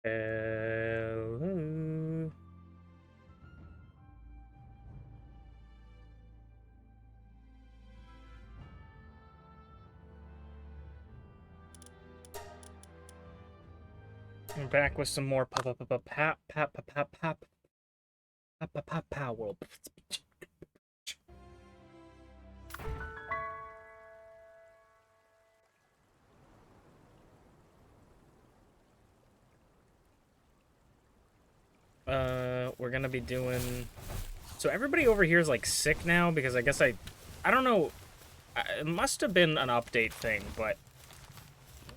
Hello. I'm back with some more pow world. We're gonna be doing. So everybody over here is like sick now because I guess I don't know. It must have been an update thing, but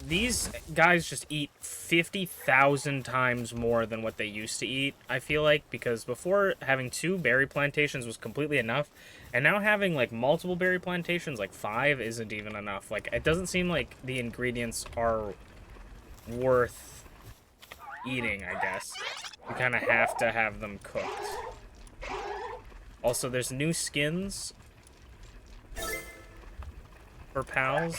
these guys just eat 50,000 times more than what they used to eat, I feel like, because before having 2 berry plantations was completely enough, and now having like multiple berry plantations, like 5, isn't even enough. Like, it doesn't seem like the ingredients are worth eating, I guess. You kind of have to have them cooked. Also, there's new skins for pals.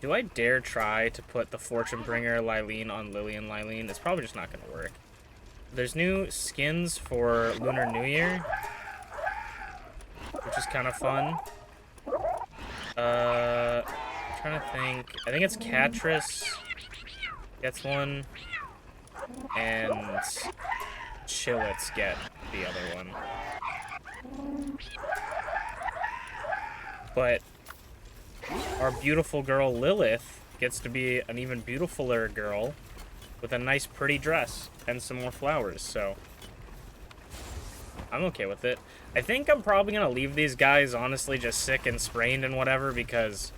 Do I dare try to put the Fortune Bringer Lylene on Lily and Lylene? It's probably just not going to work. There's new skins for Lunar New Year, which is kind of fun. I'm trying to think. I think it's Catrice gets one, and Chillets get the other one. But our beautiful girl Lilith gets to be an even beautifuler girl with a nice pretty dress and some more flowers, so I'm okay with it. I think I'm probably gonna leave these guys honestly just sick and sprained and whatever because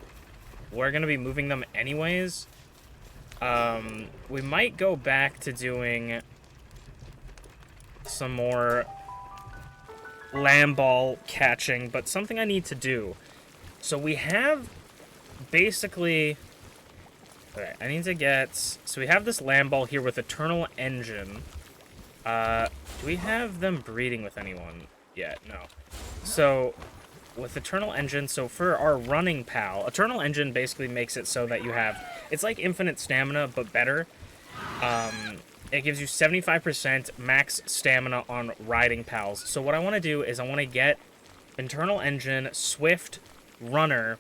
we're gonna be moving them anyways. We might go back to doing some more lamb ball catching, but something I need to do. So we have basically, okay, I need to get, so we have this lamb ball here with Eternal Engine. Do we have them breeding with anyone yet? No. So with Eternal Engine, so for our running pal, Eternal Engine basically makes it so that you have, it's like infinite stamina, but better. It gives you 75% max stamina on riding pals. So what I want to do is I want to get Eternal Engine, Swift, Runner,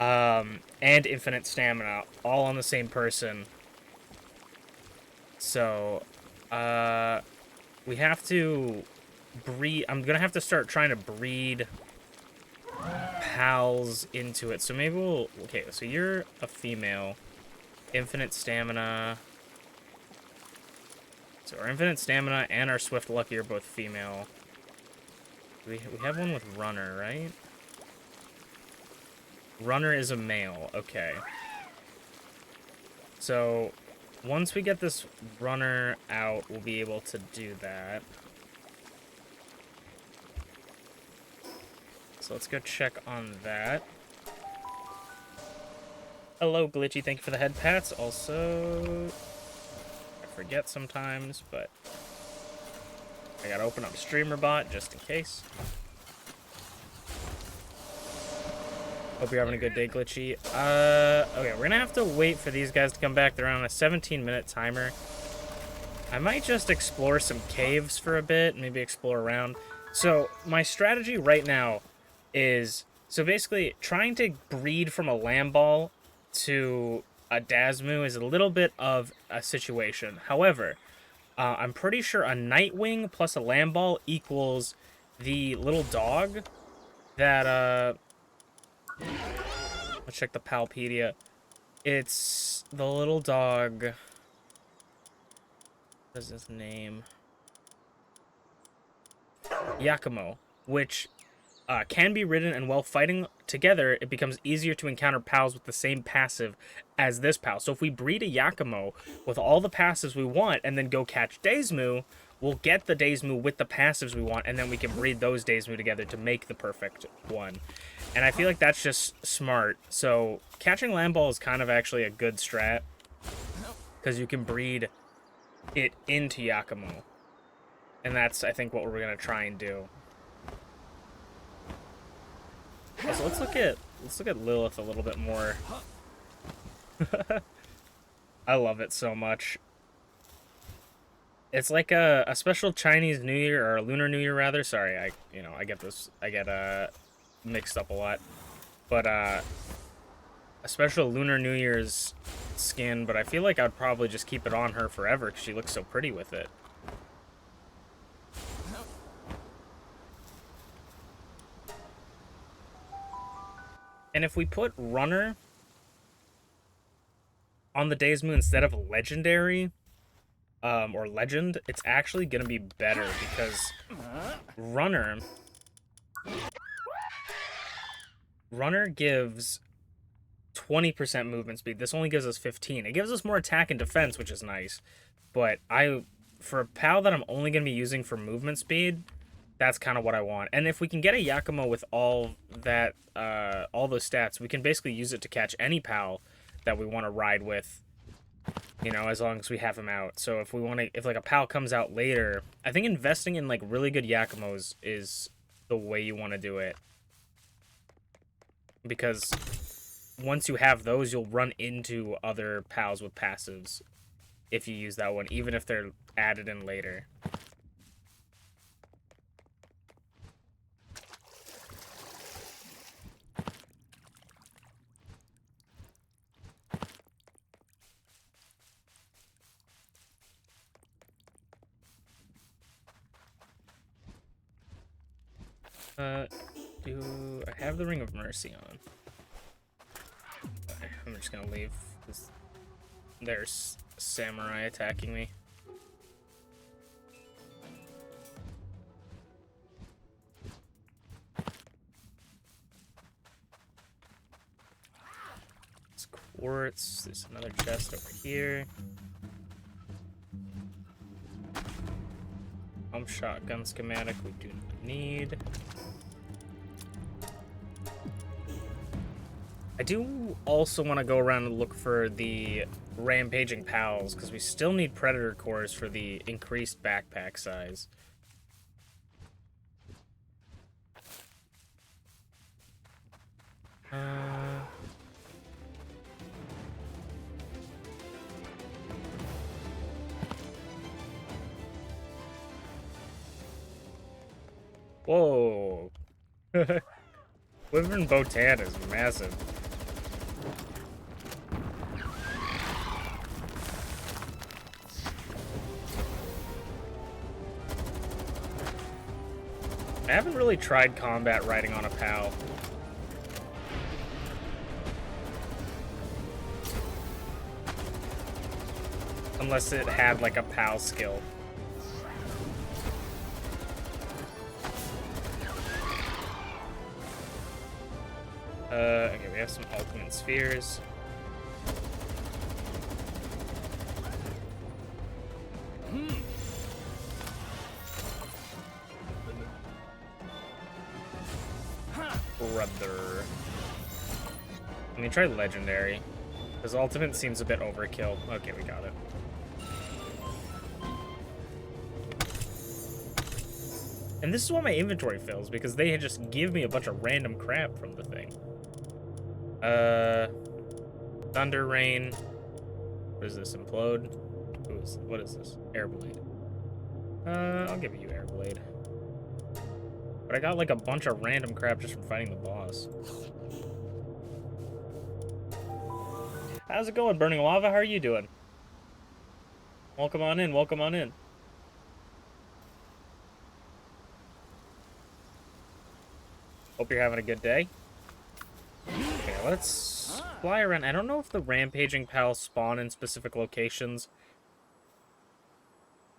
and infinite stamina all on the same person. So, we have to breed. I'm gonna have to start trying to breed pals into it. So maybe we'll, okay, so you're a female, infinite stamina. So our infinite stamina and our Swift Lucky are both female. We have one with Runner, right? Runner is a male, okay. So, once we get this Runner out, we'll be able to do that. So let's go check on that. Hello, Glitchy, thank you for the head pats. Also, I forget sometimes, but I gotta open up Streamer Bot just in case. Hope you're having a good day, Glitchy. Okay, we're gonna have to wait for these guys to come back. They're on a 17-minute timer. I might just explore some caves for a bit, maybe explore around. So, my strategy right now is, so basically, trying to breed from a lamb ball to a Dasmu is a little bit of a situation. However, I'm pretty sure a Nightwing plus a lamb ball equals the little dog that, let's check the Palpedia. It's the little dog. What is his name? Yakumo, which can be ridden, and while fighting together, it becomes easier to encounter pals with the same passive as this pal. So if we breed a Yakumo with all the passives we want and then go catch Daysmu, we'll get the Daysmu with the passives we want, and then we can breed those Daysmu together to make the perfect one. And I feel like that's just smart. So catching Lamball is kind of actually a good strat, because you can breed it into Yakumo. And that's, I think, what we're going to try and do. Also, let's look at Lilith a little bit more. I love it so much. It's like a special Chinese New Year, or a Lunar New Year rather. Sorry, I get mixed up a lot. But a special Lunar New Year's skin, but I feel like I'd probably just keep it on her forever because she looks so pretty with it. And if we put Runner on the Days Moon instead of Legendary, or Legend, it's actually going to be better because Runner gives 20% movement speed. This only gives us 15. It gives us more attack and defense, which is nice. But for a PAL that I'm only going to be using for movement speed, that's kind of what I want. And if we can get a Yakumo with all those stats, we can basically use it to catch any PAL that we want to ride with, you know, as long as we have him out. So if like a PAL comes out later, I think investing in like really good Yakumos is the way you want to do it. Because once you have those, you'll run into other PALs with passives if you use that one, even if they're added in later. Do I have the Ring of Mercy on? Okay, I'm just gonna leave, because there's samurai attacking me. It's quartz. There's another chest over here. Shotgun schematic we do not need. I do also want to go around and look for the rampaging pals, because we still need predator cores for the increased backpack size. Whoa. Wyvern Botan is massive. I haven't really tried combat riding on a PAL. Unless it had like a PAL skill. Okay, we have some ultimate spheres. Brother. Let me try legendary. Because ultimate seems a bit overkill. Okay, we got it. And this is why my inventory fills, because they just give me a bunch of random crap from the thing. Thunder Rain. What is this? Implode? What is this? Airblade. I'll give you Airblade. But I got like a bunch of random crap just from fighting the boss. How's it going, Burning Lava? How are you doing? Welcome on in, welcome on in. Hope you're having a good day. Okay, let's fly around. I don't know if the rampaging pals spawn in specific locations,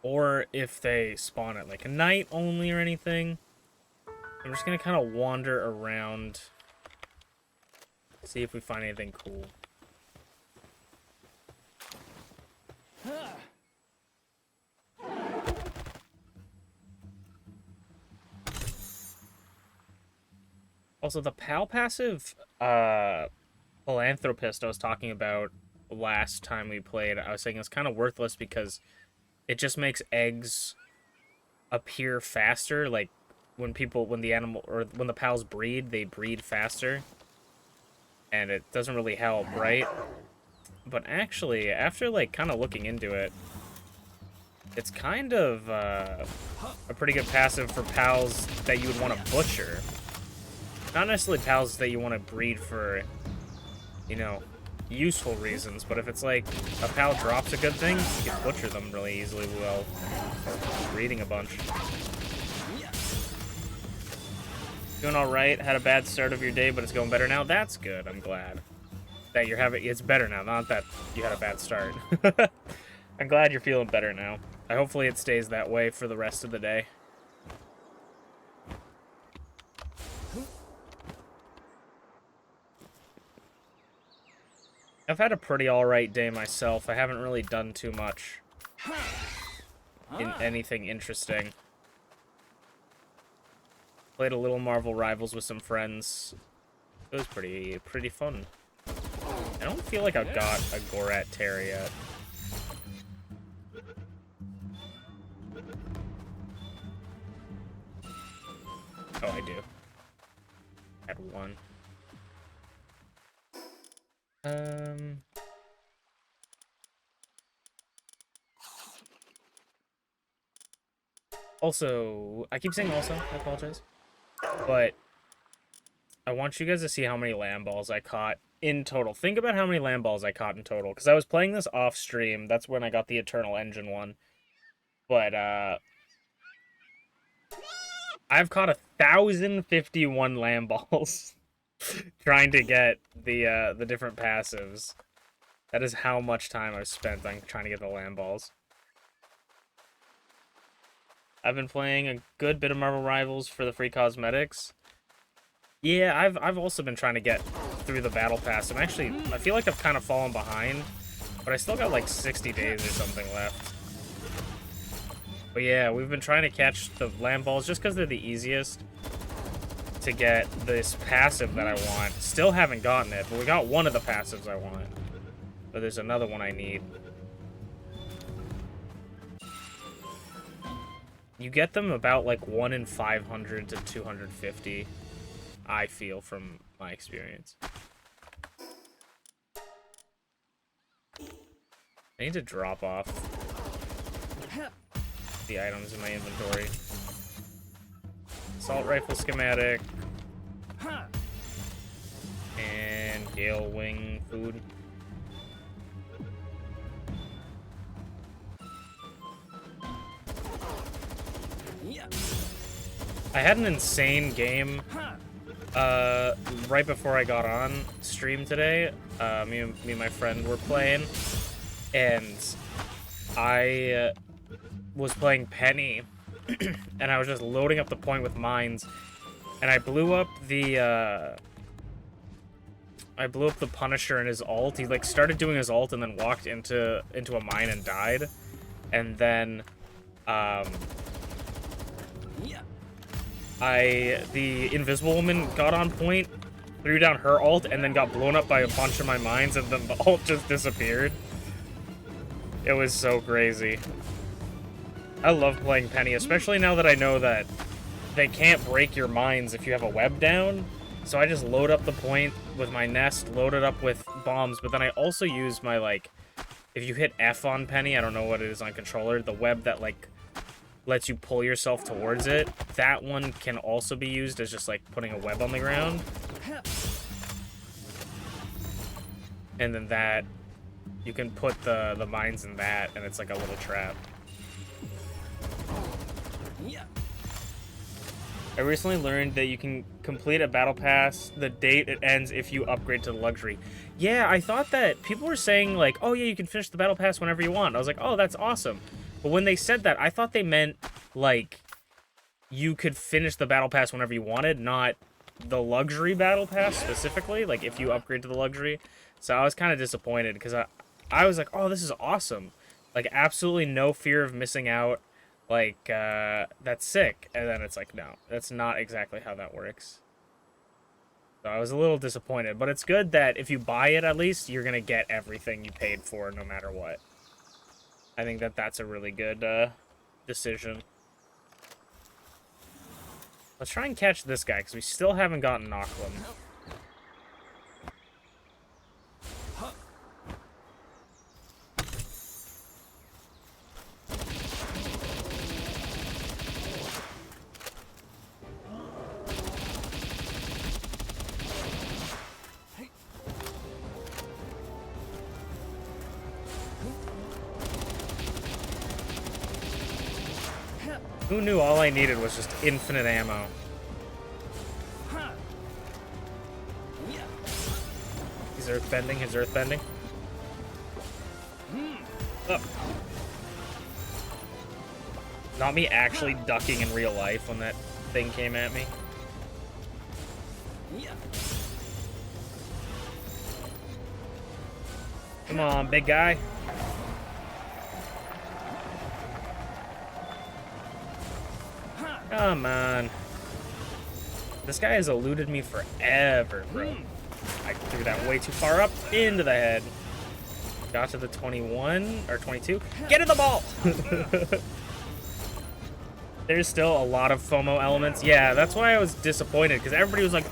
or if they spawn at like a night only or anything. I'm just gonna kind of wander around, see if we find anything cool. Also, the PAL passive Philanthropist I was talking about last time we played, I was saying it's kind of worthless because it just makes eggs appear faster, like when the pals breed, they breed faster. And it doesn't really help, right? But actually, after, like, kind of looking into it, it's kind of a pretty good passive for pals that you would want to butcher. Not necessarily pals that you want to breed for, you know, useful reasons, but if it's like a pal drops a good thing, you can butcher them really easily while breeding a bunch. Doing alright, had a bad start of your day, but it's going better now. That's good, I'm glad. That you're having, it's better now, not that you had a bad start. I'm glad you're feeling better now. Hopefully it stays that way for the rest of the day. I've had a pretty alright day myself. I haven't really done too much in anything interesting. Played a little Marvel Rivals with some friends. It was pretty fun. I don't feel like I've got a Gorat Tear yet. Oh, I do. Had one. Also, I keep saying also, I apologize. But I want you guys to see how many land balls I caught in total. Think about how many land balls I caught in total. Because I was playing this off stream. That's when I got the Eternal Engine one. But, I've caught 1,051 land balls trying to get the different passives. That is how much time I've spent on trying to get the land balls. I've been playing a good bit of Marvel Rivals for the free cosmetics. Yeah, I've also been trying to get through the battle pass. And actually, I feel like I've kind of fallen behind. But I still got like 60 days or something left. But yeah, we've been trying to catch the land balls just because they're the easiest to get this passive that I want. Still haven't gotten it, but we got one of the passives I want. But there's another one I need. You get them about like 1 in 500 to 250, I feel, from my experience. I need to drop off the items in my inventory. Assault rifle schematic. And Gale Wing food. I had an insane game right before I got on stream today. Me and my friend were playing, and I was playing Penny, and I was just loading up the point with mines, and I blew up the Punisher and his ult. He like started doing his ult and then walked into a mine and died, and then the Invisible Woman got on point, threw down her ult, and then got blown up by a bunch of my mines, and then the ult just disappeared. It was so crazy. I love playing Penny, especially now that I know that they can't break your mines if you have a web down. So I just load up the point with my nest, load it up with bombs, but then I also use my, like, if you hit F on Penny, I don't know what it is on controller, the web that, like, lets you pull yourself towards it, that one can also be used as just, like, putting a web on the ground. And then that, you can put the mines in that, and it's like a little trap. I recently learned that you can complete a battle pass the date it ends if you upgrade to the luxury. Yeah, I thought that people were saying, like, oh yeah, you can finish the battle pass whenever you want. I was like, oh, that's awesome. But when they said that, I thought they meant, like, you could finish the battle pass whenever you wanted, not the luxury battle pass specifically, like, if you upgrade to the luxury. So I was kind of disappointed, because I was like, oh, this is awesome. Like, absolutely no fear of missing out. Like, that's sick. And then it's like, no, that's not exactly how that works. So I was a little disappointed. But it's good that if you buy it, at least, you're going to get everything you paid for no matter what. I think that that's a really good decision. Let's try and catch this guy, because we still haven't gotten Nochlum. Who knew all I needed was just infinite ammo? He's earthbending, his earthbending. Oh. Not me actually ducking in real life when that thing came at me. Come on, big guy. Come on. This guy has eluded me forever, bro. I threw that way too far up into the head. Got to the 21 or 22. Get in the ball! There's still a lot of FOMO elements. Yeah, that's why I was disappointed, because everybody was like,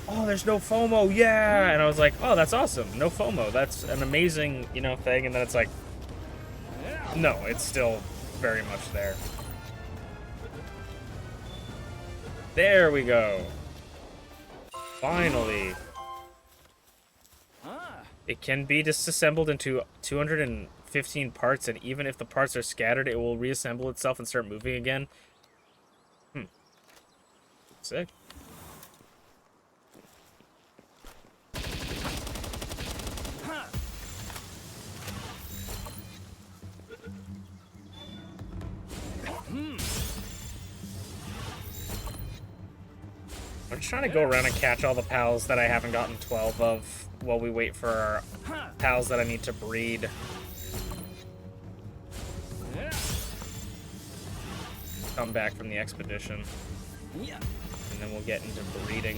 oh, there's no FOMO, yeah! And I was like, oh, that's awesome. No FOMO. That's an amazing, you know, thing. And then it's like, no, it's still very much there. There we go. Finally. It can be disassembled into 215 parts, and even if the parts are scattered, it will reassemble itself and start moving again. Sick. I'm just trying to go around and catch all the pals that I haven't gotten 12 of while we wait for our pals that I need to breed. Come back from the expedition. And then we'll get into breeding.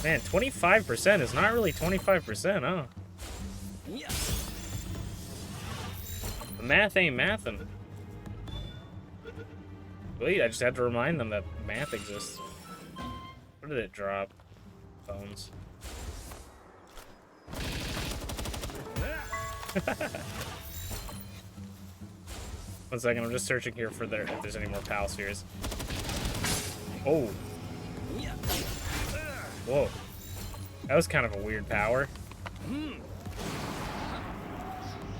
Man, 25% is not really 25%, huh? The math ain't mathin'. Wait, I just had to remind them that math exists. Where did it drop? Bones. One second, I'm just searching here for if there's any more pal spheres. Oh. Whoa. That was kind of a weird power.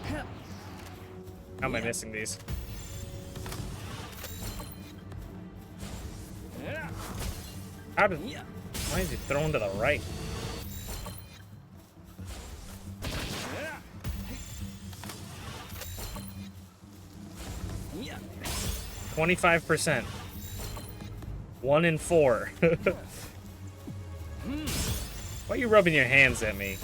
How am I missing these? Why is he thrown to the right? Yeah. 25%. 1 in 4. Why are you rubbing your hands at me?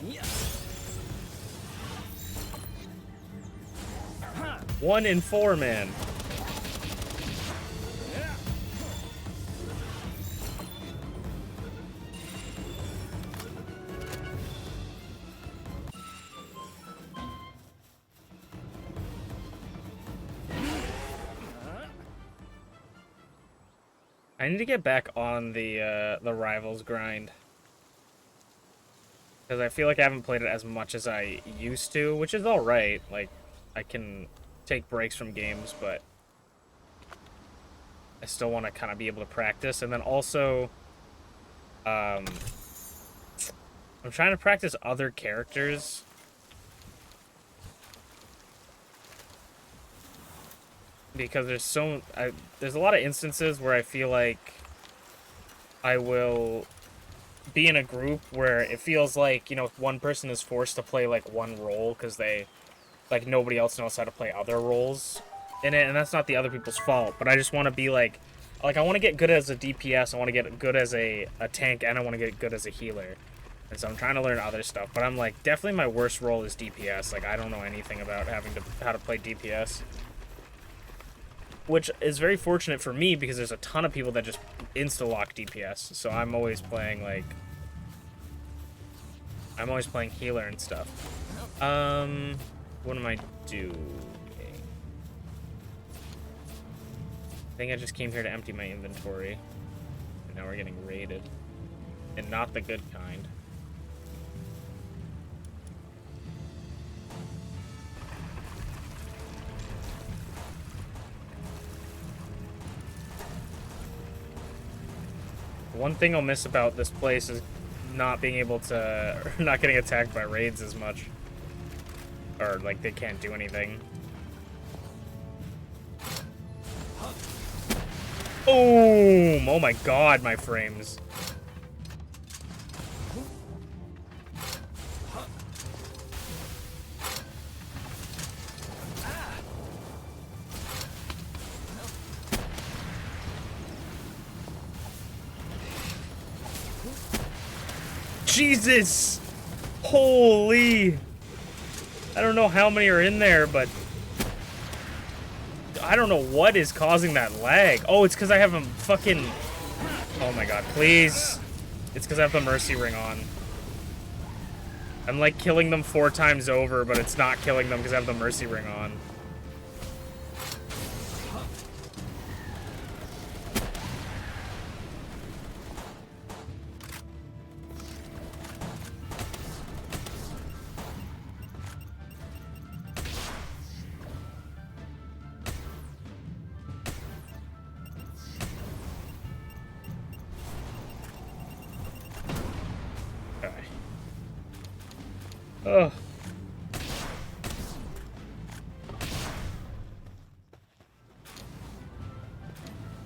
Yeah. 1 in 4, man. I need to get back on the Rivals grind. Because I feel like I haven't played it as much as I used to, which is alright. Like, I can take breaks from games, but I still want to kind of be able to practice. And then also, I'm trying to practice other characters. Because there's a lot of instances where I feel like I will be in a group where it feels like, you know, one person is forced to play, like, one role because they, like, nobody else knows how to play other roles in it, and that's not the other people's fault, but I just want to be, like, I want to get good as a DPS, I want to get good as a tank, and I want to get good as a healer. And so I'm trying to learn other stuff, but I'm, like, definitely my worst role is DPS. Like, I don't know anything about how to play DPS. Which is very fortunate for me because there's a ton of people that just insta-lock DPS. So I'm always playing, like... I'm always playing healer and stuff. What am I doing? I think I just came here to empty my inventory. And now we're getting raided. And not the good kind. One thing I'll miss about this place is not being able to, or not getting attacked by raids as much. Or, like, they can't do anything. Boom! Oh my god, my frames. Jesus! Holy! I don't know how many are in there, but I don't know what is causing that lag. Oh, it's because I have a fucking... Oh my god, please. It's because I have the Mercy Ring on. I'm like killing them 4 times over, but it's not killing them because I have the Mercy Ring on. Ugh.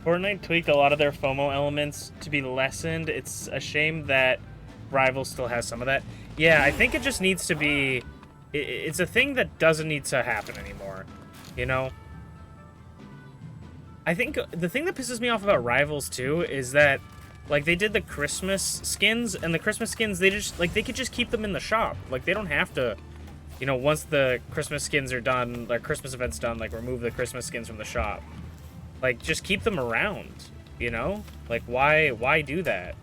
Fortnite tweaked a lot of their FOMO elements to be lessened. It's a shame that Rivals still has some of that. Yeah, I think it just needs to be... It's a thing that doesn't need to happen anymore, you know? I think the thing that pisses me off about Rivals, too, is that like, they did the Christmas skins, and the Christmas skins, they just, like, they could just keep them in the shop. Like, they don't have to, you know, once the Christmas skins are done, like, Christmas event's done, like, remove the Christmas skins from the shop. Like, just keep them around, you know? Like, why do that?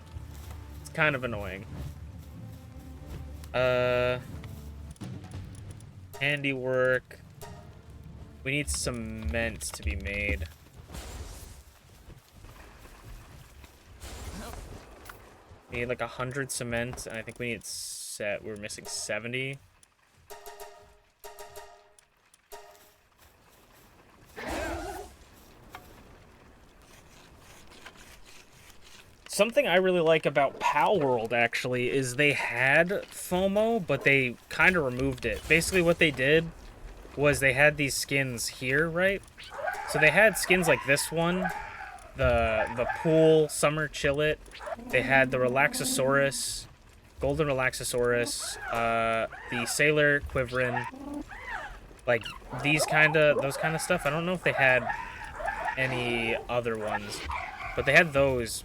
It's kind of annoying. Handiwork. We need cement to be made. We need like 100 cement, and I think we need we're missing 70. Something I really like about Palworld, actually, is they had FOMO, but they kind of removed it. Basically, what they did was they had these skins here, right? So they had skins like this one, the Pool Summer Chillet. They had the Relaxosaurus, Golden Relaxosaurus, the Sailor Quiverin, like those kind of stuff. I don't know if they had any other ones, but they had those,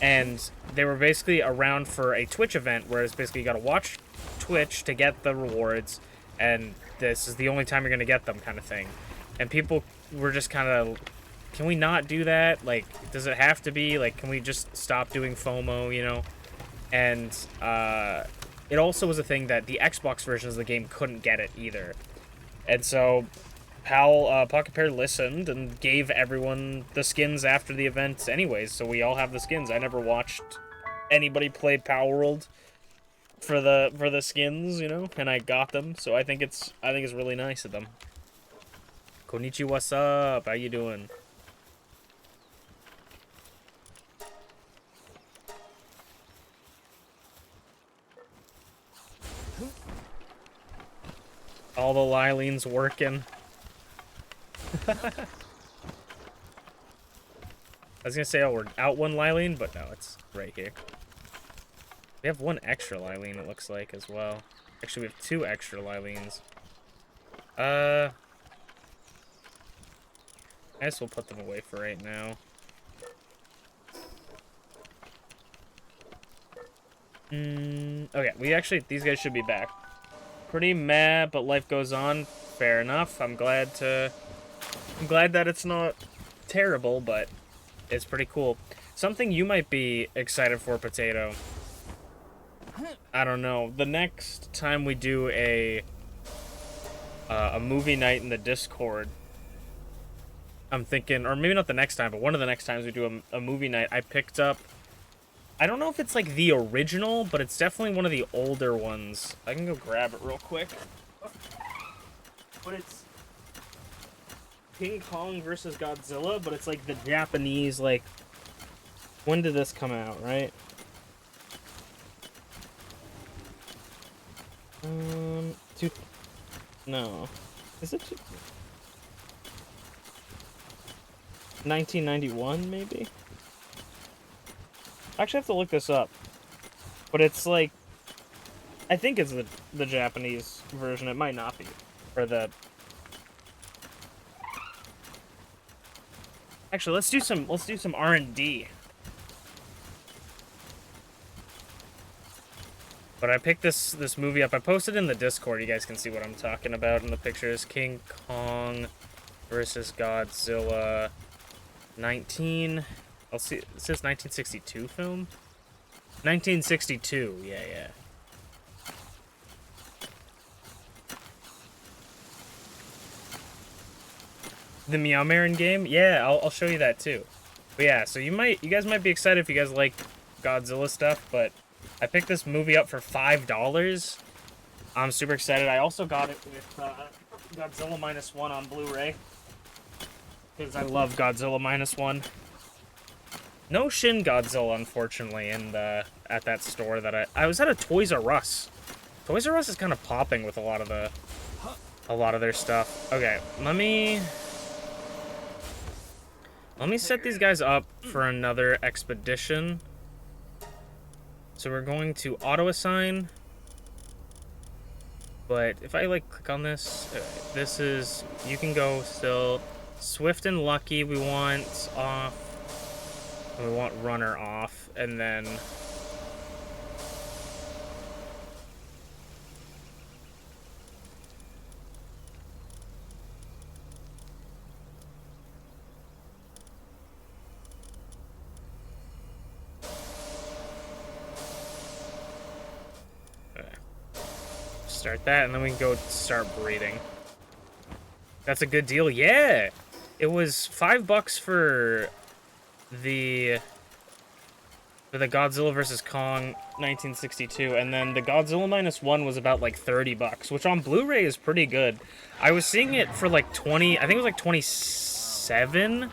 and they were basically around for a Twitch event, where it's basically you gotta watch Twitch to get the rewards, and this is the only time you're gonna get them, kind of thing. And people were just kind of, can we not do that? Like, does it have to be? Like, can we just stop doing FOMO, you know? And it also was a thing that the Xbox versions of the game couldn't get it either. And so Pocket Pair listened and gave everyone the skins after the event anyways, so we all have the skins. I never watched anybody play Palworld for the skins, you know, and I got them, so I think it's really nice of them. Konnichiwa, what's up? How you doing? All the Lileen's working. I was gonna say, oh, we're out one Lileen, but no, it's right here. We have one extra Lileen, it looks like, as well. Actually, we have 2 extra Lileens. I guess we'll put them away for right now. Okay, these guys should be back. Pretty mad, but life goes on. Fair enough. I'm glad that it's not terrible, but it's pretty cool. Something you might be excited for, Potato. I don't know. The next time we do a movie night in the Discord, I'm thinking, or maybe not the next time, but one of the next times we do a movie night, I picked up, I don't know if it's like the original, but it's definitely one of the older ones. I can go grab it real quick. But it's King Kong versus Godzilla, but it's like the Japanese, like, when did this come out, right? No. Is it 1991, maybe? I actually have to look this up. But it's like, I think it's the Japanese version. It might not be. Or the... Actually, let's do some R&D. But I picked this movie up. I posted in the Discord. You guys can see what I'm talking about in the pictures. King Kong versus Godzilla. 19... I'll see. It says 1962 film? 1962. Yeah. The Meowmarin game? Yeah, I'll show you that too. But yeah, so you guys might be excited if you guys like Godzilla stuff, but I picked this movie up for $5. I'm super excited. I also got it with Godzilla -1 on Blu-ray. Because I love Godzilla -1. No Shin Godzilla, unfortunately, at that store that I was at a Toys R Us. Toys R Us is kind of popping with a lot of their stuff. Okay, let me set these guys up for another expedition. So we're going to auto-assign. But if I, like, click on this, this is, you can go still. Swift and Lucky we want off. And we want Runner off. And then... start that, and then we can go start breeding. That's a good deal. Yeah! It was $5 for the Godzilla vs. Kong 1962, and then the Godzilla -1 was about like $30, which on Blu-ray is pretty good. I was seeing it for like 20, I think it was like 27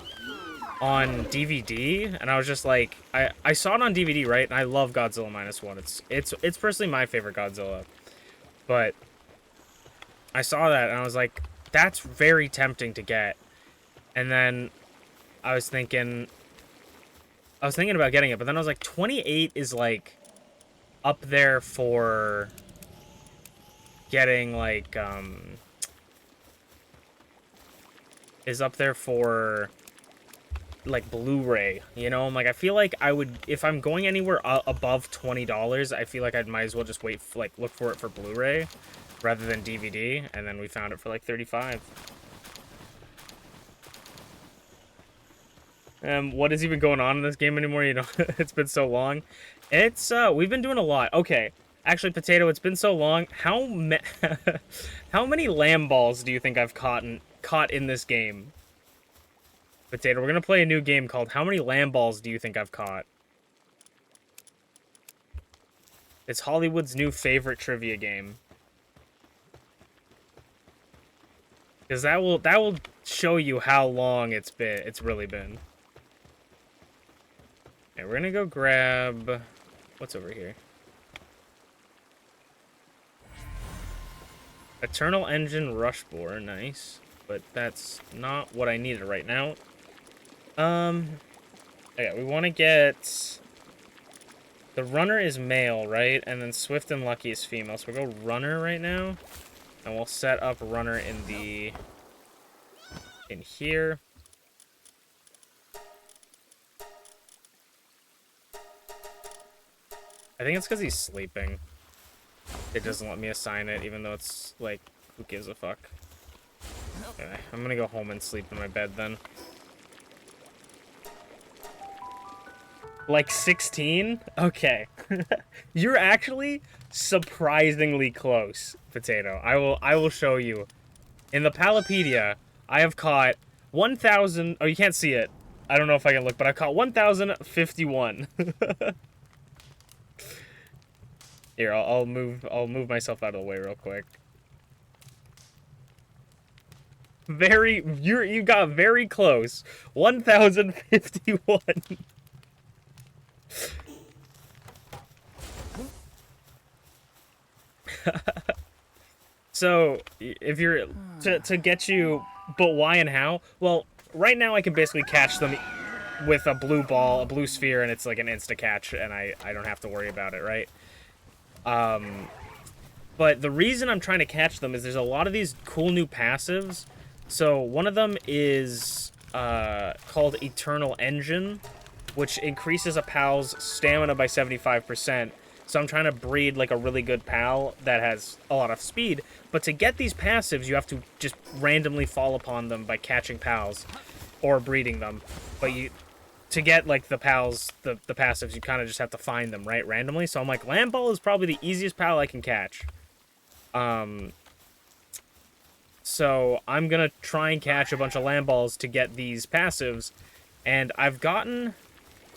on DVD, and I was just like, I saw it on DVD, right? And I love Godzilla -1. It's personally my favorite Godzilla. But I saw that and I was like, that's very tempting to get. And then I was thinking about getting it, but then I was like, 28 is like up there for getting like is up there for like Blu-ray, you know? I'm like, I feel like I would, if I'm going anywhere above $20, I feel like I might as well just wait, look for it for Blu-ray rather than DVD, and then we found it for like 35. What is even going on in this game anymore? You know, it's been so long. It's we've been doing a lot. Okay, actually, Potato, it's been so long. How many lamb balls do you think I've caught in this game? Potato, we're gonna play a new game called How Many Lamb Balls Do You Think I've Caught? It's Hollywood's new favorite trivia game. Because that will show you how long it's really been. Okay, we're gonna go grab, what's over here? Eternal Engine Rushbore, nice. But that's not what I needed right now. Yeah, we want to get... The Runner is male, right? And then Swift and Lucky is female. So we'll go Runner right now. And we'll set up Runner in here. I think it's because he's sleeping. It doesn't let me assign it, even though it's, like, who gives a fuck? Okay, I'm gonna go home and sleep in my bed then. Like 16? Okay. You're actually surprisingly close, Potato. I will show you. In the Palapedia, I have caught 1,000. Oh, you can't see it. I don't know if I can look, but I caught 1,051. Here, I'll move myself out of the way real quick. You got very close. 1,051. So, if you're to get you, but why and how? Well, right now I can basically catch them with a blue ball, a blue sphere, and it's like an insta catch, and I don't have to worry about it, right? But the reason I'm trying to catch them is there's a lot of these cool new passives. So one of them is called Eternal Engine, which increases a pal's stamina by 75%. So I'm trying to breed like a really good pal that has a lot of speed. But to get these passives, you have to just randomly fall upon them by catching pals or breeding them. But to get like the pals, the passives, you kind of just have to find them, right, randomly. So I'm like, Land Ball is probably the easiest pal I can catch. So I'm gonna try and catch a bunch of Land Balls to get these passives. And I've gotten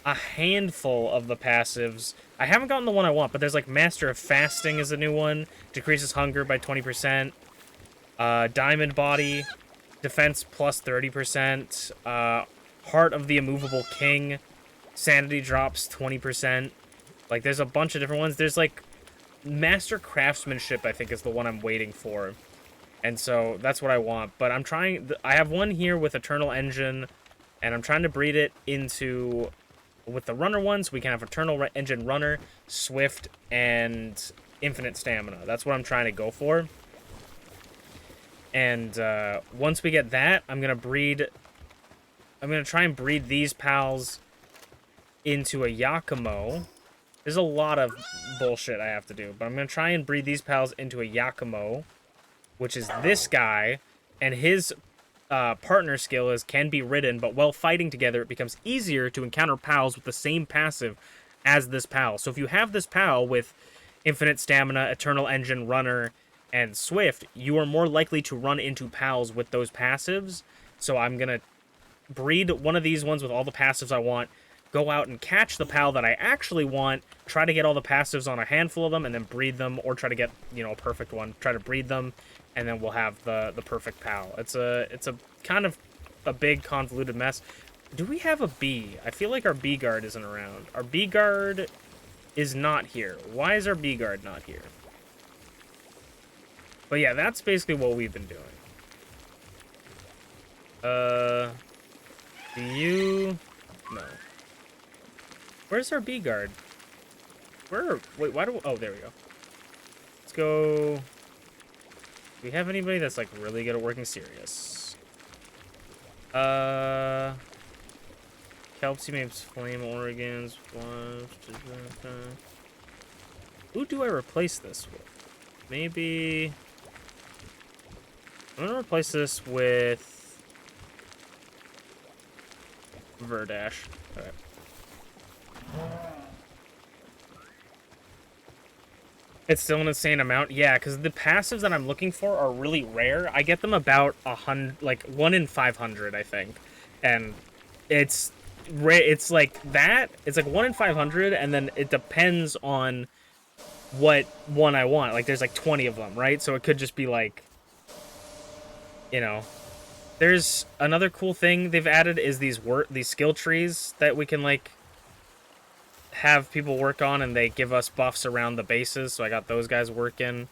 a handful of the passives. I haven't gotten the one I want, but there's like Master of Fasting is a new one. Decreases hunger by 20%. Diamond Body. Defense plus 30%. Heart of the Immovable King. Sanity drops 20%. Like, there's a bunch of different ones. There's like Master Craftsmanship, I think, is the one I'm waiting for. And so that's what I want. But I'm trying... I have one here with Eternal Engine, and I'm trying to breed it into... with the runner ones, we can have Eternal Engine Runner, Swift, and Infinite Stamina. That's what I'm trying to go for. And once we get that, I'm going to try and breed these pals into a Yakumo. There's a lot of bullshit I have to do, but I'm going to try and breed these pals into a Yakumo, which is this guy, and his partner skill is can be ridden, but while fighting together, it becomes easier to encounter pals with the same passive as this pal. So if you have this pal with Infinite Stamina, Eternal Engine, Runner, and Swift, you are more likely to run into pals with those passives. So I'm going to breed one of these ones with all the passives I want, go out and catch the pal that I actually want, try to get all the passives on a handful of them, and then breed them, or try to get, you know, a perfect one, try to breed them, and then we'll have the perfect pal. It's a kind of a big convoluted mess. Do we have a B? I feel like our B guard isn't around. Our B guard is not here. Why is our B guard not here? But yeah, that's basically what we've been doing. Do you... No. Where's our B guard? Wait, why do... Oh, there we go. Let's go... Do we have anybody that's, like, really good at working serious? Kelpsy, Mapes, Flame, Oregons, who do I replace this with? Maybe... I'm gonna replace this with... Verdash. Alright. It's still an insane amount. Yeah, because the passives that I'm looking for are really rare. I get them about 100, like 1 in 500, I think. And it's rare. It's like that. It's like 1 in 500, and then it depends on what one I want. Like there's like 20 of them, right? So it could just be like, you know. There's another cool thing they've added is these skill trees that we can like have people work on, and they give us buffs around the bases, so I got those guys working.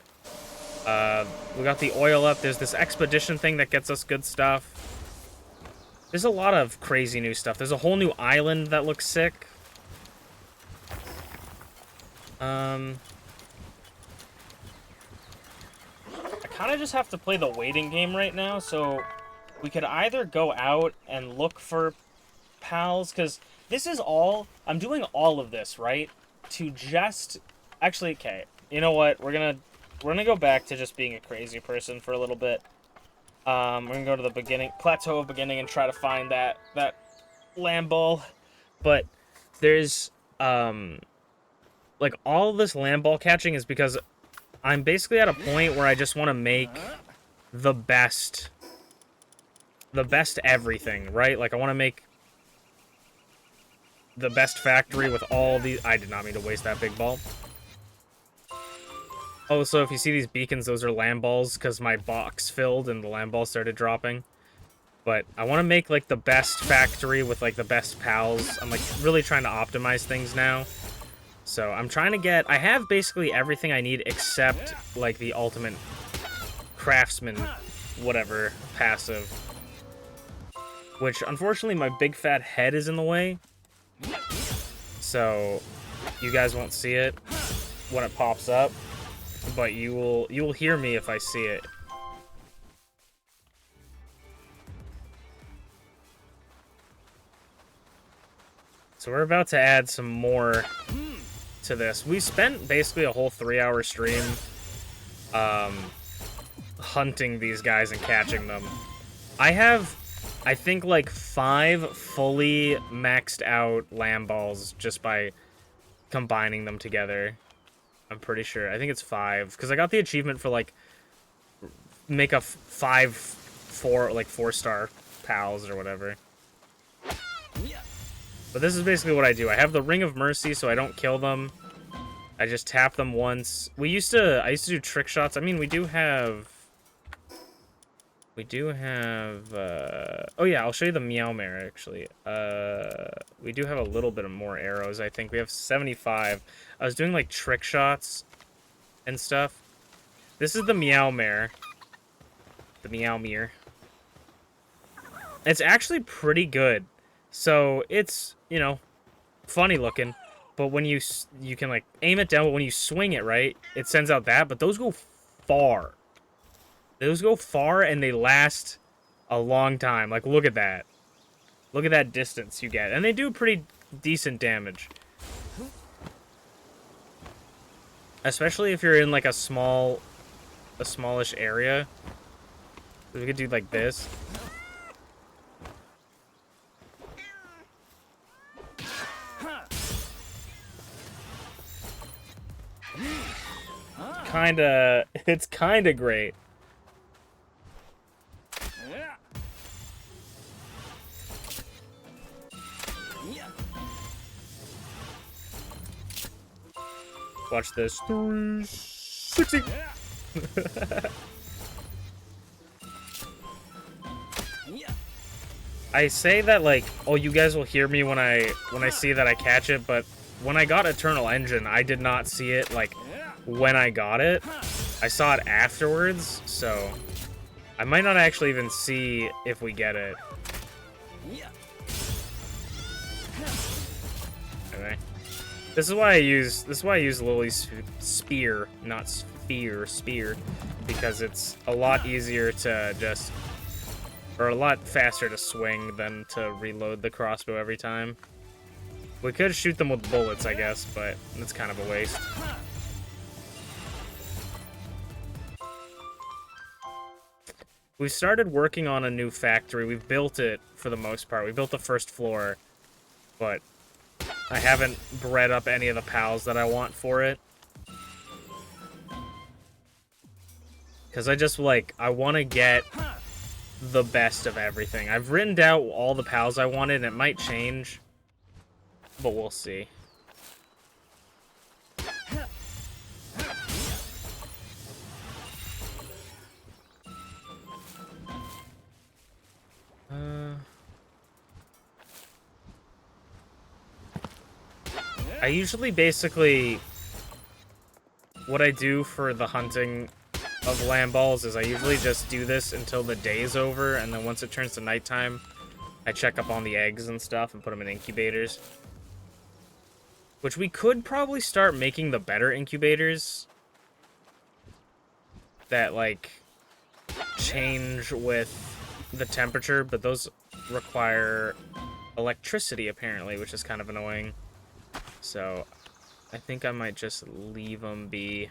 We got the oil up. There's this expedition thing that gets us good stuff. There's a lot of crazy new stuff. There's a whole new island that looks sick. I kind of just have to play the waiting game right now, so we could either go out and look for pals, because this is all... I'm doing all of this, right? To just... Actually, okay. You know what? We're gonna go back to just being a crazy person for a little bit. We're gonna go to the beginning... Plateau of Beginning and try to find that land ball. But there's... like, all of this land ball catching is because I'm basically at a point where I just want to make the best the best everything, right? Like, I want to make the best factory with all these... I did not mean to waste that big ball. Oh, so if you see these beacons, those are lamb balls, because my box filled and the lamb balls started dropping. But I want to make, like, the best factory with, like, the best pals. I'm, like, really trying to optimize things now. So I'm trying to get... I have basically everything I need except, like, the ultimate craftsman, whatever, passive. Which, unfortunately, my big fat head is in the way. So you guys won't see it when it pops up. But you will hear me if I see it. So we're about to add some more to this. We spent basically a whole 3-hour stream hunting these guys and catching them. I have, I think, like 5 fully maxed out lamb balls just by combining them together. I'm pretty sure. I think it's 5 because I got the achievement for like make a 4-star pals or whatever. But this is basically what I do. I have the Ring of Mercy, so I don't kill them. I just tap them once. I used to do trick shots. I mean, we do have... oh yeah, I'll show you the Meow Mare, actually. We do have a little bit of more arrows, I think. We have 75. I was doing, like, trick shots and stuff. This is the Meow Mare. The Meow Mare. It's actually pretty good. So, it's, you know, funny looking. But when you can, like, aim it down, but when you swing it, right, it sends out that. But those go far. Those go far, and they last a long time. Like, look at that. Look at that distance you get. And they do pretty decent damage. Especially if you're in, like, a smallish area. We could do, like, this. It's kinda great. Watch this. 360. I say that like, oh, you guys will hear me when I see that I catch it, but when I got Eternal Engine, I did not see it like when I got it. I saw it afterwards, so I might not actually even see if we get it. Okay. This is why I use Lily's spear, not spear, because it's a lot easier to just, or a lot faster to swing than to reload the crossbow every time. We could shoot them with bullets, I guess, but it's kind of a waste. We started working on a new factory. We've built it for the most part. We built the first floor, but I haven't bred up any of the pals that I want for it. Because I just, like, I want to get the best of everything. I've written down all the pals I wanted, and it might change, but we'll see. I usually basically, what I do for the hunting of lamb balls is I usually just do this until the day's over, and then once it turns to nighttime, I check up on the eggs and stuff and put them in incubators. Which we could probably start making the better incubators that, like, change with the temperature, but those require electricity, apparently, which is kind of annoying. So, I think I might just leave them be.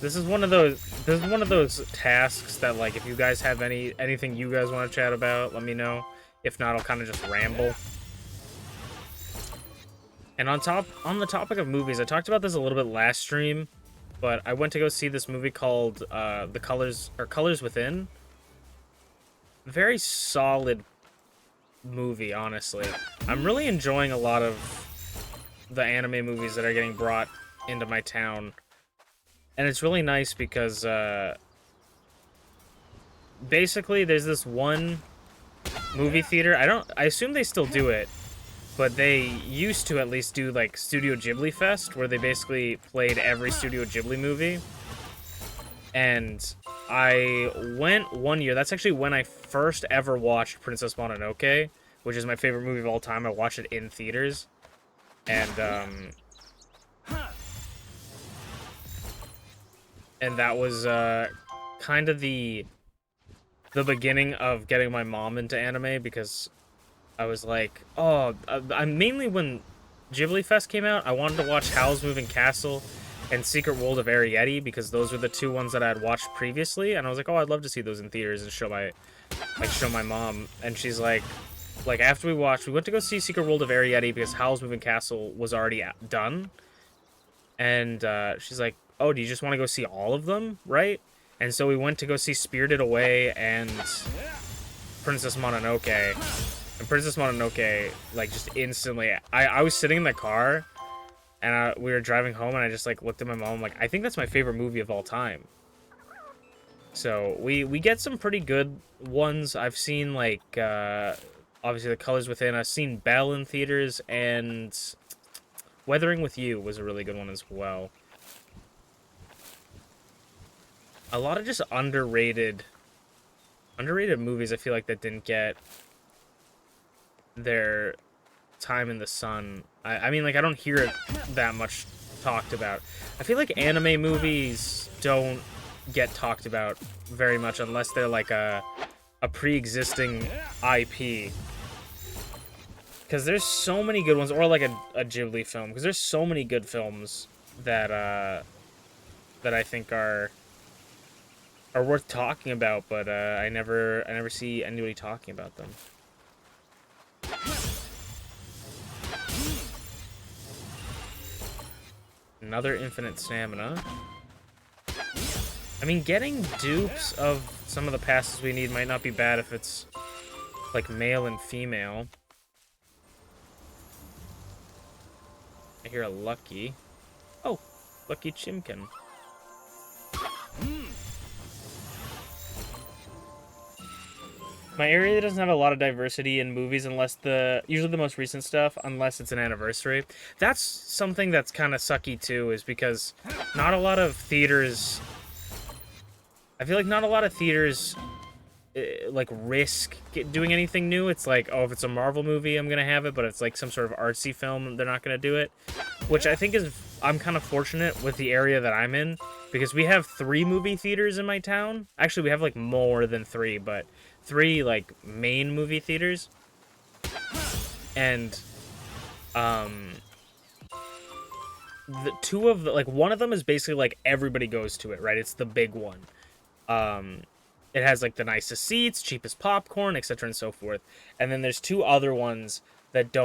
This is one of those tasks that, like, if you guys have anything you guys want to chat about, let me know. If not, I'll kind of just ramble. And on the topic of movies, I talked about this a little bit last stream, but I went to go see this movie called Colors Within. Very solid movie, honestly. I'm really enjoying a lot of the anime movies that are getting brought into my town. And it's really nice because, basically, there's this one movie theater. I assume they still do it, but they used to at least do, like, Studio Ghibli Fest, where they basically played every Studio Ghibli movie. And I went one year. That's actually when I first ever watched Princess Mononoke, which is my favorite movie of all time. I watched it in theaters. And that was kind of the beginning of getting my mom into anime, because I was like, oh, mainly when Ghibli Fest came out, I wanted to watch Howl's Moving Castle and Secret World of Arrietty, because those were the two ones that I had watched previously, and I was like, oh, I'd love to see those in theaters and show my mom. And she's like after we went to go see Secret World of Arrietty because Howl's Moving Castle was already done, and she's like, oh, do you just want to go see all of them, right? And so we went to go see Spirited Away and Princess Mononoke. And Princess Mononoke, like, just instantly... I was sitting in the car, and we were driving home, and I just, like, looked at my mom, like, I think that's my favorite movie of all time. So, we get some pretty good ones. I've seen, like, obviously The Colors Within. I've seen Belle in theaters, and Weathering with You was a really good one as well. A lot of just underrated movies, I feel like, that didn't get their time in the sun. I mean, like, I don't hear it that much talked about. I feel like anime movies don't get talked about very much unless they're like a pre-existing IP. Because there's so many good ones, or like a Ghibli film, because there's so many good films that I think are worth talking about, but I never see anybody talking about them. Another infinite stamina. I mean, getting dupes of some of the passes we need might not be bad if it's like male and female. I hear a Lucky. Oh, Lucky Chimkin. My area doesn't have a lot of diversity in movies unless usually the most recent stuff, unless it's an anniversary. That's something that's kind of sucky too, is because not a lot of theaters... I feel like not a lot of theaters like risk doing anything new. It's like, oh, if it's a Marvel movie, I'm gonna have it, but it's like some sort of artsy film, they're not gonna do it. Which I think is... I'm kind of fortunate with the area that I'm in, because we have 3 movie theaters in my town. Actually, we have like more than 3, but 3 like main movie theaters. And the 2 of the, like, one of them is basically like everybody goes to it, right? It's the big one. It has like the nicest seats, cheapest popcorn, etc. and so forth. And then there's 2 other ones that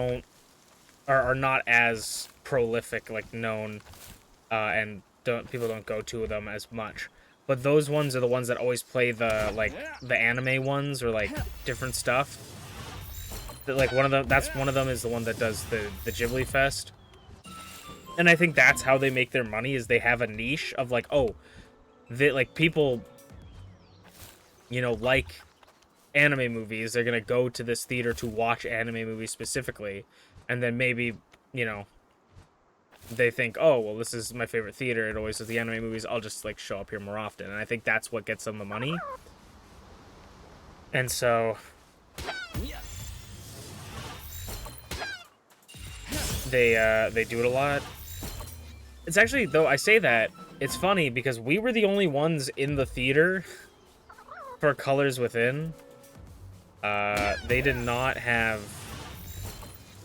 are not as prolific, like, known, and people don't go to them as much. But those ones are the ones that always play the anime ones, or like different stuff. Like one of them is the one that does the Ghibli Fest. And I think that's how they make their money, is they have a niche of like, oh, like people, you know, like anime movies, they're gonna go to this theater to watch anime movies specifically, and then maybe, you know, they think, oh, well, this is my favorite theater, it always does the anime movies, I'll just like show up here more often. And I think that's what gets them the money. And so they do it a lot. It's actually, though I say that, it's funny because we were the only ones in the theater for Colors Within. They did not have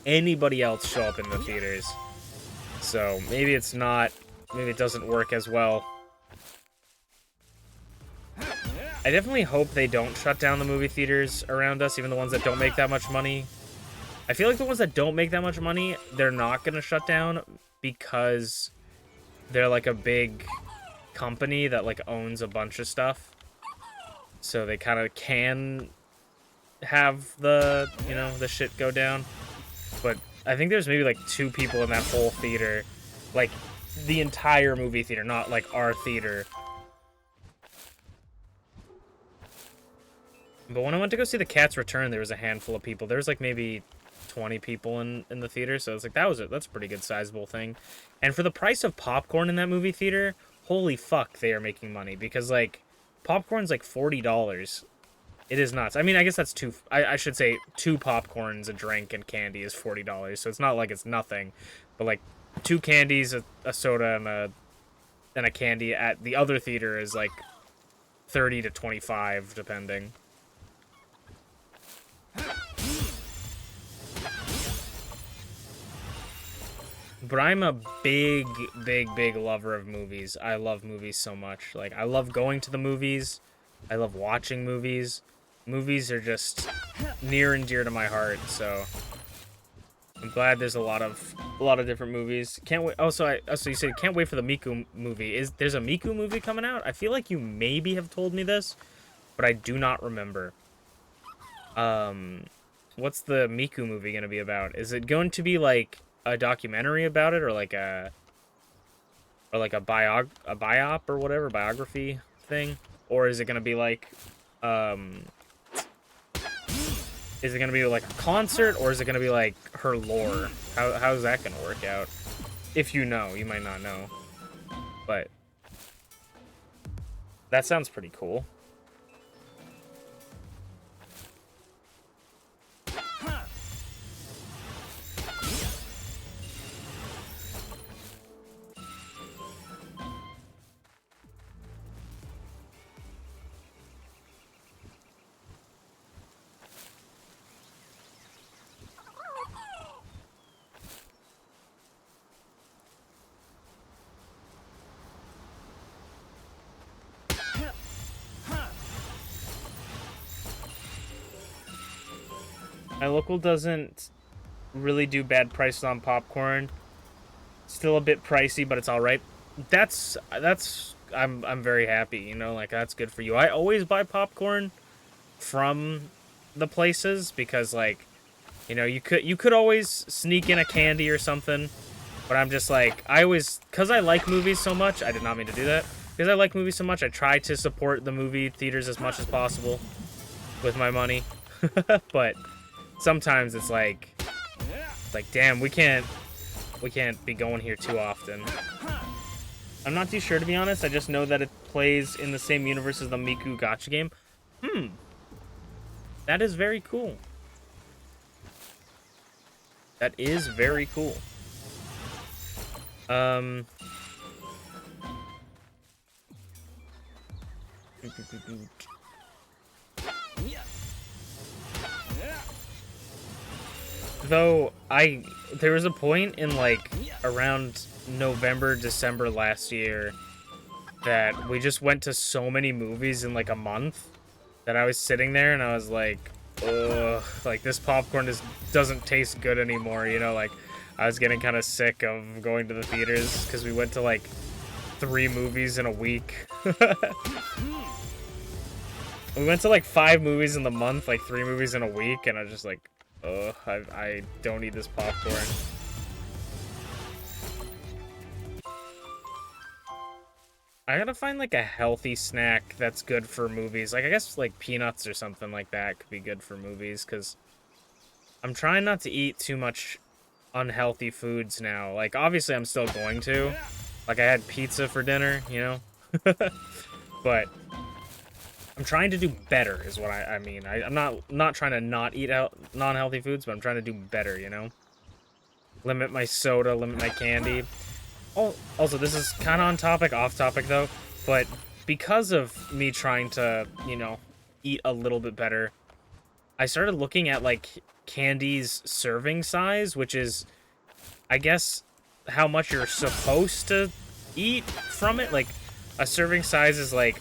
anybody else show up in the theaters. So maybe it doesn't work as well I definitely hope they don't shut down the movie theaters around us, even the ones that don't make that much money. I feel like the ones that don't make that much money, they're not going to shut down because they're like a big company that like owns a bunch of stuff. So they kind of can have the, you know, the shit go down. But I think there's maybe like 2 people in that whole theater. Like the entire movie theater, not like our theater. But when I went to go see The Cat's Return, there was a handful of people. There was like maybe 20 people in the theater, so it's like that's a pretty good sizable thing. And for the price of popcorn in that movie theater, holy fuck, they are making money, because like popcorn's like $40. It is nuts. I mean, I guess that's I should say 2 popcorns, a drink, and candy is $40, so it's not like it's nothing. But like 2 candies, a soda, and a candy at the other theater is like 30 to 25 depending. But I'm a big lover of movies. I love movies so much. Like, I love going to the movies. I love watching movies. Movies are just near and dear to my heart, so I'm glad there's a lot of different movies. Can't wait. So you said can't wait for the Miku movie. There's a Miku movie coming out? I feel like you maybe have told me this, but I do not remember. What's the Miku movie going to be about? Is it going to be like a documentary about it, or like a biop or whatever, biography thing? Or is it going to be like is it going to be like a concert, or is it going to be like her lore? How's that going to work out? If you know, you might not know. But that sounds pretty cool. My local doesn't really do bad prices on popcorn. Still a bit pricey, but it's all right. I'm very happy, you know, like that's good for you. I always buy popcorn from the places because, like, you know, you could always sneak in a candy or something, but I'm just like, because I like movies so much. I did not mean to do that. Because I like movies so much, I try to support the movie theaters as much as possible with my money. But sometimes it's like damn, we can't be going here too often. I'm not too sure, to be honest. I just know that it plays in the same universe as the Miku gacha game. That is very cool. That is very cool. Though there was a point in like around November, December last year that we just went to so many movies in like a month that I was sitting there and I was like, ugh, like this popcorn just doesn't taste good anymore, you know, like I was getting kind of sick of going to the theaters because we went to like 3 movies in a week. We went to like 5 movies in the month, like 3 movies in a week, and I was just like, ugh, I don't need this popcorn. I gotta find like a healthy snack that's good for movies. Like, I guess like peanuts or something like that could be good for movies, because I'm trying not to eat too much unhealthy foods now. Like, obviously I'm still going to. Like, I had pizza for dinner, you know? But I'm trying to do better is what I mean. I'm not trying to not eat out non-healthy foods, but I'm trying to do better, you know? Limit my soda, limit my candy. Oh, also, this is kind of on topic, off topic though, but because of me trying to, you know, eat a little bit better, I started looking at like candy's serving size, which is, I guess, how much you're supposed to eat from it. Like, a serving size is like,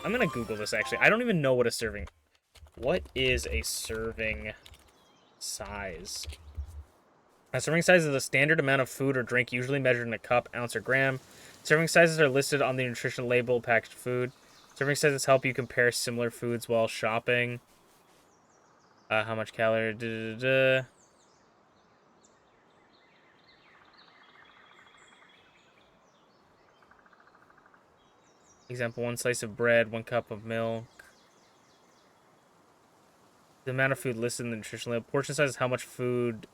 I'm gonna Google this, actually. I don't even know what a serving... What is a serving size? A serving size is the standard amount of food or drink usually measured in a cup, ounce, or gram. Serving sizes are listed on the nutrition label of packaged food. Serving sizes help you compare similar foods while shopping. How much calorie... Example, 1 slice of bread, 1 cup of milk. The amount of food listed in the nutrition label. Portion size is how much food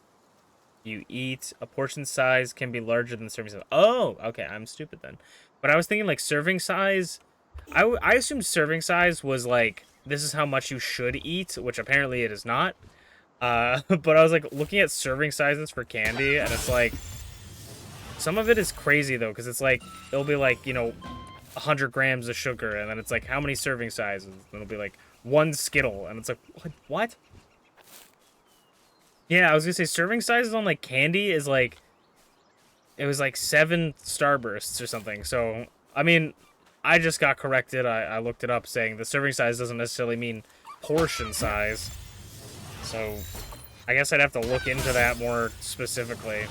you eat. A portion size can be larger than the serving size. Oh, okay, I'm stupid then. But I was thinking, like, serving size... I assumed serving size was, like, this is how much you should eat, which apparently it is not. But I was, like, looking at serving sizes for candy, and it's, like... Some of it is crazy, though, because it's, like, it'll be, like, you know... 100 grams of sugar, and then it's like, how many serving sizes? And it'll be like 1 Skittle, and it's like, what? Yeah, I was gonna say serving sizes on like candy is like, it was like 7 Starbursts or something. So I mean, I just got corrected. I looked it up, saying the serving size doesn't necessarily mean portion size. So I guess I'd have to look into that more specifically.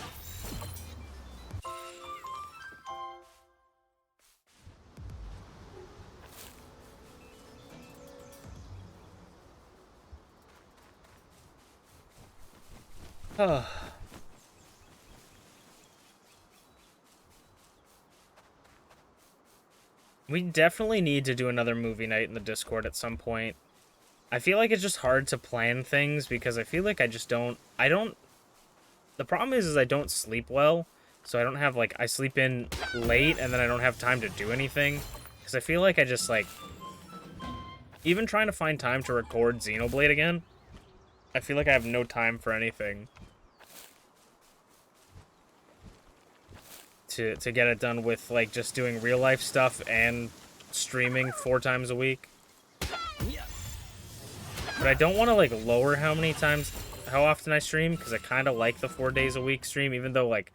We definitely need to do another movie night in the Discord at some point. I feel like it's just hard to plan things because I feel like I just don't... The problem is I don't sleep well. So I don't have, like... I sleep in late and then I don't have time to do anything. Because I feel like I just, like... Even trying to find time to record Xenoblade again, I feel like I have no time for anything. To get it done with, like, just doing real life stuff and streaming 4 times a week. But I don't want to, like, lower how often I stream, because I kind of like the 4 days a week stream, even though, like,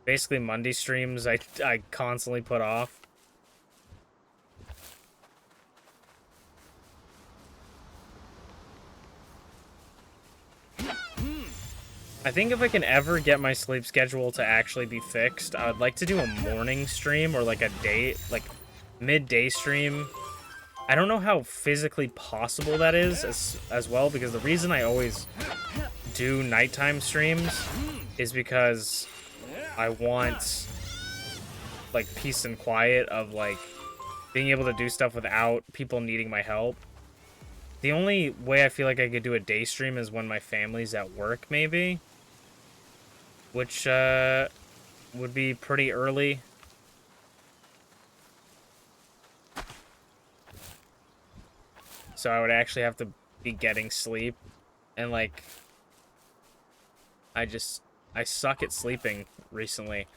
basically Monday streams I constantly put off. I think if I can ever get my sleep schedule to actually be fixed, I would like to do a morning stream or like a day, like midday stream. I don't know how physically possible that is as well, because the reason I always do nighttime streams is because I want like peace and quiet of like being able to do stuff without people needing my help. The only way I feel like I could do a day stream is when my family's at work, maybe. Which, would be pretty early. So I would actually have to be getting sleep. And, like, I suck at sleeping recently.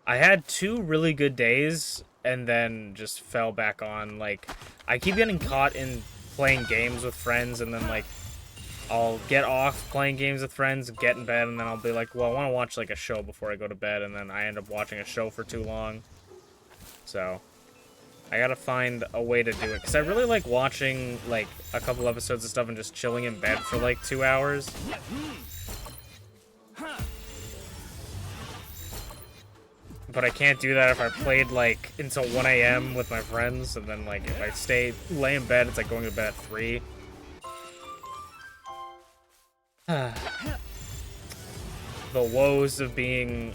I had 2 really good days, and then just fell back on, like, I keep getting caught in playing games with friends, and then, like, I'll get off playing games with friends, get in bed, and then I'll be like, well, I want to watch, like, a show before I go to bed, and then I end up watching a show for too long. So, I gotta find a way to do it, because I really like watching, like, a couple episodes of stuff and just chilling in bed for, like, 2 hours. But I can't do that if I played, like, until 1 a.m. with my friends, and then, like, if I lay in bed, it's like going to bed at 3. The woes of being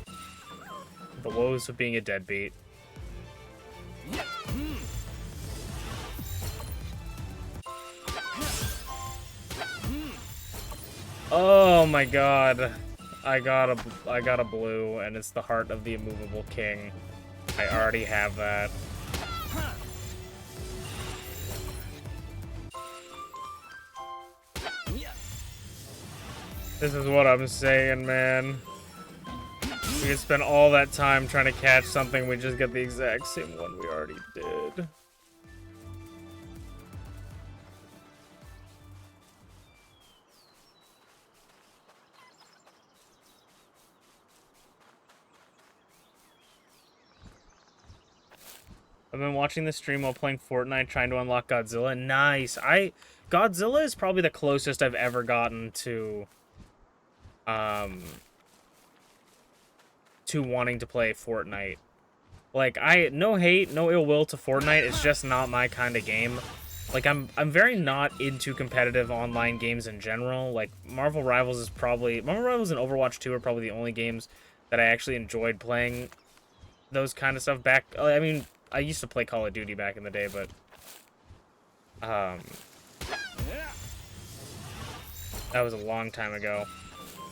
a deadbeat. Oh my god. I got a blue, and it's the Heart of the Immovable King. I already have that. This is what I'm saying, man. We could spend all that time trying to catch something, we just get the exact same one we already did. I've been watching the stream while playing Fortnite, trying to unlock Godzilla. Nice. Godzilla is probably the closest I've ever gotten to wanting to play Fortnite. Like, no hate, no ill will to Fortnite. It's just not my kind of game. Like, I'm very not into competitive online games in general. Like, Marvel Rivals and Overwatch 2 are probably the only games that I actually enjoyed playing those kind of stuff back. I mean, I used to play Call of Duty back in the day, but that was a long time ago.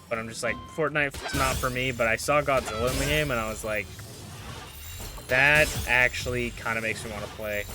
But I'm just like, Fortnite's not for me, but I saw Godzilla in the game, and I was like, that actually kind of makes me want to play.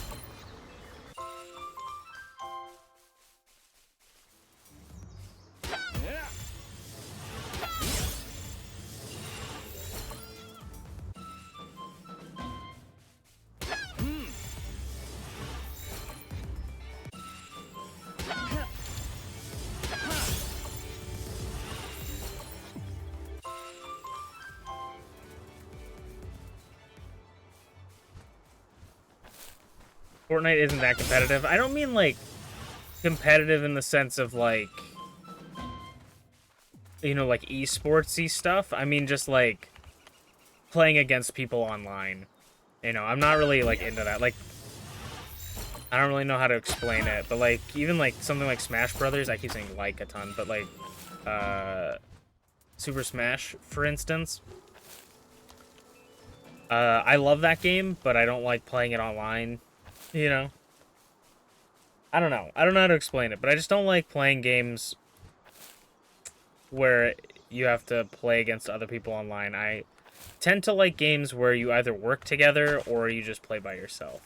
Fortnite isn't that competitive. I don't mean, like, competitive in the sense of, like, you know, like, esports-y stuff. I mean just, like, playing against people online. You know, I'm not really, like, into that. Like, I don't really know how to explain it, but, like, even, like, something like Smash Brothers, I keep saying like a ton, but, like, Super Smash, for instance. I love that game, but I don't like playing it online. You know? I don't know. I don't know how to explain it, but I just don't like playing games where you have to play against other people online. I tend to like games where you either work together or you just play by yourself.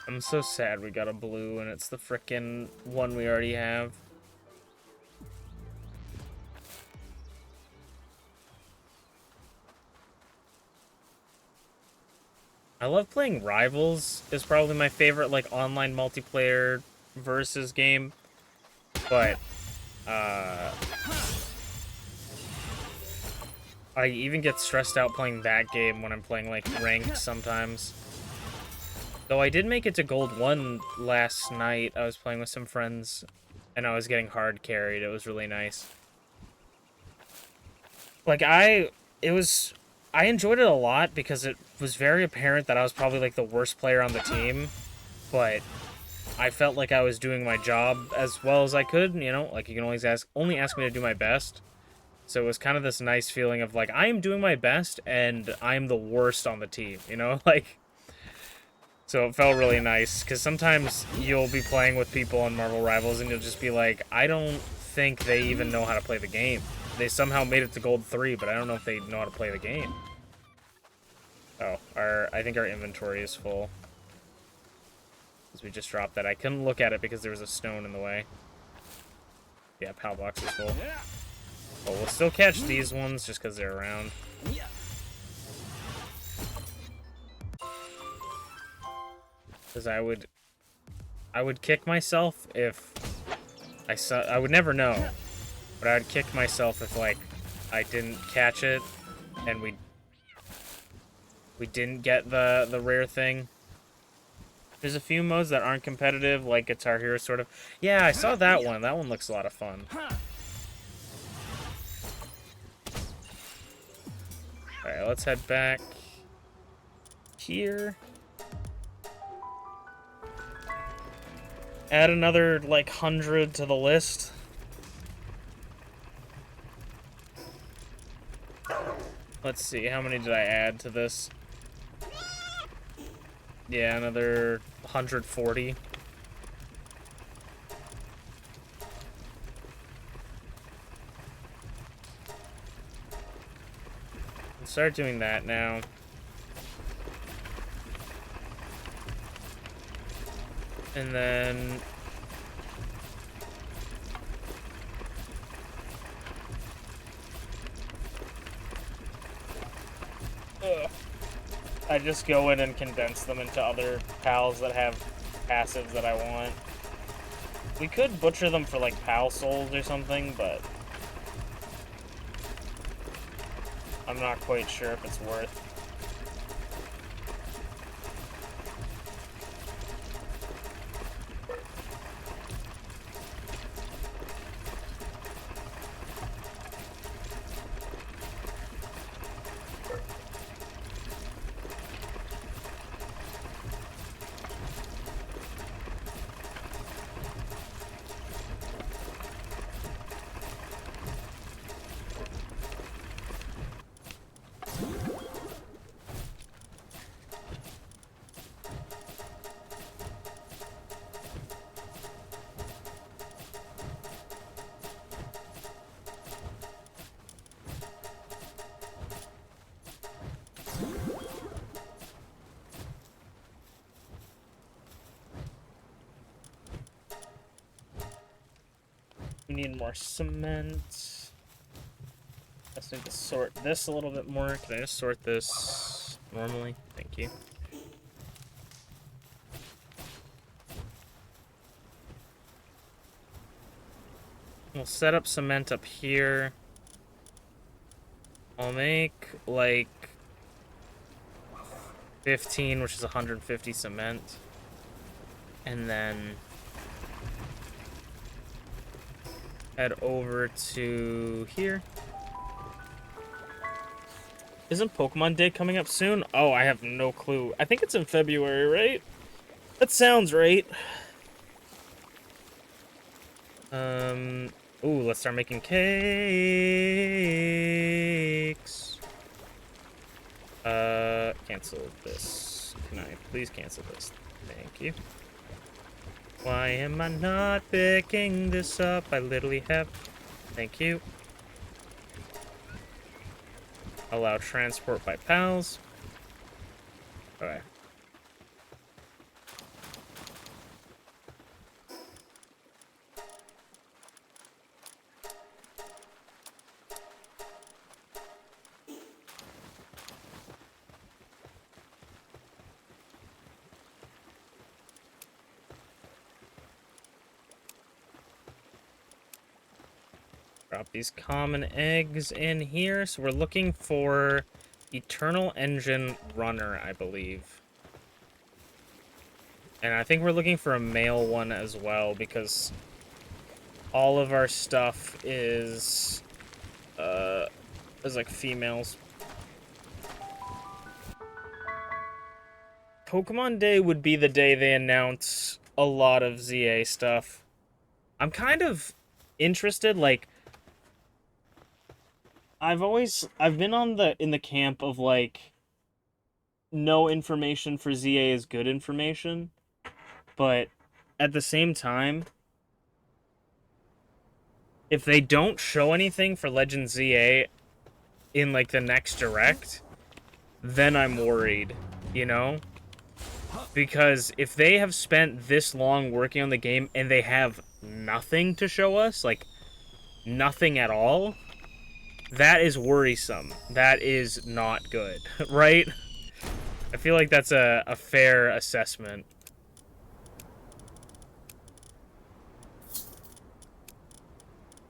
I'm so sad we got a blue and it's the frickin' one we already have. I love playing Rivals. Is probably my favorite, like, online multiplayer versus game. But, I even get stressed out playing that game when I'm playing, like, ranked sometimes. Though I did make it to Gold 1 last night. I was playing with some friends, and I was getting hard carried. It was really nice. Like, I enjoyed it a lot because it was very apparent that I was probably, like, the worst player on the team. But I felt like I was doing my job as well as I could, you know? Like, you can only ask me to do my best. So it was kind of this nice feeling of, like, I am doing my best, and I'm the worst on the team, you know? Like... So it felt really nice, because sometimes you'll be playing with people on Marvel Rivals, and you'll just be like, I don't think they even know how to play the game. They somehow made it to Gold 3, but I don't know if they know how to play the game. Oh, I think our inventory is full. Because we just dropped that. I couldn't look at it because there was a stone in the way. Yeah, PAL box is full. Oh, we'll still catch these ones just because they're around. Because I would kick myself if I would never know, but I would kick myself if, like, I didn't catch it and we didn't get the rare thing. There's a few modes that aren't competitive, like Guitar Hero sort of. Yeah, I saw that one. That one looks a lot of fun. Alright, let's head back here. Add another, like, 100 to the list. Let's see, how many did I add to this? Yeah, another 140. Let's start doing that now. And then... Ugh. I just go in and condense them into other pals that have passives that I want. We could butcher them for, like, pal souls or something, but I'm not quite sure if it's worth. We need more cement. I just need to sort this a little bit more. Can I just sort this normally? Thank you. We'll set up cement up here. I'll make, like, 15, which is 150 cement. And then head over to here. Isn't Pokemon Day coming up soon? Oh, I have no clue. I think it's in February, right? That sounds right. Ooh, let's start making cakes. Cancel this. Can I please cancel this? Thank you. Why am I not picking this up? I literally have. Thank you. Allow transport by pals. Okay. Drop these common eggs in here. So we're looking for Eternal Engine Runner, I believe. And I think we're looking for a male one as well, because all of our stuff is like females. Pokemon Day would be the day they announce a lot of ZA stuff. I'm kind of interested, like, I've been in the camp of, like, no information for ZA is good information, but at the same time, if they don't show anything for Legend ZA in, like, the next direct, then I'm worried, you know? Because if they have spent this long working on the game and they have nothing to show us, like, nothing at all, that is worrisome. That is not good, right? I feel like that's a fair assessment.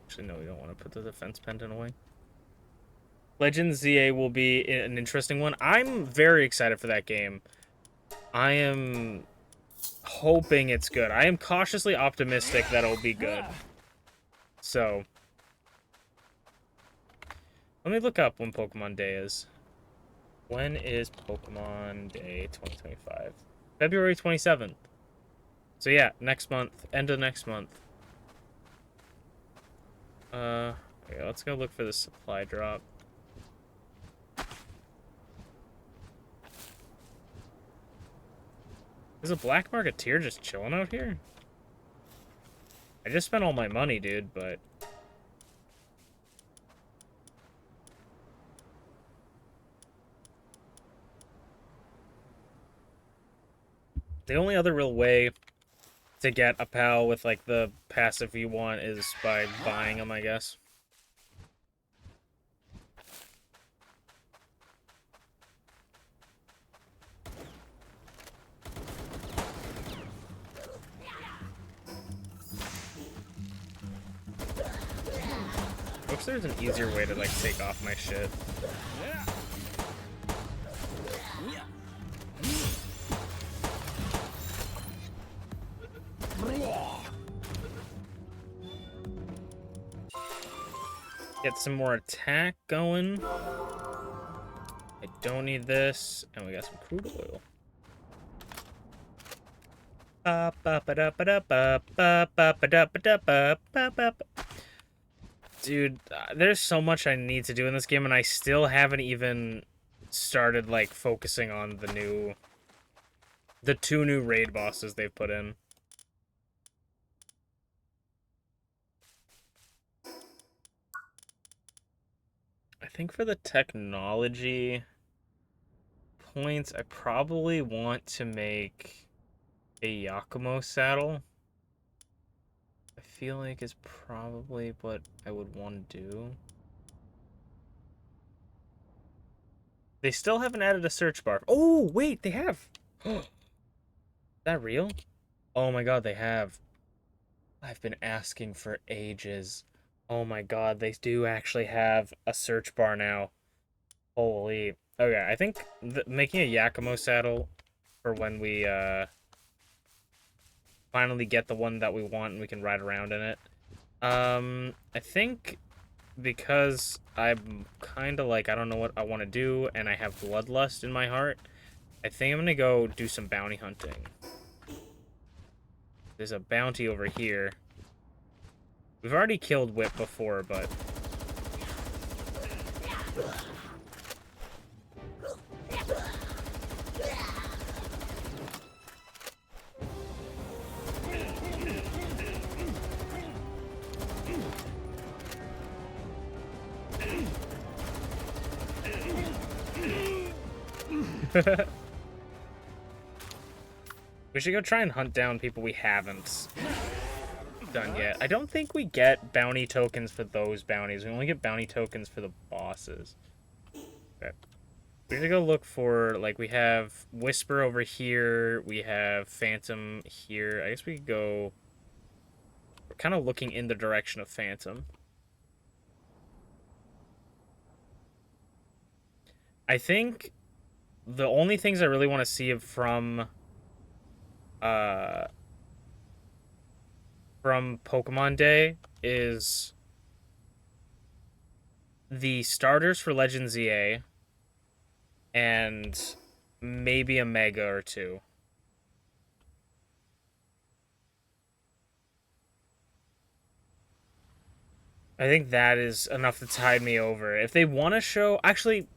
Actually, no, we don't want to put the defense pendant away. Legend ZA will be an interesting one. I'm very excited for that game. I am hoping it's good. I am cautiously optimistic that it'll be good. So, let me look up when Pokemon Day is. When is Pokemon Day 2025? February 27th. So yeah, next month. End of next month. Okay, let's go look for the supply drop. Is a black marketeer just chilling out here? I just spent all my money, dude, but... The only other real way to get a pal with, like, the passive you want is by buying them, I guess. Looks there's an easier way to like take off my shit. Get some more attack going. I don't need this, and we got some crude oil. Dude, there's so much I need to do in this game, and I still haven't even started like focusing on the 2 new raid bosses they've put in. I think for the technology points, I probably want to make a Yakumo saddle. I feel like is probably what I would want to do. They still haven't added a search bar. Oh, wait, they have. Is that real? Oh my god, they have. I've been asking for ages. Oh my god, they do actually have a search bar now. Holy. Okay, I think making a Yakumo saddle for when we finally get the one that we want and we can ride around in it. I think because I'm kind of like, I don't know what I want to do, and I have bloodlust in my heart, I think I'm going to go do some bounty hunting. There's a bounty over here. We've already killed Whip before, but... We should go try and hunt down people we haven't done yet. I don't think we get bounty tokens for those bounties. We only get bounty tokens for the bosses. Okay. We should go look for, like, we have Whisper over here. We have Phantom here. I guess we could go... We're kind of looking in the direction of Phantom. I think the only things I really want to see from Pokemon Day is the starters for Legend ZA and maybe a Mega or 2. I think that is enough to tide me over. If they want to show... Actually,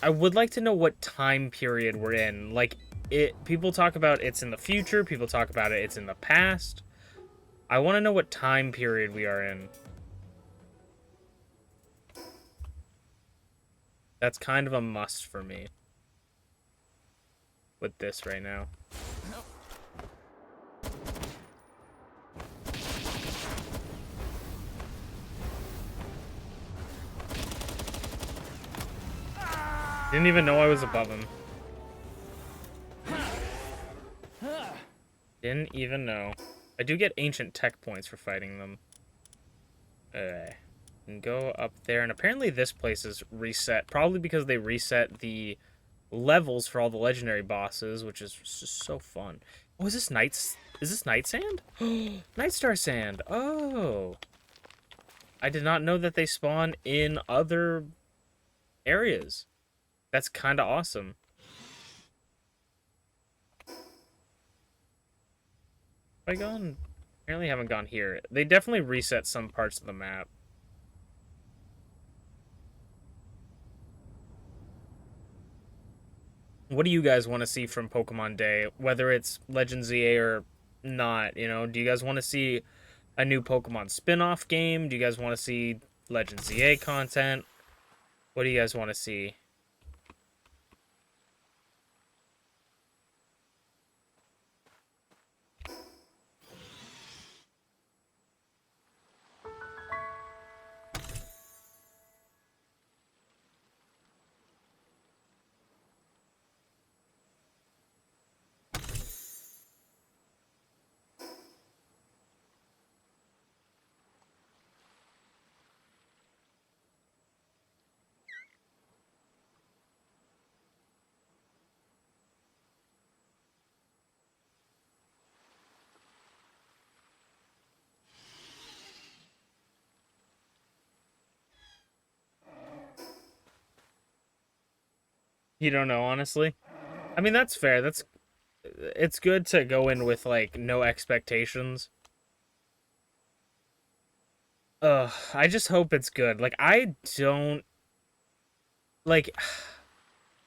I would like to know what time period we're in. Like, people talk about it's in the future. People talk about it's in the past. I want to know what time period we are in. That's kind of a must for me. With this right now. Didn't even know I was above him. Didn't even know. I do get ancient tech points for fighting them. And go up there. And apparently this place is reset. Probably because they reset the levels for all the legendary bosses, which is just so fun. Oh, is this Night Sand? Night Star Sand. Oh. I did not know that they spawn in other areas. That's kind of awesome. Have I gone? Apparently haven't gone here. They definitely reset some parts of the map. What do you guys want to see from Pokemon Day? Whether it's Legend ZA or not, you know? Do you guys want to see a new Pokemon spin-off game? Do you guys want to see Legend ZA content? What do you guys want to see? You don't know, honestly? I mean, that's fair. It's good to go in with, like, no expectations. I just hope it's good. Like, I don't... Like,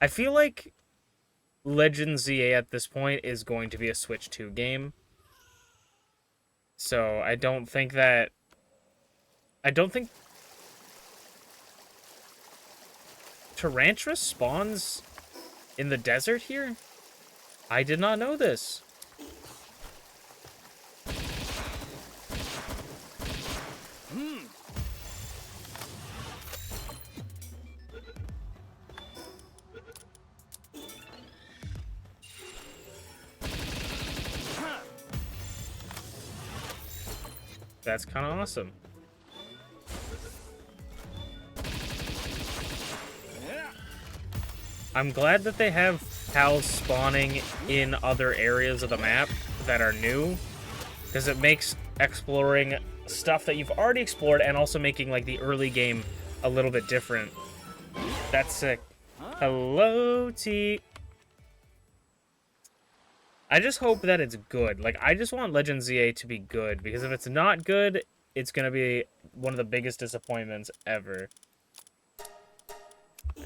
I feel like Legend ZA at this point is going to be a Switch 2 game. So, I don't think that... I don't think... Tarantula spawns in the desert here? I did not know this. That's kind of awesome. I'm glad that they have pals spawning in other areas of the map that are new, because it makes exploring stuff that you've already explored and also making, like, the early game a little bit different. That's sick. Hello, T. I just hope that it's good. Like, I just want Legend ZA to be good, because if it's not good, it's gonna be one of the biggest disappointments ever.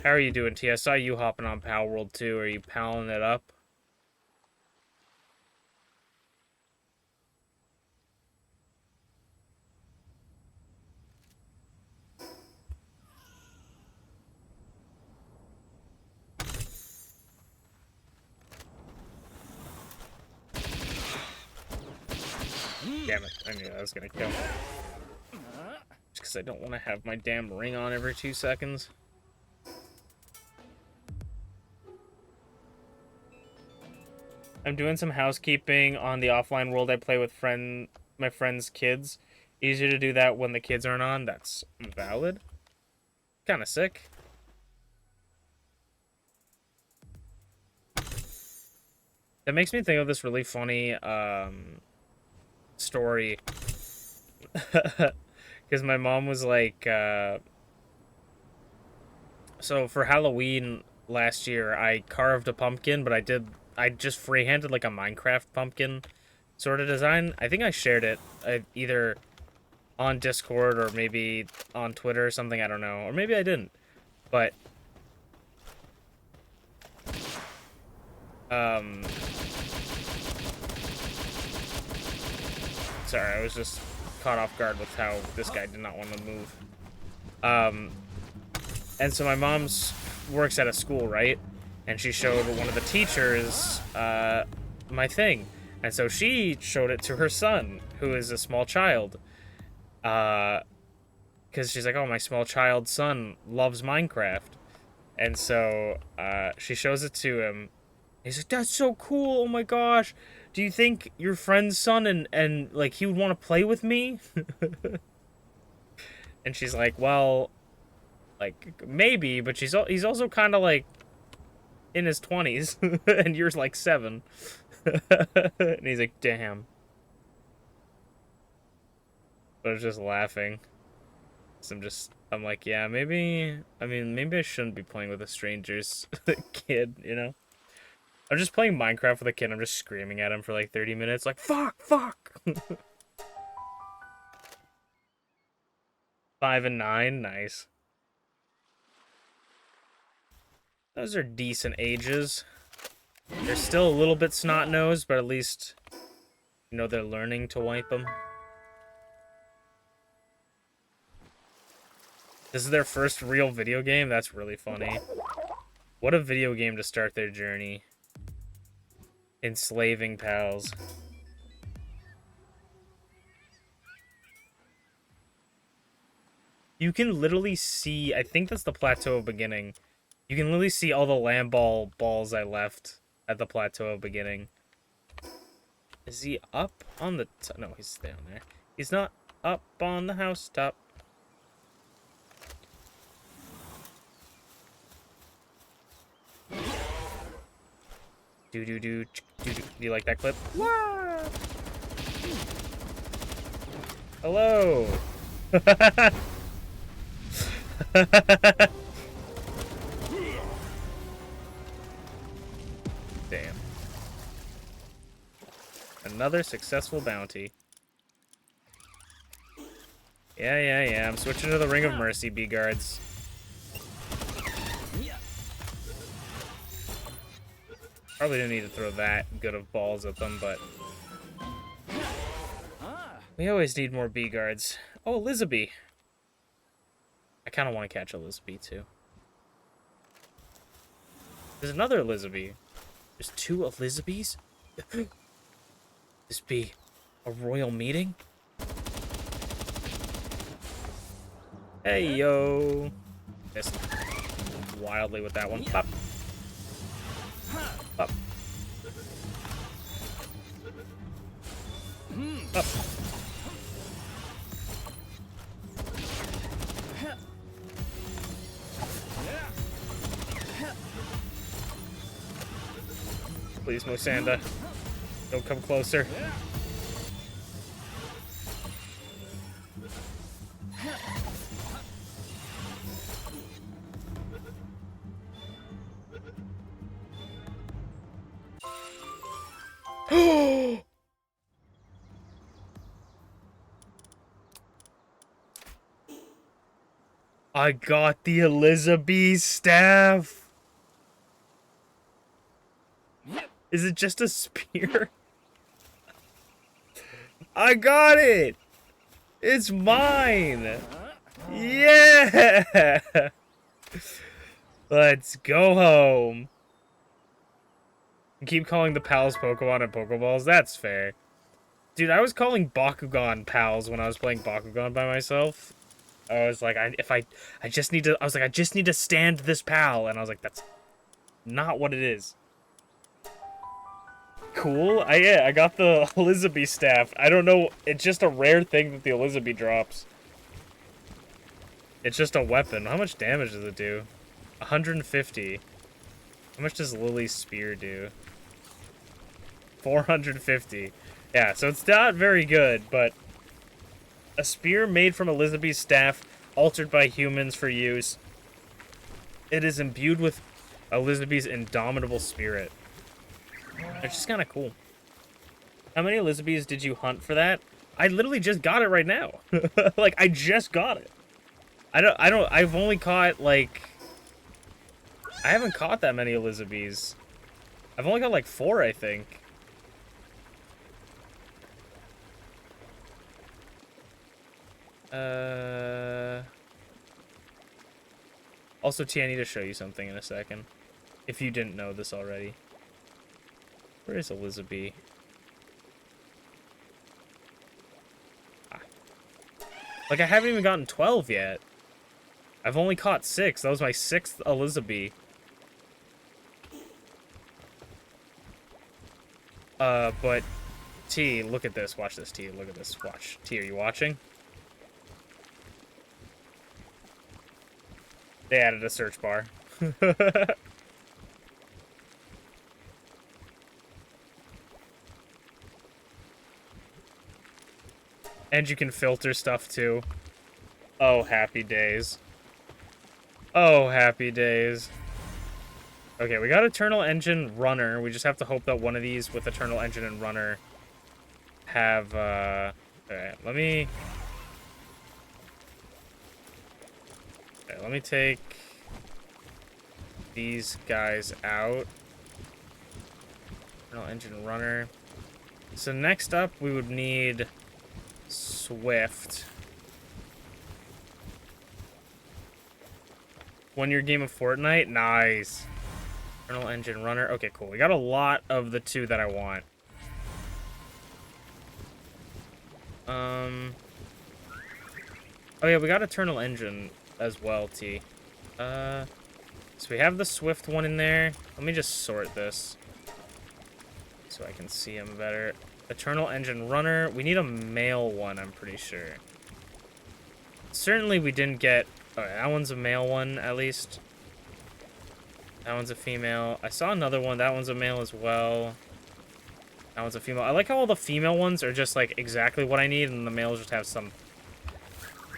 How are you doing, T? I saw you hopping on Pal World 2. Are you palling it up? Damn it. I knew I was gonna kill him. Just because I don't want to have my damn ring on every 2 seconds. I'm doing some housekeeping on the offline world I play with my friends' kids. Easier to do that when the kids aren't on. That's valid. Kind of sick. That makes me think of this really funny story. Because my mom was like, so for Halloween last year, I carved a pumpkin, but I just freehanded like a Minecraft pumpkin sort of design. I think I shared it either on Discord or maybe on Twitter or something, I don't know. Or maybe I didn't. But sorry, I was just caught off guard with how this guy did not want to move. And so my mom's works at a school, right? And she showed one of the teachers my thing. And so she showed it to her son, who is a small child. Because she's like, oh, my small child son loves Minecraft. And so she shows it to him. He's like, that's so cool. Oh my gosh. Do you think your friend's son and like he would want to play with me? And she's like, well, like maybe, but he's also kind of like in his 20s and you're like 7. And he's like, damn. But I was just laughing. So I'm like, yeah, maybe I shouldn't be playing with a stranger's kid, you know? I'm just playing Minecraft with a kid. I'm just screaming at him for like 30 minutes. Like, fuck. 5 and 9. Nice. Those are decent ages. They're still a little bit snot-nosed, but at least, you know, they're learning to wipe them. This is their first real video game? That's really funny. What a video game to start their journey. Enslaving pals. You can literally see, I think that's the plateau of beginning. You can literally see all the land balls I left at the plateau of beginning. Is he up on the no, he's down there. He's not up on the housetop. Do you like that clip? Wah! Hello. Another successful bounty. Yeah. I'm switching to the Ring of Mercy, bee guards. Probably didn't need to throw that good of balls at them, but... we always need more bee guards. Oh, Elizabeth. I kind of want to catch Elizabeth, too. There's another Elizabeth. There's 2 Elizabeths? This be a royal meeting? Hey, yo. Missed wildly with that one. Pop. Pop. Up. Please, Mosanda. Don't come closer. I got the Elizabeth staff. Is it just a spear? I got it. It's mine. Yeah. Let's go home. You keep calling the pals Pokemon and Pokeballs. That's fair. Dude, I was calling Bakugan pals when I was playing Bakugan by myself. I was like, I just need to stand this pal, and I was like, that's not what it is. Cool. I got the Elizabeth staff. I don't know. It's just a rare thing that the Elizabeth drops. It's just a weapon. How much damage does it do? 150. How much does Lily's spear do? 450. Yeah, so it's not very good, but a spear made from Elizabeth's staff, altered by humans for use. It is imbued with Elizabeth's indomitable spirit. It's just kind of cool. How many Elizabeths did you hunt for that? I literally just got it right now. Like, I just got it. I've only caught, like... I haven't caught that many Elizabeths. I've only got, like, 4, I think. Also, T, I need to show you something in a second. If you didn't know this already. Where is Elizabeth? Ah. Like, I haven't even gotten 12 yet. I've only caught 6. That was my 6th Elizabeth. But... T, look at this. Watch this, T. Look at this. Watch. T, are you watching? They added a search bar. And you can filter stuff, too. Oh, happy days. Oh, happy days. Okay, we got Eternal Engine Runner. We just have to hope that one of these with Eternal Engine and Runner have, Alright, let me take these guys out. Eternal Engine Runner. So next up, we would need Swift. 1-year game of Fortnite? Nice. Eternal Engine Runner. Okay, cool. We got a lot of the 2 that I want. Oh yeah, we got Eternal Engine as well, T. So we have the Swift one in there. Let me just sort this so I can see them better. Eternal Engine Runner. We need a male one, I'm pretty sure. Certainly we didn't get... Oh, that one's a male one, at least. That one's a female. I saw another one. That one's a male as well. That one's a female. I like how all the female ones are just, like, exactly what I need, and the males just have some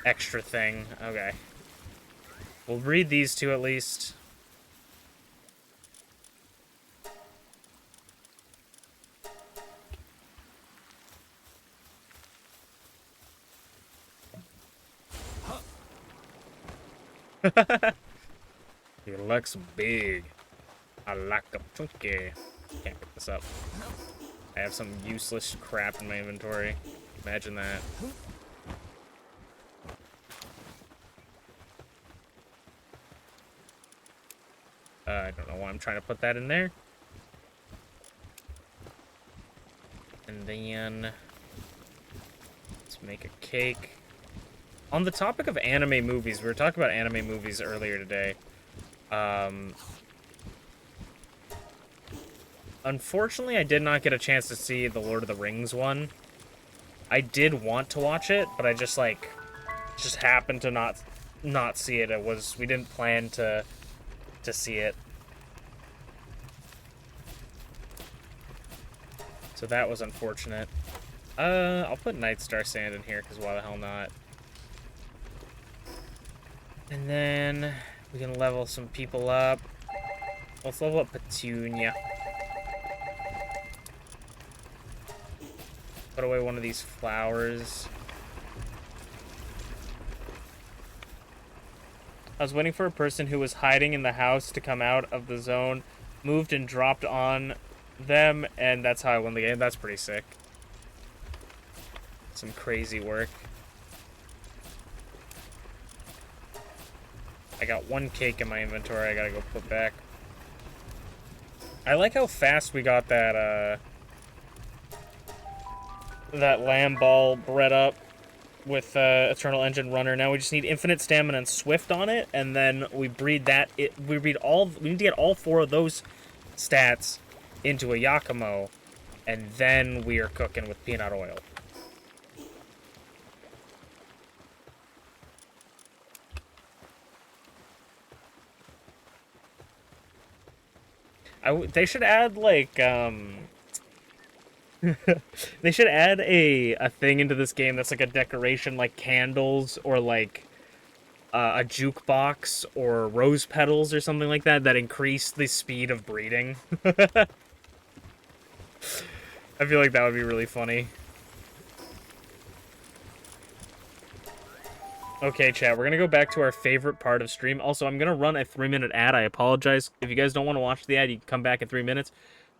extra thing. Okay. We'll read these 2 at least. He looks big. I like a chunky. Can't pick this up. I have some useless crap in my inventory. Imagine that. I don't know why I'm trying to put that in there. And then let's make a cake. On the topic of anime movies, we were talking about anime movies earlier today. Unfortunately, I did not get a chance to see the Lord of the Rings one. I did want to watch it, but I just happened to not see it. We didn't plan to see it. So that was unfortunate. I'll put Nightstar Sand in here, because why the hell not? And then we can level some people up. Let's level up Petunia. Put away one of these flowers. I was waiting for a person who was hiding in the house to come out of the zone, moved and dropped on them, and that's how I won the game. That's pretty sick. Some crazy work. I got one cake in my inventory I gotta go put back. I like how fast we got that lamb ball bred up with Eternal Engine Runner. Now we just need infinite stamina and swift on it, and then we breed that. We need to get all 4 of those stats into a Yakumo, and then we are cooking with peanut oil. They should add, like, they should add a thing into this game that's like a decoration, like candles, or like a jukebox, or rose petals, or something like that, that increase the speed of breeding. I feel like that would be really funny. Okay, chat, we're gonna go back to our favorite part of stream. Also, I'm gonna run a 3-minute ad. I apologize. If you guys don't want to watch the ad, you can come back in 3 minutes.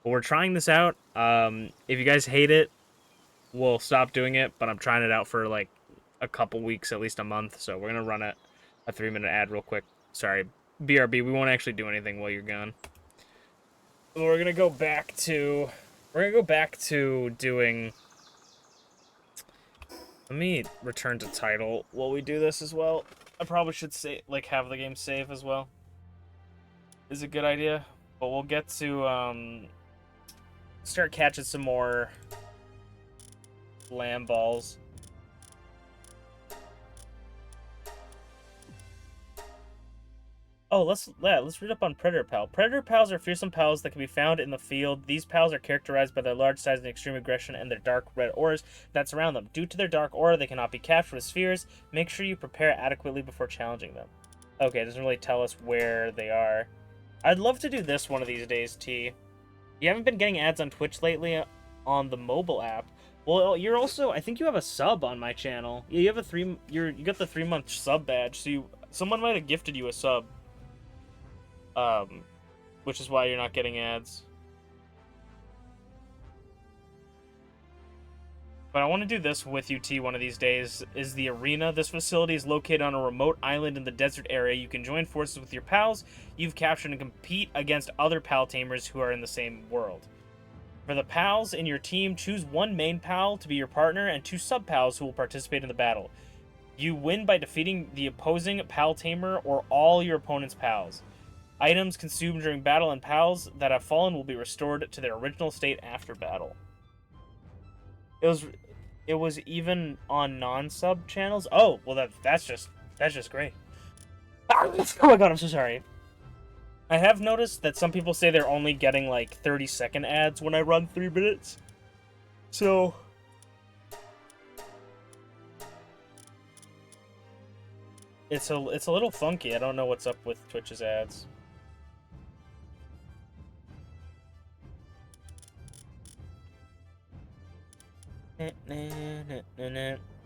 But we're trying this out. If you guys hate it, we'll stop doing it. But I'm trying it out for like a couple weeks, at least a month. So we're gonna run a 3-minute ad real quick. Sorry, BRB. We won't actually do anything while you're gone. We're gonna go back to doing. Let me return to title while we do this as well. I probably should say, like, have the game save as well. Is a good idea. But we'll get to start catching some more lamb balls. Oh, let's read up on Predator Pal. Predator Pals are fearsome pals that can be found in the field. These pals are characterized by their large size and extreme aggression and their dark red auras that surround them. Due to their dark aura, they cannot be captured with spheres. Make sure you prepare adequately before challenging them. Okay, it doesn't really tell us where they are. I'd love to do this one of these days, T. You haven't been getting ads on Twitch lately on the mobile app. Well, you're also, I think you have a sub on my channel. Yeah, you have you got the 3-month sub badge, so someone might have gifted you a sub. Which is why you're not getting ads. But I want to do this with you, T, one of these days, is the arena. This facility is located on a remote island in the desert area. You can join forces with your pals you've captured and compete against other pal tamers who are in the same world. For the pals in your team, choose one main pal to be your partner and 2 sub-pals who will participate in the battle. You win by defeating the opposing pal tamer or all your opponent's pals. Items consumed during battle and pals that have fallen will be restored to their original state after battle. It was even on non-sub channels. Oh, well that's just great. Oh my god, I'm so sorry. I have noticed that some people say they're only getting like 30-second ads when I run 3 minutes. So it's a little funky. I don't know what's up with Twitch's ads.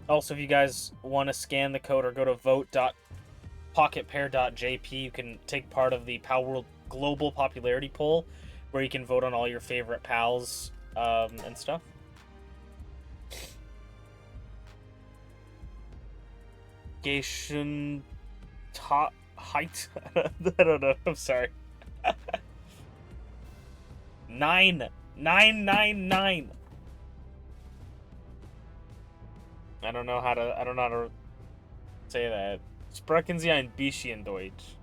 Also, if you guys want to scan the code or go to vote. pocketpair.jp, you can take part of the Pal World Global Popularity Poll, where you can vote on all your favorite pals and stuff. Gation top height. I don't know. I'm sorry. 999. I don't know how to say that. Sprechen Sie ein bisschen Deutsch.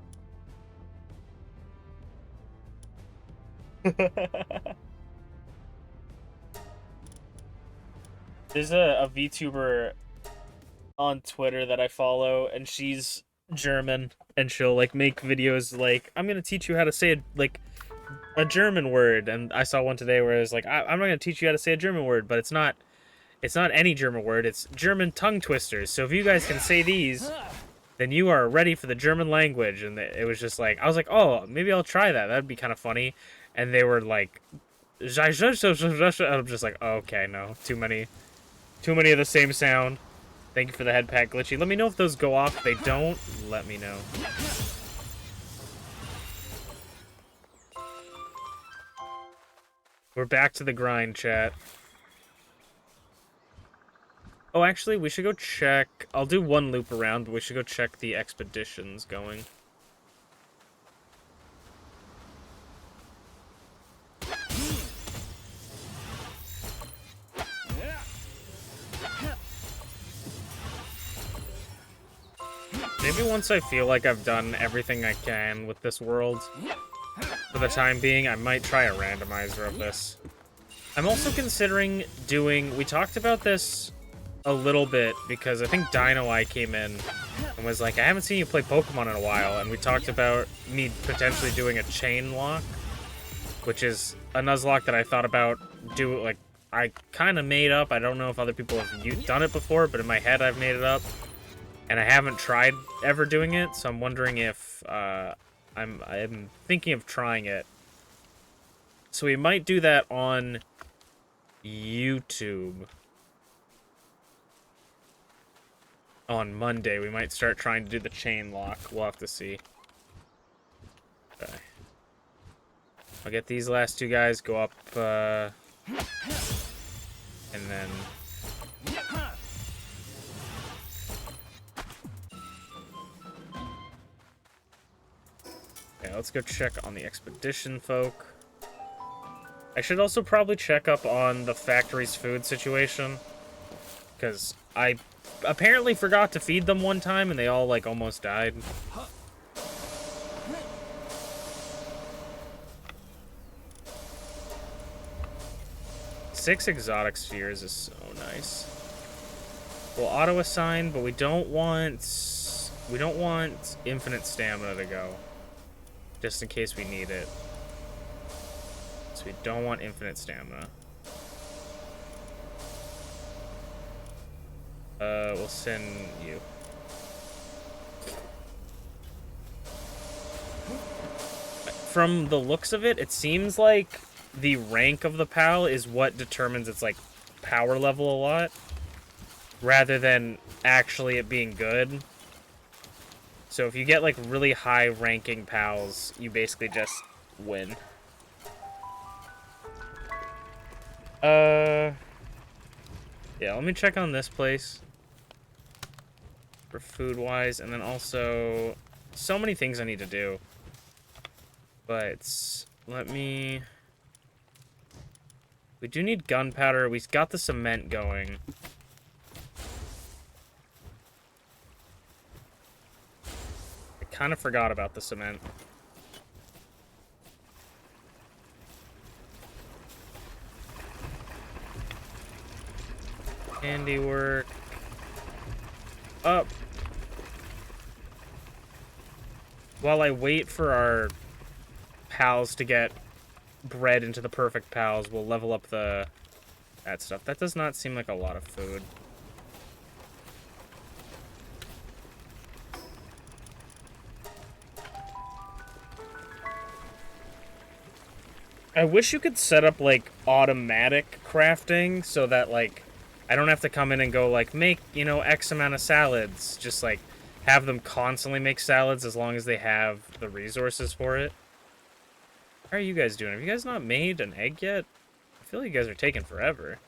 There's a VTuber on Twitter that I follow, and she's German, and she'll like make videos like, I'm gonna teach you how to say a German word. And I saw one today where it was like, I'm not gonna teach you how to say a German word, but it's not any German word, it's German tongue twisters. So if you guys can say these, then you are ready for the German language. And it was just like, I was like, oh, maybe I'll try that. That'd be kind of funny. And they were like, I'm just like, oh, okay, no, too many of the same sound. Thank you for the head pack, Glitchy. Let me know if those go off. If they don't, let me know. We're back to the grind, chat. Oh, actually, we should go check. I'll do one loop around, but we should go check the expeditions going. Maybe once I feel like I've done everything I can with this world, for the time being, I might try a randomizer of this. I'm also considering doing... We talked about this a little bit, because I think DynoEye came in and was like, I haven't seen you play Pokemon in a while, and we talked about me potentially doing a chain lock, which is a Nuzlocke that I thought about I kind of made up. I don't know if other people have done it before, but in my head I've made it up. And I haven't tried ever doing it, so I'm wondering if I'm thinking of trying it. So we might do that on YouTube. On Monday, we might start trying to do the chain lock. We'll have to see. Okay. I'll get these last two guys, go up, and then... Okay, let's go check on the expedition folk. I should also probably check up on the factory's food situation, because I apparently forgot to feed them one time and they all like almost died. Six exotic spheres is so nice. We'll auto assign, but we don't want infinite stamina to go. Just in case we need it. So we don't want infinite stamina. We'll send you. From the looks of it, it seems like the rank of the PAL is what determines its, like, power level a lot, rather than actually it being good. So if you get, like, really high-ranking pals, you basically just win. Yeah, let me check on this place for food-wise, and then also so many things I need to do. But let me... We do need gunpowder. We've got the cement going. I kind of forgot about the cement. Handiwork. Up. While I wait for our pals to get bred into the perfect pals, we'll level up that stuff. That does not seem like a lot of food. I wish you could set up, like, automatic crafting so that, like, I don't have to come in and go, like, make, you know, X amount of salads. Just, like, have them constantly make salads as long as they have the resources for it. How are you guys doing? Have you guys not made an egg yet? I feel like you guys are taking forever.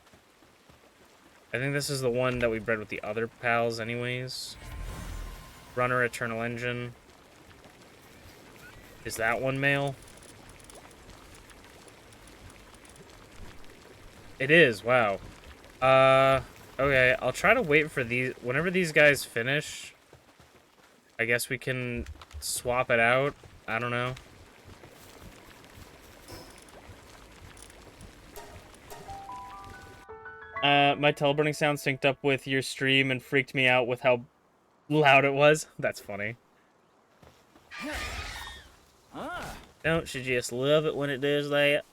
I think this is the one that we bred with the other pals anyways. Runner, Eternal Engine. Is that one male? It is, wow. Okay, I'll try to wait for these. Whenever these guys finish, I guess we can swap it out. I don't know. My teleporting sound synced up with your stream and freaked me out with how loud it was. That's funny. Don't you just love it when it does that?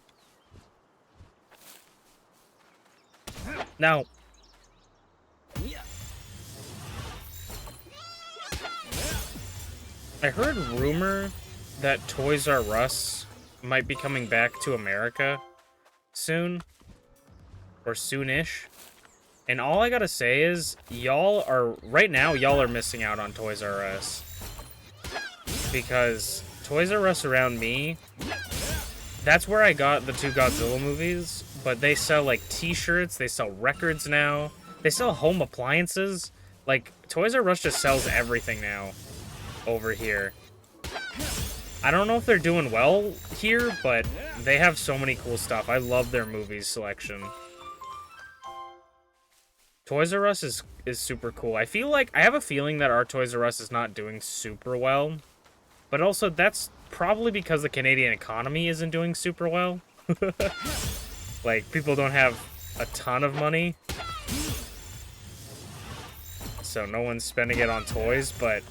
No. I heard rumor that Toys R Us might be coming back to America soon. Or soonish. And all I gotta say is, right now, y'all are missing out on Toys R Us. Because Toys R Us around me, that's where I got the 2 Godzilla movies, but they sell, like, t-shirts, they sell records now, they sell home appliances. Like, Toys R Us just sells everything now over here. I don't know if they're doing well here, but they have so many cool stuff. I love their movies selection. Toys R Us is super cool. I have a feeling that our Toys R Us is not doing super well. But also, that's probably because the Canadian economy isn't doing super well. Like, people don't have a ton of money. So no one's spending it on toys, but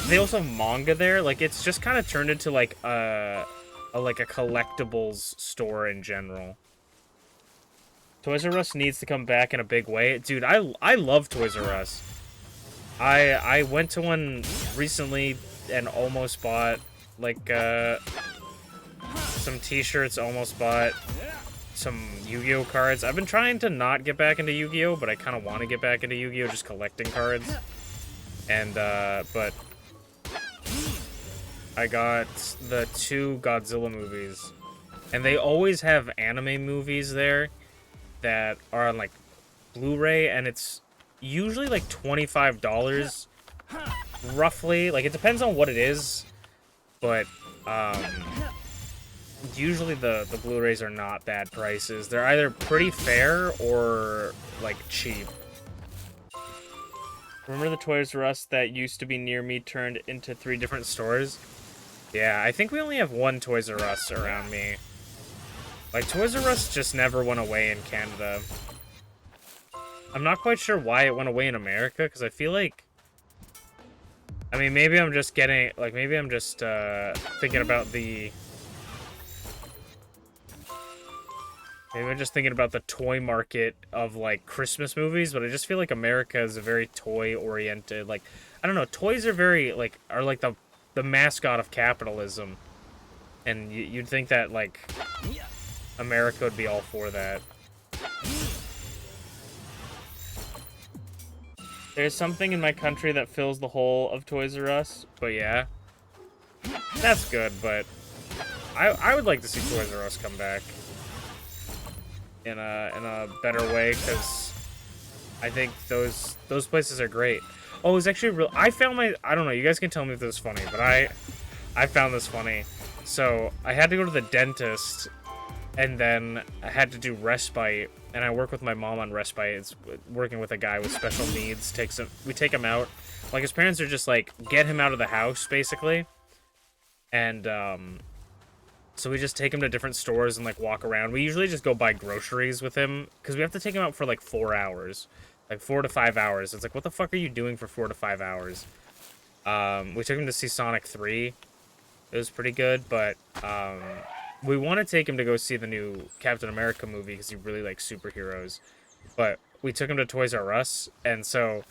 they also have manga there. Like, it's just kind of turned into, like, a collectibles store in general. Toys R Us needs to come back in a big way. Dude, I love Toys R Us. I went to one recently and almost bought, like, some t-shirts, almost bought some Yu-Gi-Oh cards. I've been trying to not get back into Yu-Gi-Oh, but I kind of want to get back into Yu-Gi-Oh, just collecting cards. And, but I got the 2 Godzilla movies. And they always have anime movies there that are on, like, Blu-ray, and it's usually, like, $25, roughly. Like, it depends on what it is, but, usually the Blu-rays are not bad prices. They're either pretty fair or, like, cheap. Remember the Toys R Us that used to be near me turned into 3 different stores? Yeah, I think we only have 1 Toys R Us around me. Like, Toys R Us just never went away in Canada. I'm not quite sure why it went away in America, because I feel like... I mean, maybe I'm just getting... Like, maybe I'm just, thinking about the... Maybe I'm just thinking about the toy market of, like, Christmas movies, but I just feel like America is a very toy-oriented, like... I don't know, toys are very, like, are like the mascot of capitalism. And you'd think that, like... America would be all for that. There's something in my country that fills the hole of Toys R Us, but yeah. That's good, but I would like to see Toys R Us come back in a better way, because I think those places are great. Oh, it was actually real. I don't know, you guys can tell me if this is funny, but I found this funny. So I had to go to the dentist, and then I had to do respite, and I work with my mom on respite. It's working with a guy with special needs. We take him out. Like, his parents are just like, get him out of the house, basically. And, so we just take him to different stores and, like, walk around. We usually just go buy groceries with him, because we have to take him out for, like, 4 hours. Like, 4 to 5 hours. It's like, what the fuck are you doing for 4 to 5 hours? We took him to see Sonic 3. It was pretty good, but, we want to take him to go see the new Captain America movie because he really likes superheroes. But we took him to Toys R Us, and so,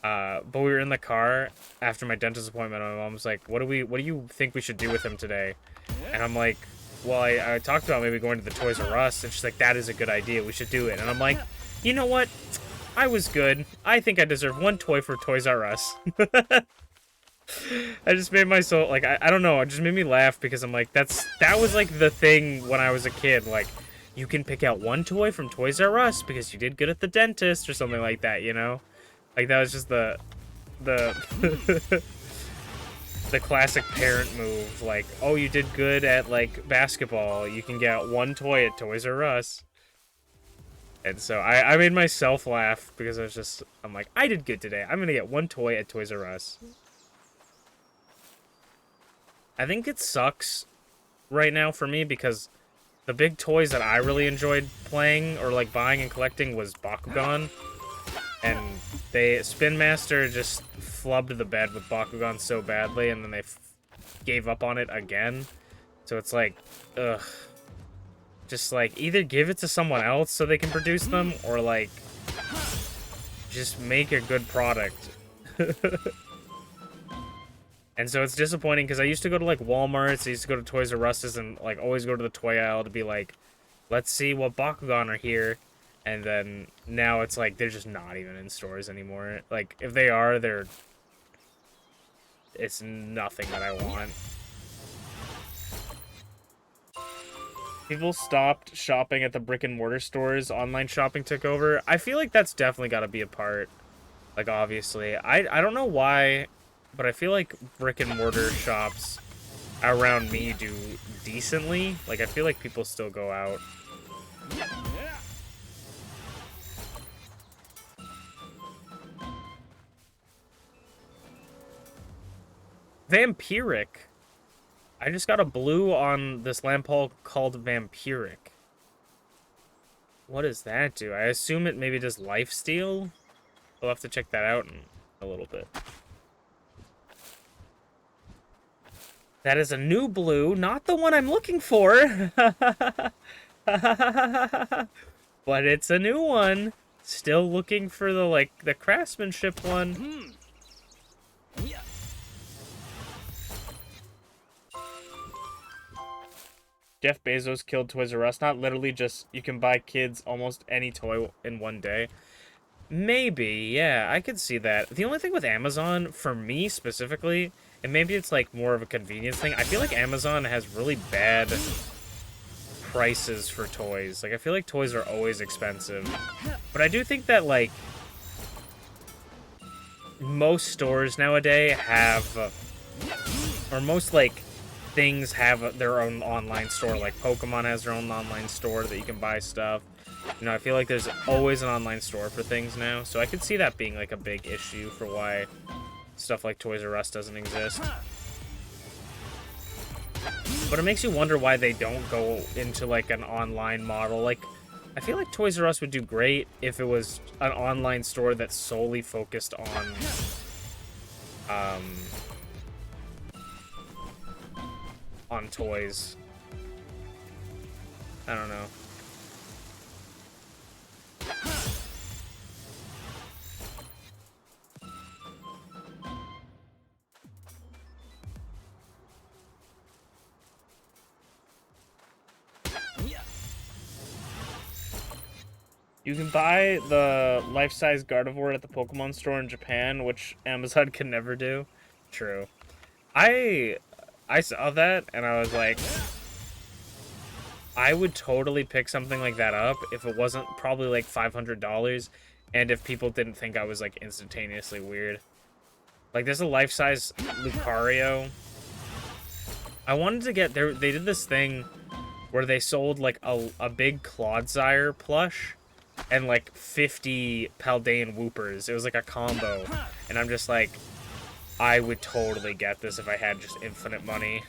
but we were in the car after my dentist appointment, and my mom's like, what do you think we should do with him today? And I'm like, well, I talked about maybe going to the Toys R Us, and she's like, that is a good idea, we should do it. And I'm like, you know what? I was good. I think I deserve 1 toy for Toys R Us. I just made myself, like, I don't know, it just made me laugh because I'm like, that was like the thing when I was a kid, like, you can pick out one toy from Toys R Us because you did good at the dentist or something like that, you know? Like, that was just the the classic parent move, like, oh, you did good at, like, basketball, you can get one toy at Toys R Us. And so I made myself laugh because I'm like, I did good today. I'm gonna get one toy at Toys R Us. I think it sucks right now for me because the big toys that I really enjoyed playing or like buying and collecting was Bakugan. And Spin Master just flubbed the bed with Bakugan so badly, and then they gave up on it again. So it's like, ugh. Just, like, either give it to someone else so they can produce them, or, like, just make a good product. And so it's disappointing, because I used to go to, like, Walmart's, I used to go to Toys R Us's, and, like, always go to the toy aisle to be like, let's see what Bakugan are here. And then now it's like, they're just not even in stores anymore. Like, if they are, it's nothing that I want. People stopped shopping at the brick-and-mortar stores. Online shopping took over. I feel like that's definitely got to be a part. Like, obviously. I don't know why, but I feel like brick-and-mortar shops around me do decently. Like, I feel like people still go out. Vampiric. I just got a blue on this lampole called Vampiric. What does that do? I assume it maybe does lifesteal? We'll have to check that out in a little bit. That is a new blue, not the one I'm looking for. But it's a new one. Still looking for the craftsmanship one. Yeah. Jeff Bezos killed Toys R Us. Not literally, just you can buy kids almost any toy in one day. Maybe, yeah, I could see that. The only thing with Amazon, for me specifically, and maybe it's like more of a convenience thing, I feel like Amazon has really bad prices for toys. Like, I feel like toys are always expensive. But I do think that, like, most stores nowadays have, or most, like, things have their own online store. Like Pokemon has their own online store that you can buy stuff. You know, I feel like there's always an online store for things now, so I could see that being like a big issue for why stuff like Toys R Us doesn't exist. But it makes you wonder why they don't go into like an online model. Like, I feel like Toys R Us would do great if it was an online store that's solely focused on toys. I don't know. You can buy the life-size Gardevoir at the Pokemon store in Japan, which Amazon can never do. True. I saw that, and I was like, I would totally pick something like that up if it wasn't probably like $500, and if people didn't think I was like instantaneously weird. Like, there's a life-size Lucario. I wanted to get, they did this thing where they sold like a big Clodsire plush and like 50 Paldean Whoopers. It was like a combo, and I'm just like, I would totally get this if I had just infinite money.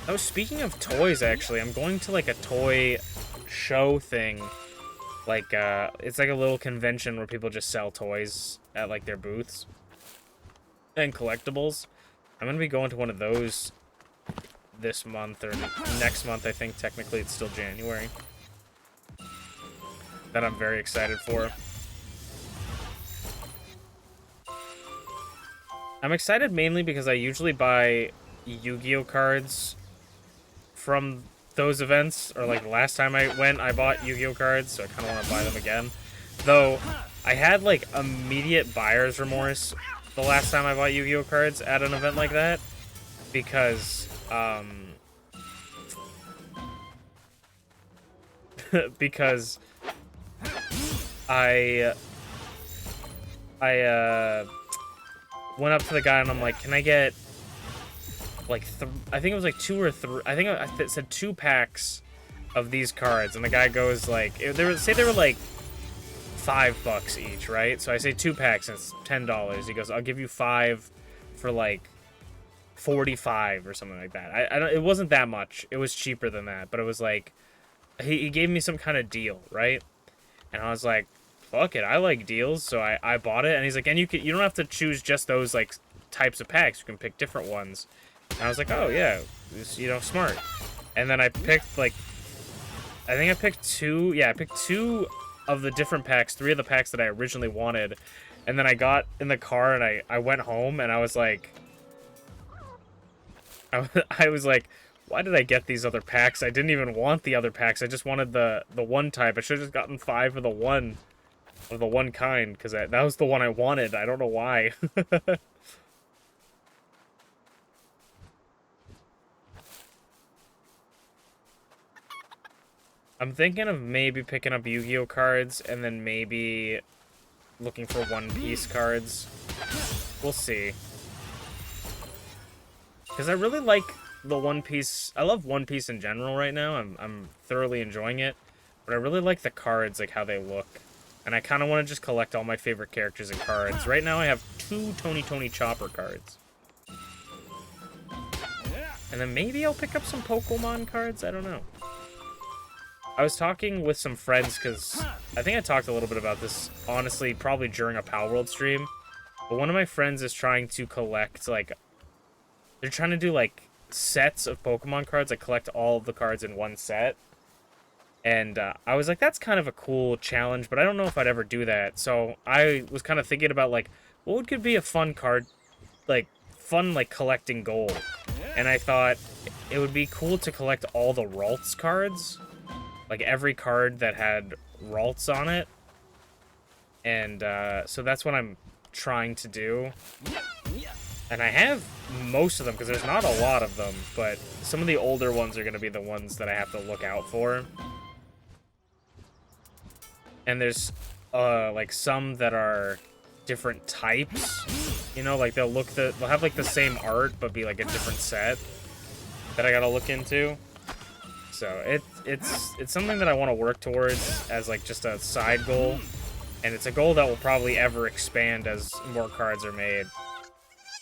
Oh, speaking of toys, actually, I'm going to, like, a toy show thing. Like, it's like a little convention where people just sell toys at, like, their booths. And collectibles. I'm gonna be going to one of those this month, or next month, I think. Technically, it's still January. That I'm very excited for. I'm excited mainly because I usually buy Yu-Gi-Oh cards from those events, or like last time I went, I bought Yu-Gi-Oh cards, so I kind of want to buy them again. Though, I had like immediate buyer's remorse the last time I bought Yu-Gi-Oh cards at an event like that, because because I went up to the guy and I'm like, can I get like I think it was like 2 or 3. I think it said 2 packs of these cards, and the guy goes like, say they were like $5 each, right? So I say 2 packs and it's $10. He goes, I'll give you 5 for like 45 or something like that. I don't. It wasn't that much. It was cheaper than that, but it was like he gave me some kind of deal, right? And I was like, fuck it, I like deals, so I bought it. And he's like, and you don't have to choose just those like types of packs. You can pick different ones. And I was like, oh yeah, you know, smart. And then I picked like, I think I picked 2. Yeah, I picked 2 of the different packs, 3 of the packs that I originally wanted. And then I got in the car and I went home and I was like, I was like, why did I get these other packs? I didn't even want the other packs. I just wanted the one type. I should have just gotten 5 of the one kind, because that was the one I wanted. I don't know why. I'm thinking of maybe picking up Yu-Gi-Oh cards and then maybe looking for One Piece cards. We'll see. Because I really like the One Piece. I love One Piece in general right now. I'm thoroughly enjoying it. But I really like the cards, like how they look. And I kind of want to just collect all my favorite characters and cards. Right now I have 2 Tony Chopper cards. And then maybe I'll pick up some Pokemon cards? I don't know. I was talking with some friends, because I think I talked a little bit about this, honestly, probably during a Pal World stream. But one of my friends is trying to collect, like, they're trying to do, like, sets of Pokemon cards, like, collect all of the cards in one set. And I was like, that's kind of a cool challenge, but I don't know if I'd ever do that. So I was kind of thinking about, like, what could be a fun card, like, collecting goal. And I thought it would be cool to collect all the Ralts cards. Like, every card that had Ralts on it. And so that's what I'm trying to do. And I have most of them, because there's not a lot of them. But some of the older ones are going to be the ones that I have to look out for. And there's, like, some that are different types. You know, like, they'll have, like, the same art, but be, like, a different set that I gotta look into. So, it's something that I want to work towards as, like, just a side goal. And it's a goal that will probably ever expand as more cards are made.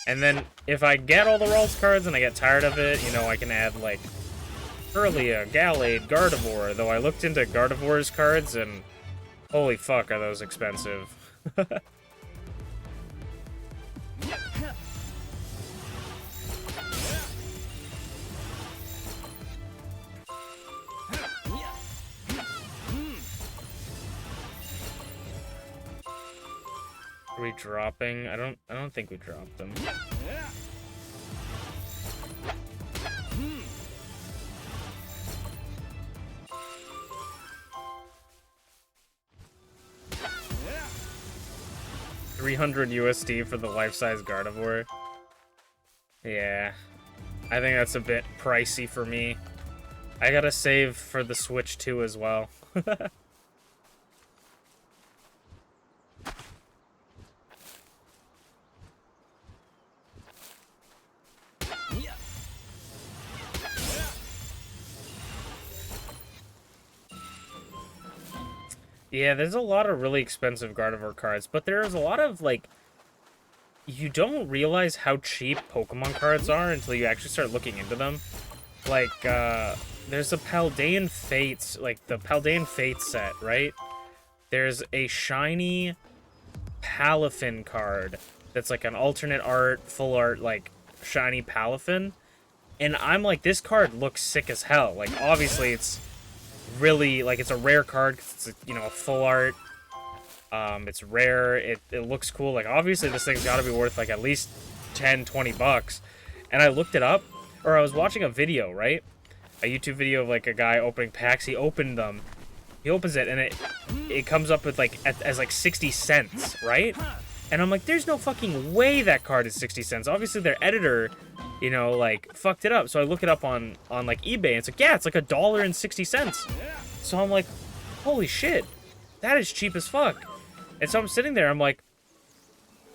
And then, if I get all the Ralts cards and I get tired of it, you know, I can add, like, Kirlia, Gallade, Gardevoir. Though I looked into Gardevoir's cards, and holy fuck, are those expensive. Are we dropping? I don't think we dropped them. 300 USD for the life-size Gardevoir. Yeah. I think that's a bit pricey for me. I gotta save for the Switch 2 as well. Yeah, there's a lot of really expensive Gardevoir cards, but there's a lot of, like, you don't realize how cheap Pokemon cards are until you actually start looking into them. Like, there's a Paldean Fates, like, the Paldean Fates set, right? There's a shiny Palafin card that's, like, an alternate art, full art, like, shiny Palafin. And I'm like, this card looks sick as hell. Like, obviously, it's really, like, it's a rare card, 'cause it's, you know, a full art. It's rare, it looks cool. Like, obviously this thing's gotta be worth, like, at least 10, 20 bucks. And I looked it up, or I was watching a video, right? A YouTube video of, like, a guy opening packs. He opened them. He opens it, and it comes up with, like, as, like, 60 cents, right? And I'm like, there's no fucking way that card is 60 cents. Obviously, their editor, you know, like, fucked it up. So I look it up on like, eBay, and it's like, yeah, it's like $1.60. So I'm like, holy shit, that is cheap as fuck. And so I'm sitting there, I'm like,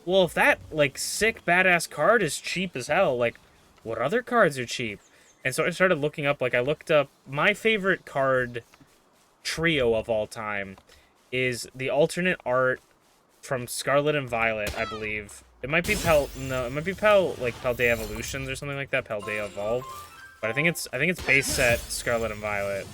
well, if that, like, sick, badass card is cheap as hell, like, what other cards are cheap? And so I started looking up, like, I looked up my favorite card trio of all time is the alternate art from Scarlet and Violet, I believe. It might be like Paldea Evolutions or something like that, Paldea Evolve. But I think it's base set Scarlet and Violet.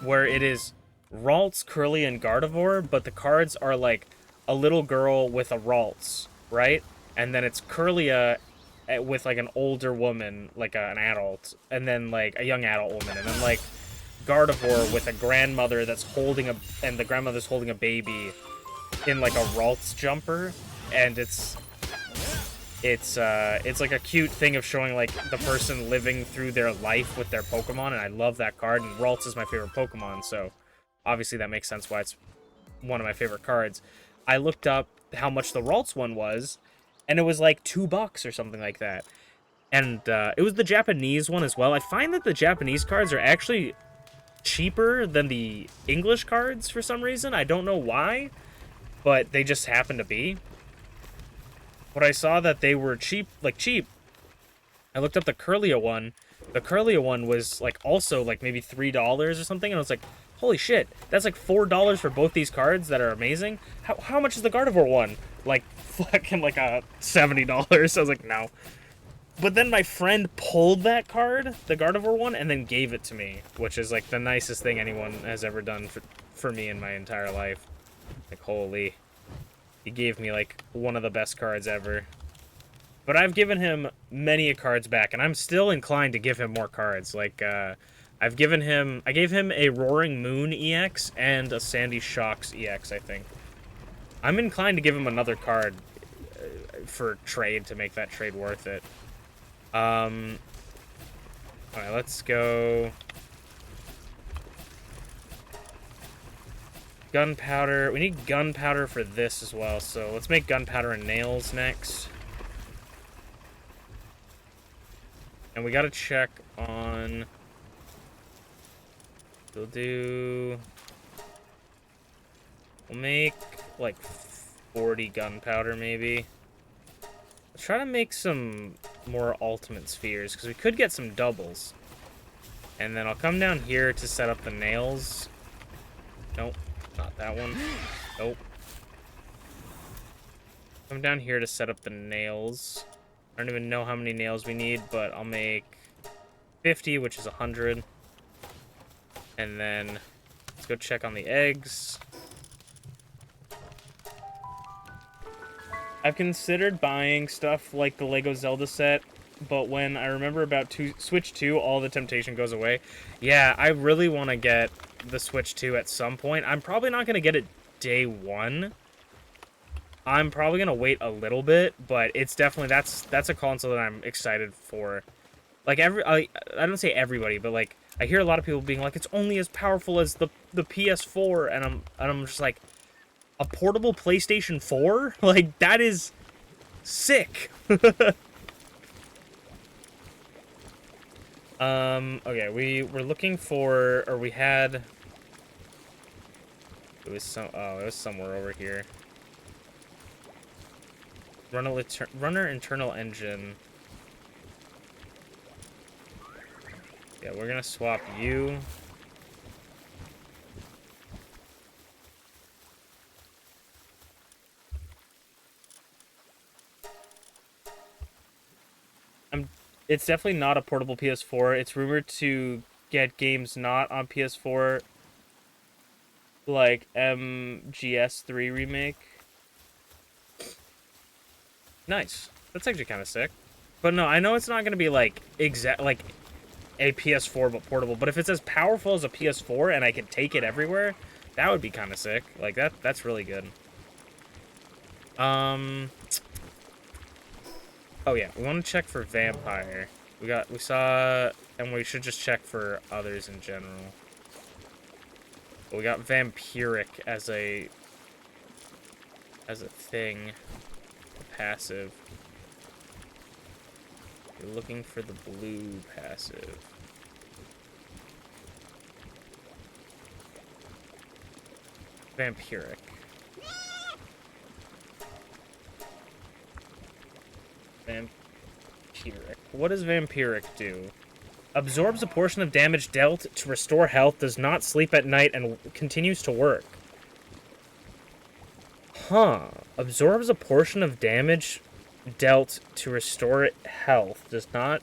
Where it is Ralts, Curly, and Gardevoir, but the cards are like a little girl with a Ralts, right? And then it's Curlia with like an older woman, like an adult, and then like a young adult woman, and then like Gardevoir with a grandmother that's holding the grandmother's holding a baby in like a Ralts jumper, and it's like a cute thing of showing like the person living through their life with their Pokemon, and I love that card, and Ralts is my favorite Pokemon, so obviously that makes sense why it's one of my favorite cards. I looked up how much the Ralts one was, and it was like $2 or something like that. And it was the Japanese one as well. I find that the Japanese cards are actually cheaper than the English cards for some reason. I don't know why, but they just happen to be. But I saw that they were cheap, like cheap. I looked up the Curlia one. The Curlia one was like also like maybe $3 or something, and I was like, holy shit, that's like $4 for both these cards that are amazing. How much is the Gardevoir one? Like fucking like a $70. I was like, no. But then my friend pulled that card, the Gardevoir one, and then gave it to me, which is like the nicest thing anyone has ever done for me in my entire life. Like, holy. He gave me like one of the best cards ever. But I've given him many cards back, and I'm still inclined to give him more cards. Like, I gave him a Roaring Moon EX and a Sandy Shocks EX, I think. I'm inclined to give him another card for trade to make that trade worth it. Alright, let's go. Gunpowder. We need gunpowder for this as well, so let's make gunpowder and nails next. And we gotta check on... We'll make, like, 40 gunpowder, maybe. Let's try to make some more ultimate spheres, because we could get some doubles. And then I'll come down here to set up the nails. Nope, not that one. Nope. Come down here to set up the nails. I don't even know how many nails we need, but I'll make 50, which is 100. And then let's go check on the eggs. I've considered buying stuff like the Lego Zelda set, but when I remember about Switch 2, all the temptation goes away. Yeah, I really want to get the Switch 2 at some point. I'm probably not going to get it day one. I'm probably going to wait a little bit, but it's definitely, that's a console that I'm excited for. Like, I don't say everybody, but like, I hear a lot of people being like, it's only as powerful as the PS4, and I'm just like, a portable PlayStation 4? Like, that is sick. Okay, we were looking for, or we had, it was somewhere over here. Runner internal engine. Yeah, we're gonna swap you. It's definitely not a portable PS4. It's rumored to get games not on PS4, like MGS3 Remake. Nice. That's actually kind of sick. But no, I know it's not going to be like like a PS4 but portable. But if it's as powerful as a PS4 and I can take it everywhere, that would be kind of sick. Like that's really good. Oh yeah, we want to check for vampire. We saw, and we should just check for others in general. But we got vampiric as a as a thing. A passive. You're looking for the blue passive. Vampiric. Vampiric. What does Vampiric do? Absorbs a portion of damage dealt to restore health, does not sleep at night, and continues to work. Huh. Absorbs a portion of damage dealt to restore health, does not...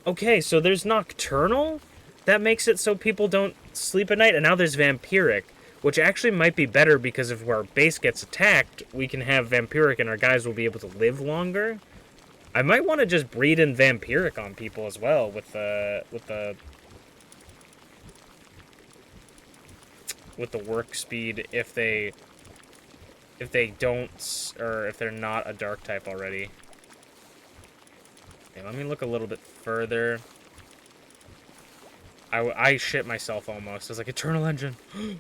Okay, so there's Nocturnal? That makes it so people don't sleep at night, and now there's Vampiric, which actually might be better because if our base gets attacked, we can have Vampiric and our guys will be able to live longer. I might want to just breed in Vampiric on people as well with the work speed if they don't, or if they're not a dark type already. Okay, let me look a little bit further. I shit myself almost. I was like, Eternal Engine. And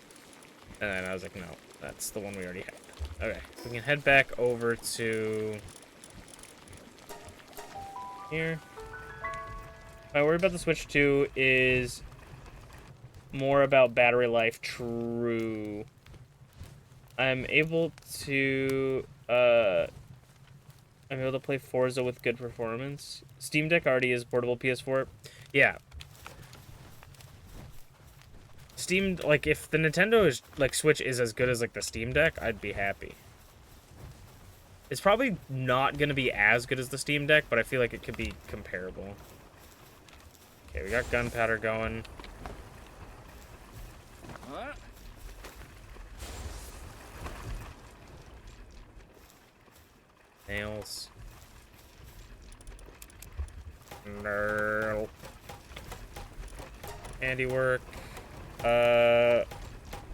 then I was like, no, that's the one we already have. Okay, we can head back over to here. My worry about the Switch 2 is more about battery life. True. I'm able to play Forza with good performance. Steam Deck already is portable PS4. Yeah. Steam, like, if the Nintendo is, like, Switch is as good as, like, the Steam Deck, I'd be happy. It's probably not going to be as good as the Steam Deck, but I feel like it could be comparable. Okay, we got gunpowder going. Nails. No. Handiwork. Oh,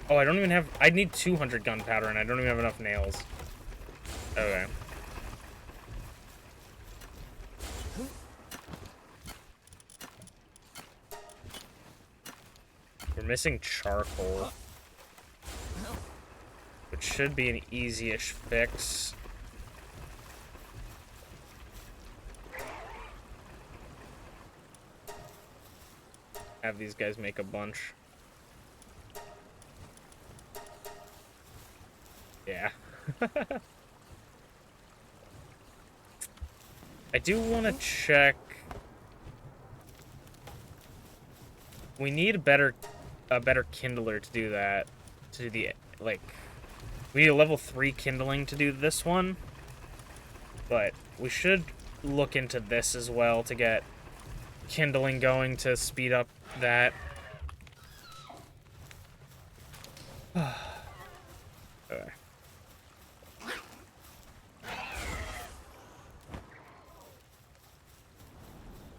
I don't even have... I need 200 gunpowder, and I don't even have enough nails. Okay. We're missing charcoal. Which should be an easy-ish fix. Have these guys make a bunch. Yeah. I do want to check. We need a better kindler to do that. To do the, like, we need a level 3 kindling to do this one. But we should look into this as well to get kindling going to speed up that. Okay.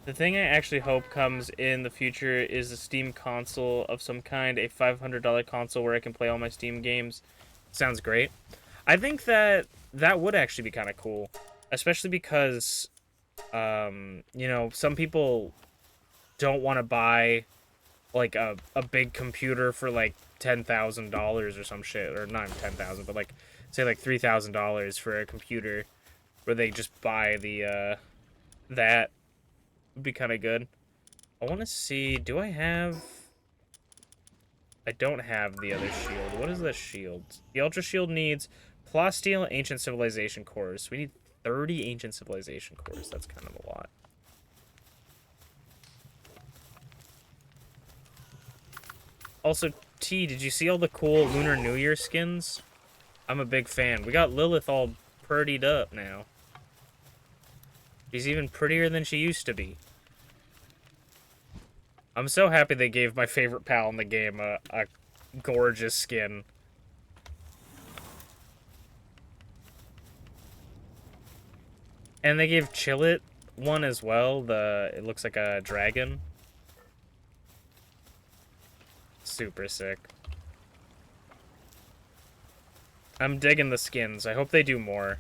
The thing I actually hope comes in the future is a Steam console of some kind, a $500 console where I can play all my Steam games. Sounds great. I think that would actually be kind of cool, especially because, you know, some people don't want to buy, like, a big computer for, like, $10,000 or some shit, or not $10,000, but, like, say, like, $3,000 for a computer, where they just buy the, that. Would be kind of good. I want to see, do I have... I don't have the other shield. What is the shield? The Ultra Shield needs Plasteel Ancient Civilization cores. We need 30 Ancient Civilization cores. That's kind of a lot. Also, T, did you see all the cool Lunar New Year skins? I'm a big fan. We got Lilith all prettied up now. She's even prettier than she used to be. I'm so happy they gave my favorite pal in the game a gorgeous skin. And they gave Chillit one as well. It looks like a dragon. Super sick. I'm digging the skins. I hope they do more.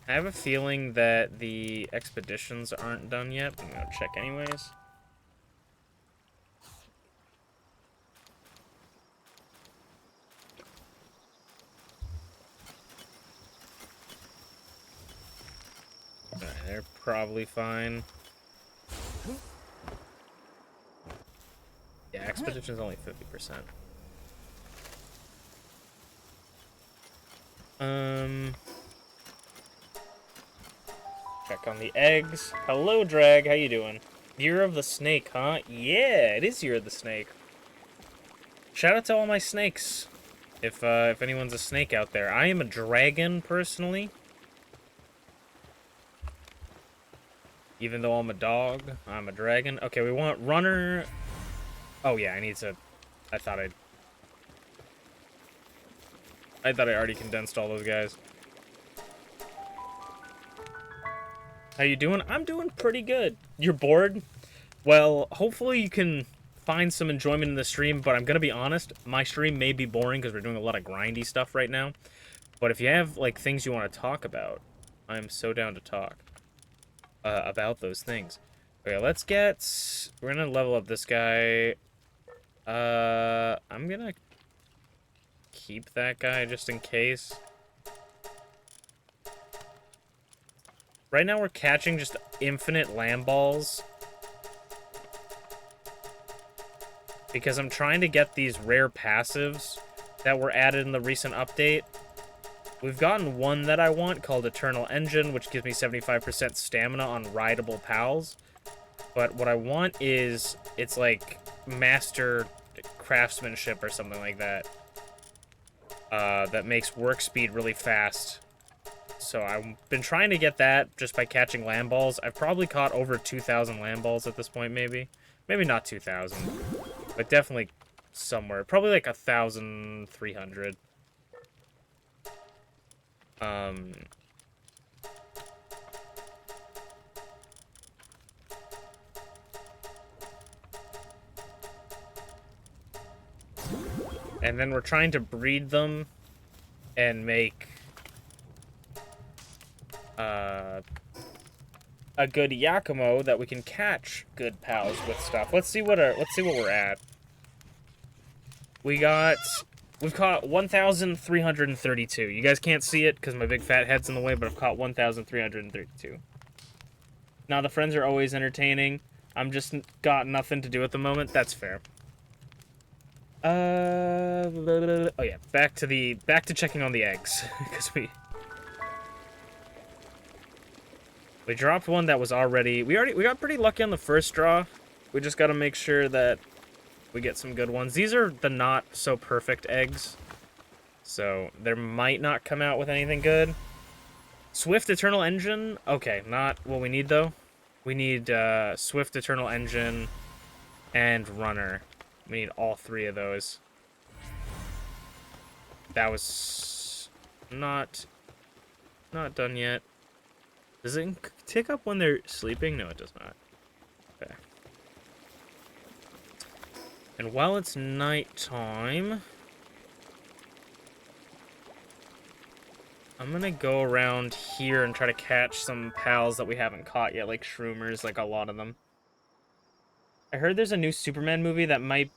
I have a feeling that the expeditions aren't done yet. I'm gonna check anyways. Alright, they're probably fine. Yeah, expedition's only 50%. Check on the eggs. Hello, Drag. How you doing? Year of the Snake, huh? Yeah, it is Year of the Snake. Shout out to all my snakes. If anyone's a snake out there. I am a dragon, personally. Even though I'm a dog, I'm a dragon. Okay, we want runner. Oh, yeah, I need to... I thought I already condensed all those guys. How you doing? I'm doing pretty good. You're bored? Well, hopefully you can find some enjoyment in the stream, but I'm gonna be honest, my stream may be boring because we're doing a lot of grindy stuff right now. But if you have, like, things you want to talk about, I'm so down to talk about those things. Okay, let's get... We're gonna level up this guy. I'm gonna keep that guy just in case. Right now we're catching just infinite lamb balls. Because I'm trying to get these rare passives that were added in the recent update. We've gotten one that I want called Eternal Engine, which gives me 75% stamina on rideable pals. But what I want is, it's like Master Craftsmanship or something like that. That makes work speed really fast. So I've been trying to get that just by catching lamb balls. I've probably caught over 2,000 lamb balls at this point, maybe. Maybe not 2,000, but definitely somewhere. Probably like 1,300. And then we're trying to breed them and make a good Yakumo that we can catch good pals with stuff. Let's see what we're at. We've caught 1,332. You guys can't see it because my big fat head's in the way, but I've caught 1,332. Now the friends are always entertaining. I'm just got nothing to do at the moment. That's fair. Oh yeah, back to checking on the eggs because we dropped one that was already... We got pretty lucky on the first draw. We just got to make sure that we get some good ones. These are the not-so-perfect eggs. So, there might not come out with anything good. Swift Eternal Engine? Okay, not what we need, though. We need Swift Eternal Engine and Runner. We need all three of those. That was not done yet. Does it tick up when they're sleeping? No, it does not. Okay. And while it's nighttime, I'm gonna go around here and try to catch some pals that we haven't caught yet, like shroomers, like a lot of them. I heard there's a new Superman movie that might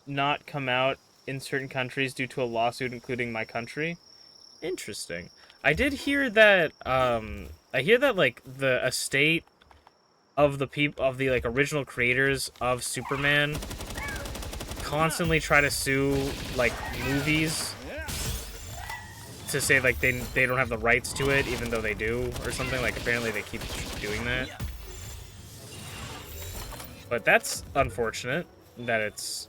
not come out in certain countries due to a lawsuit, including my country. Interesting. I did hear that, like, the estate of the like, original creators of Superman constantly try to sue, like, movies to say, like, they don't have the rights to it, even though they do, or something. Like, apparently they keep doing that. But that's unfortunate, that it's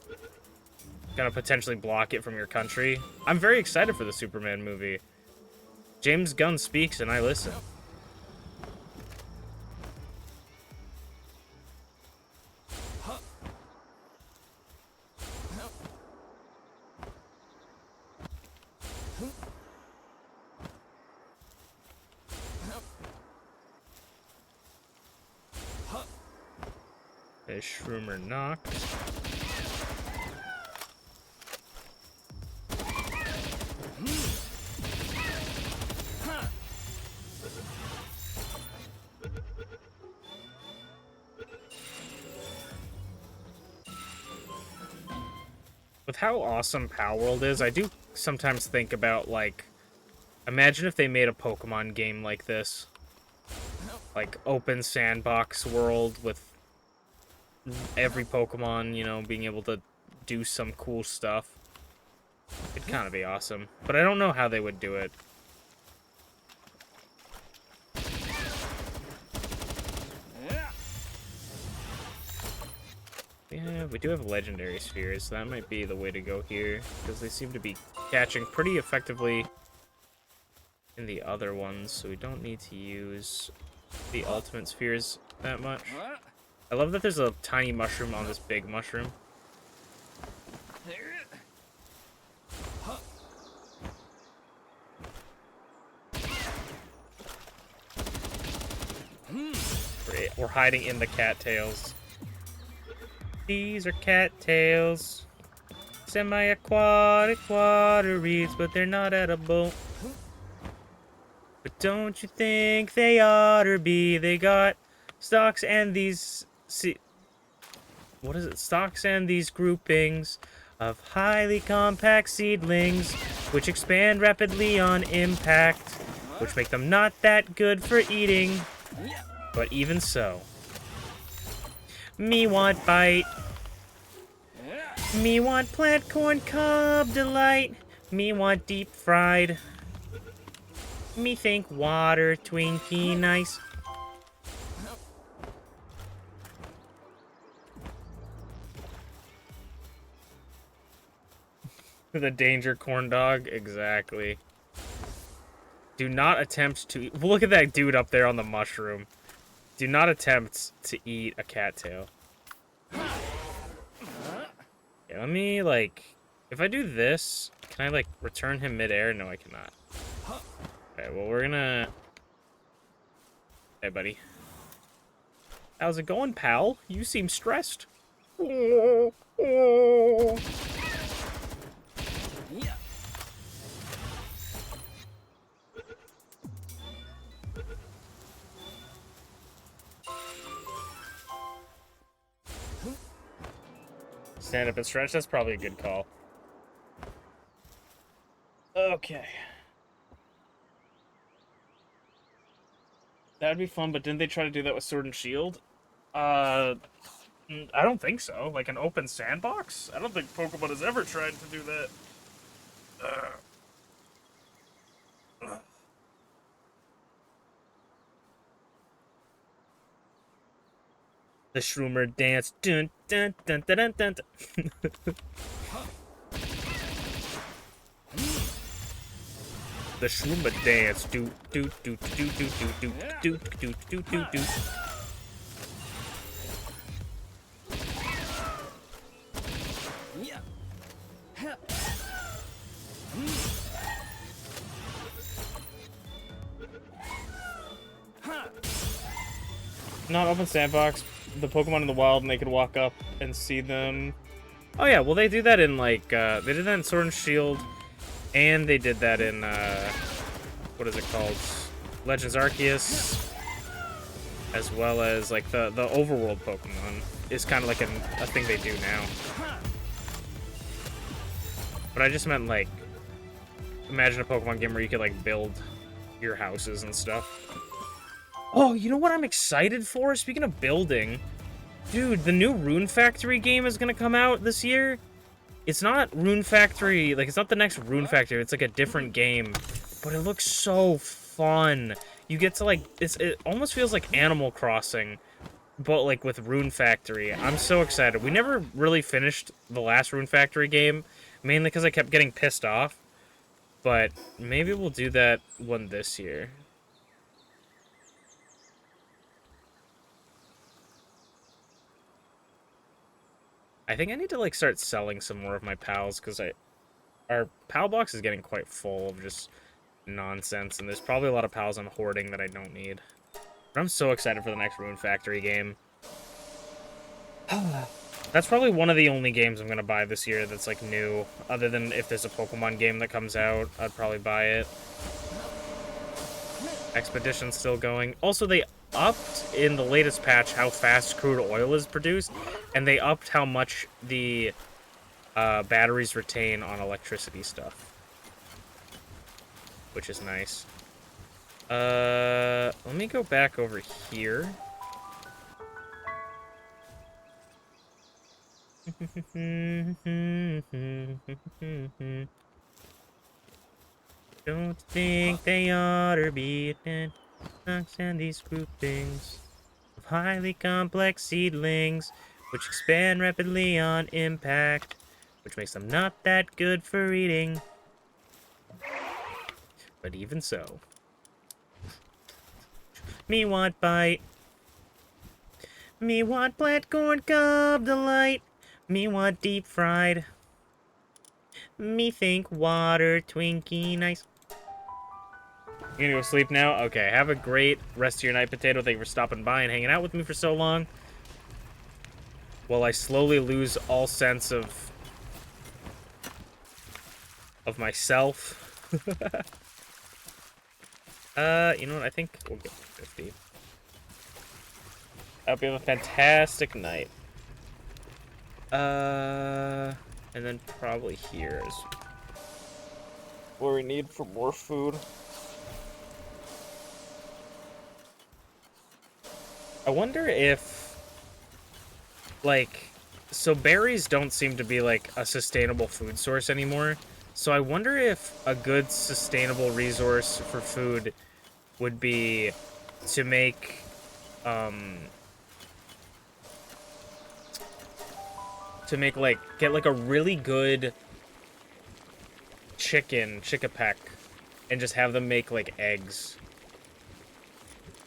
gonna potentially block it from your country. I'm very excited for the Superman movie. James Gunn speaks and I listen. A shroomer knocked. With how awesome Palworld is, I do sometimes think about, like, imagine if they made a Pokemon game like this. Like, open sandbox world with every Pokemon, you know, being able to do some cool stuff. It'd kind of be awesome. But I don't know how they would do it. Yeah, we do have legendary spheres, so that might be the way to go here, because they seem to be catching pretty effectively in the other ones, so we don't need to use the ultimate spheres that much. I love that there's a tiny mushroom on this big mushroom. We're hiding in the cattails. These are cattails. Semi-aquatic water reeds, but they're not edible. But don't you think they oughter be? They got stalks and these... what is it? Stalks and these groupings of highly compact seedlings, which expand rapidly on impact, which make them not that good for eating. But even so, me want bite. Me want plant corn cob delight. Me want deep fried. Me think water Twinkie nice. The danger corn dog, exactly. Do not attempt to eat. Look at that dude up there on the mushroom. Do not attempt to eat a cattail. Yeah, let me, like... If I do this, can I, like, return him midair? No, I cannot. Okay, well, we're gonna... Hey, buddy. How's it going, pal? You seem stressed. Oh, oh. Stand up and stretch, that's probably a good call. Okay. That'd be fun, but didn't they try to do that with Sword and Shield? I don't think so. Like an open sandbox? I don't think Pokemon has ever tried to do that. The Shroomer dance. Dun, dun, dun, dun, dun, dun, dun. The Shroomer dance. Do do do do do do do do do do do. Not open sandbox. The Pokemon in the wild, and they could walk up and see them. Oh yeah, well they do that in like they did that in Sword and Shield, and they did that in what is it called, Legends Arceus, as well as like the overworld Pokemon is kind of like a thing they do now. But I just meant like, imagine a Pokemon game where you could like build your houses and stuff. Oh, you know what I'm excited for? Speaking of building, dude, the new Rune Factory game is gonna come out this year. It's not Rune Factory, like, it's not the next Rune Factory, it's like a different game. But it looks so fun. You get to, like, it almost feels like Animal Crossing, but, like, with Rune Factory. I'm so excited. We never really finished the last Rune Factory game, mainly because I kept getting pissed off. But maybe we'll do that one this year. I think I need to, like, start selling some more of my pals, because our pal box is getting quite full of just nonsense, and there's probably a lot of pals I'm hoarding that I don't need. But I'm so excited for the next Rune Factory game. That's probably one of the only games I'm going to buy this year that's, like, new. Other than if there's a Pokemon game that comes out, I'd probably buy it. Expedition's still going. Also, they upped in the latest patch how fast crude oil is produced, and they upped how much the batteries retain on electricity stuff, which is nice. Let me go back over here. Don't think they ought to be nuts and these groupings of highly complex seedlings, which expand rapidly on impact, which makes them not that good for eating. But even so, me want bite. Me want plant corn cob delight. Me want deep fried. Me think water Twinkie nice. You gonna go sleep now? Okay, have a great rest of your night, Potato. Thank you for stopping by and hanging out with me for so long. While I slowly lose all sense of myself. You know what? I think we'll get 50. I hope you have a fantastic night. And then probably here is where we need for more food. I wonder if, like, so berries don't seem to be, like, a sustainable food source anymore. So I wonder if a good sustainable resource for food would be to make, like, get, like, a really good chickapec, and just have them make, like, eggs.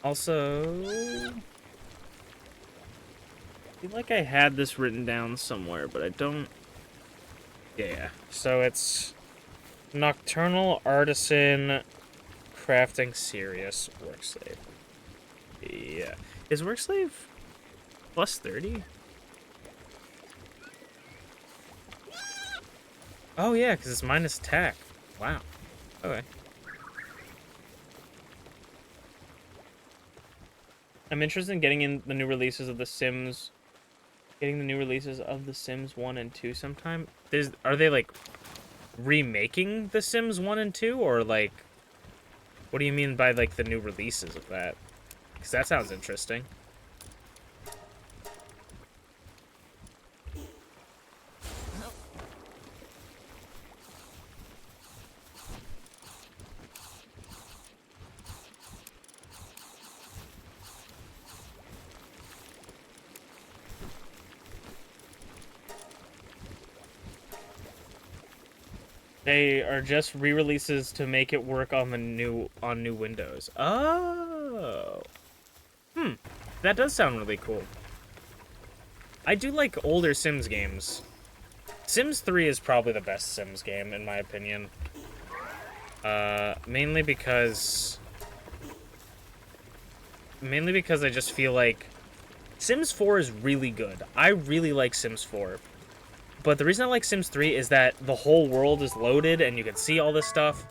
Also, I feel like I had this written down somewhere, but I don't. Yeah, so it's Nocturnal Artisan Crafting Serious Workslave. Yeah. Is Workslave plus 30? Oh, yeah, because it's minus attack. Wow. Okay. I'm interested in getting in the new releases of The Sims. Getting the new releases of The Sims 1 and 2 sometime. Are they, like, remaking The Sims 1 and 2? Or, like, what do you mean by, like, the new releases of that? Because that sounds interesting. They are just re-releases to make it work on the new Windows. Oh. That does sound really cool. I do like older Sims games. Sims 3 is probably the best Sims game, in my opinion. Mainly because I just feel like Sims 4 is really good. I really like Sims 4. But the reason I like Sims 3 is that the whole world is loaded and you can see all this stuff.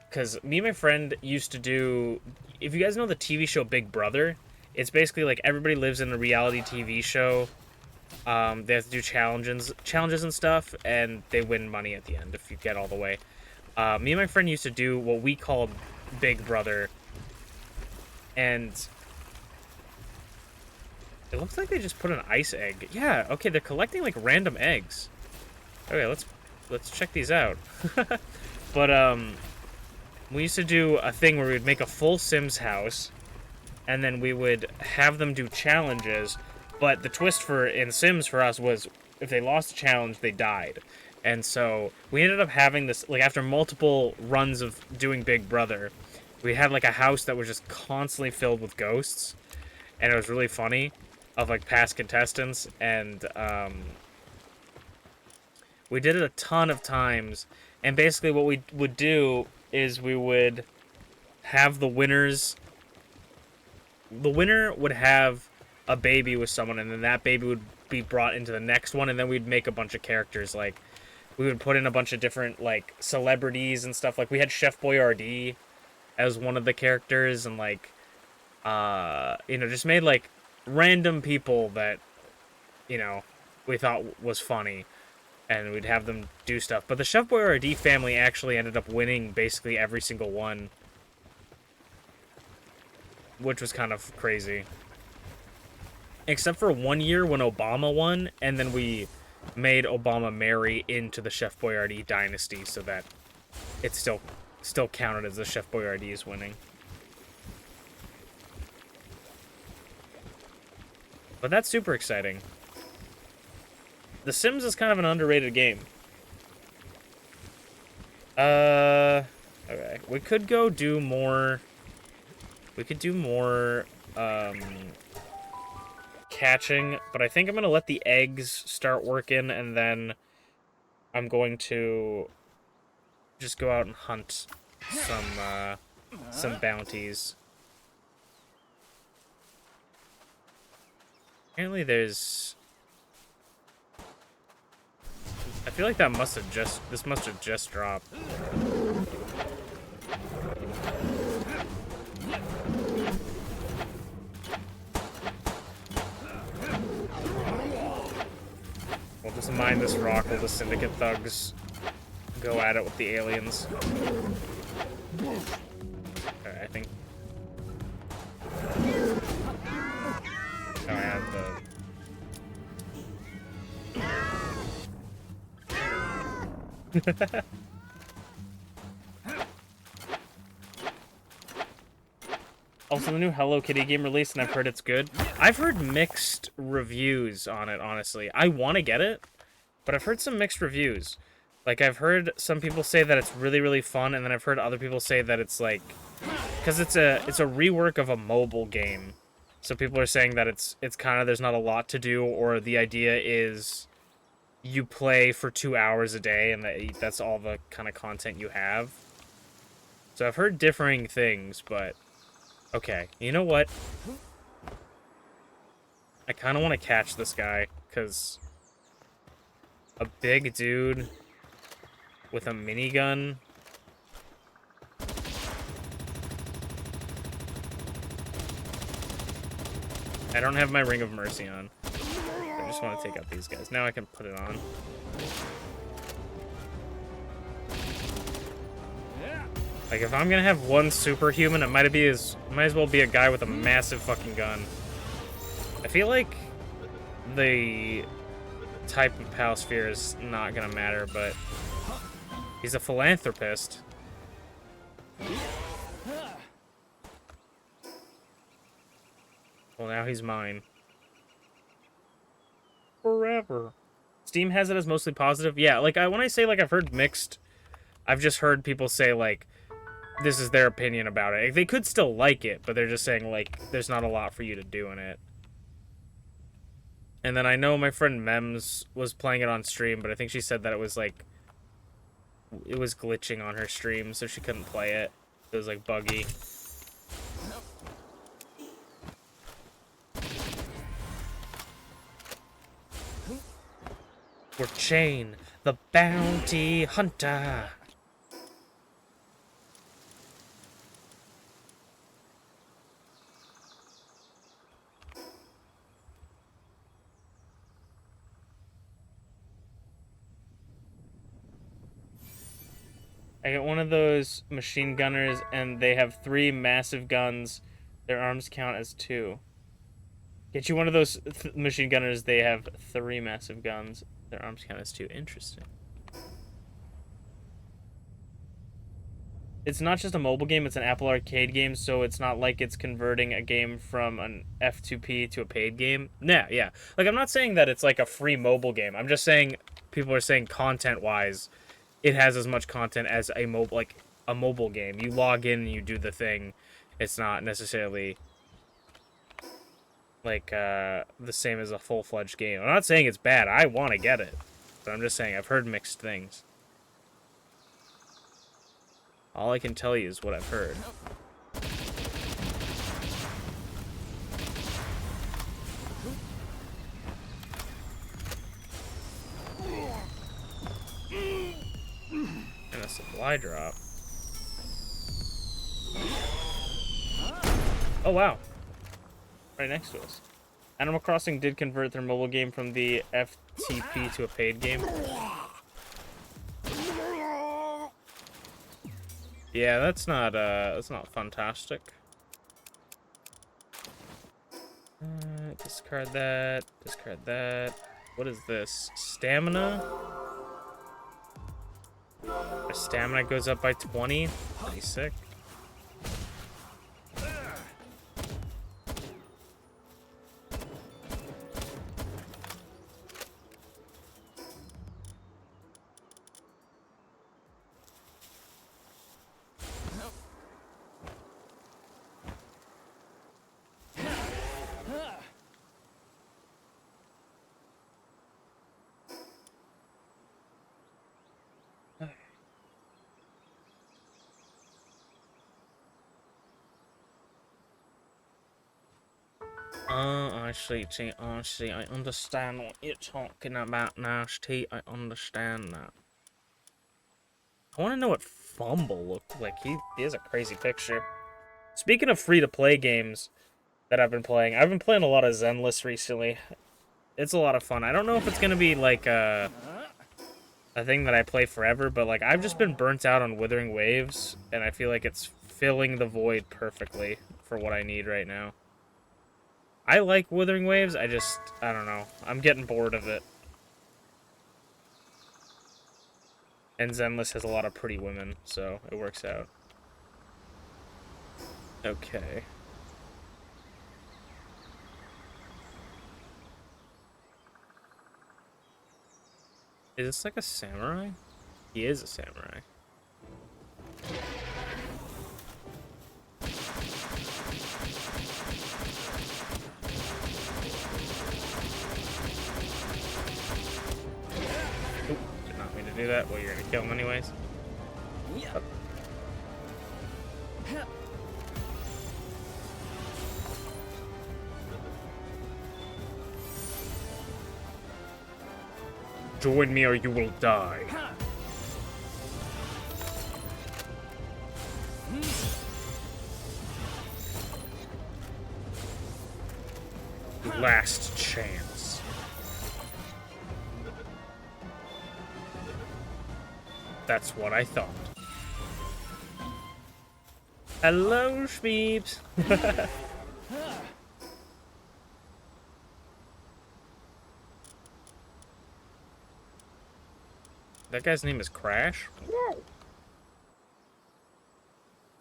Because me and my friend used to do... If you guys know the TV show Big Brother, it's basically like everybody lives in a reality TV show. They have to do challenges and stuff, and they win money at the end if you get all the way. Me and my friend used to do what we called Big Brother. And... It looks like they just put an ice egg. Yeah, okay, they're collecting, like, random eggs. Okay, let's check these out. But, we used to do a thing where we would make a full Sims house, and then we would have them do challenges, but the twist in Sims for us was if they lost a challenge, they died. And so we ended up having this, like, after multiple runs of doing Big Brother, we had, like, a house that was just constantly filled with ghosts, and it was really funny. Of, like, past contestants, and, we did it a ton of times, and basically what we would do is we would have the winner would have a baby with someone, and then that baby would be brought into the next one, and then we'd make a bunch of characters, like, we would put in a bunch of different, like, celebrities and stuff, like, we had Chef Boyardee as one of the characters, and, like, you know, just made, like, random people that, you know, we thought was funny. and we'd have them do stuff. But the Chef Boyardee family actually ended up winning basically every single one, which was kind of crazy. Except for 1 year when Obama won, and then we made Obama marry into the Chef Boyardee dynasty so that it's still counted as the Chef Boyardee is winning. But that's super exciting. The Sims is kind of an underrated game. Okay. We could go do more... We could do more, catching, but I think I'm gonna let the eggs start working, and then I'm going to just go out and hunt some bounties. Apparently there's... I feel like that must have just... This must have just dropped. We'll just mine this rock while the Syndicate thugs go at it with the aliens. Alright, I think... Oh, I have the... Also, the new Hello Kitty game released, and I've heard it's good. I've heard mixed reviews on it, honestly. I want to get it, but I've heard some mixed reviews. Like, I've heard some people say that it's really, really fun, and then I've heard other people say that it's, like... Because it's a rework of a mobile game. So people are saying that it's kind of, there's not a lot to do, or the idea is you play for 2 hours a day, and that's all the kind of content you have. So I've heard differing things, but... Okay, you know what? I kind of want to catch this guy, because a big dude with a minigun. I don't have my Ring of Mercy on. I just want to take out these guys. Now I can put it on. Like, if I'm gonna have one superhuman, it might as well be a guy with a massive fucking gun. I feel like the type of Palsphere is not gonna matter, but he's a philanthropist. Well, now he's mine. Forever. Steam has it as mostly positive. Yeah, like, when I say, like, I've heard mixed, I've just heard people say, like, this is their opinion about it. They could still like it, but they're just saying, like, there's not a lot for you to do in it. And then I know my friend Mems was playing it on stream, but I think she said that it was, like, it was glitching on her stream, so she couldn't play it. It was, like, buggy. We're Chain, the bounty hunter. I get one of those machine gunners, and they have 3 massive guns. Their arms count as 2. Get you one of those machine gunners, they have 3 massive guns. Their arms count as 2. Interesting. It's not just a mobile game, it's an Apple Arcade game, so it's not like it's converting a game from an F2P to a paid game. Nah, yeah. Like, I'm not saying that it's like a free mobile game. I'm just saying, people are saying content-wise, it has as much content as a mobile game. You log in and you do the thing. It's not necessarily like the same as a full-fledged game. I'm not saying it's bad. I want to get it, but I'm just saying I've heard mixed things. All I can tell you is what I've heard. And a supply drop. Oh, wow. Right next to us. Animal Crossing did convert their mobile game from the FTP to a paid game. Yeah, that's not fantastic. Discard that. Discard that. What is this? Stamina? My stamina goes up by 20. Pretty sick. Honestly, I understand what you're talking about now, T. I understand that. I want to know what Fumble looked like. He has a crazy picture. Speaking of free-to-play games that I've been playing a lot of Zenless recently. It's a lot of fun. I don't know if it's going to be, like, a thing that I play forever, but, like, I've just been burnt out on Withering Waves, and I feel like it's filling the void perfectly for what I need right now. I like Withering Waves, I don't know. I'm getting bored of it. And Zenless has a lot of pretty women, so it works out. Okay. Is this like a samurai? He is a samurai. Do that? Well, you're gonna kill him anyways. Oh. Join me or you will die. Last chance. That's what I thought. Hello, Shmeeps. That guy's name is Crash? Whoa.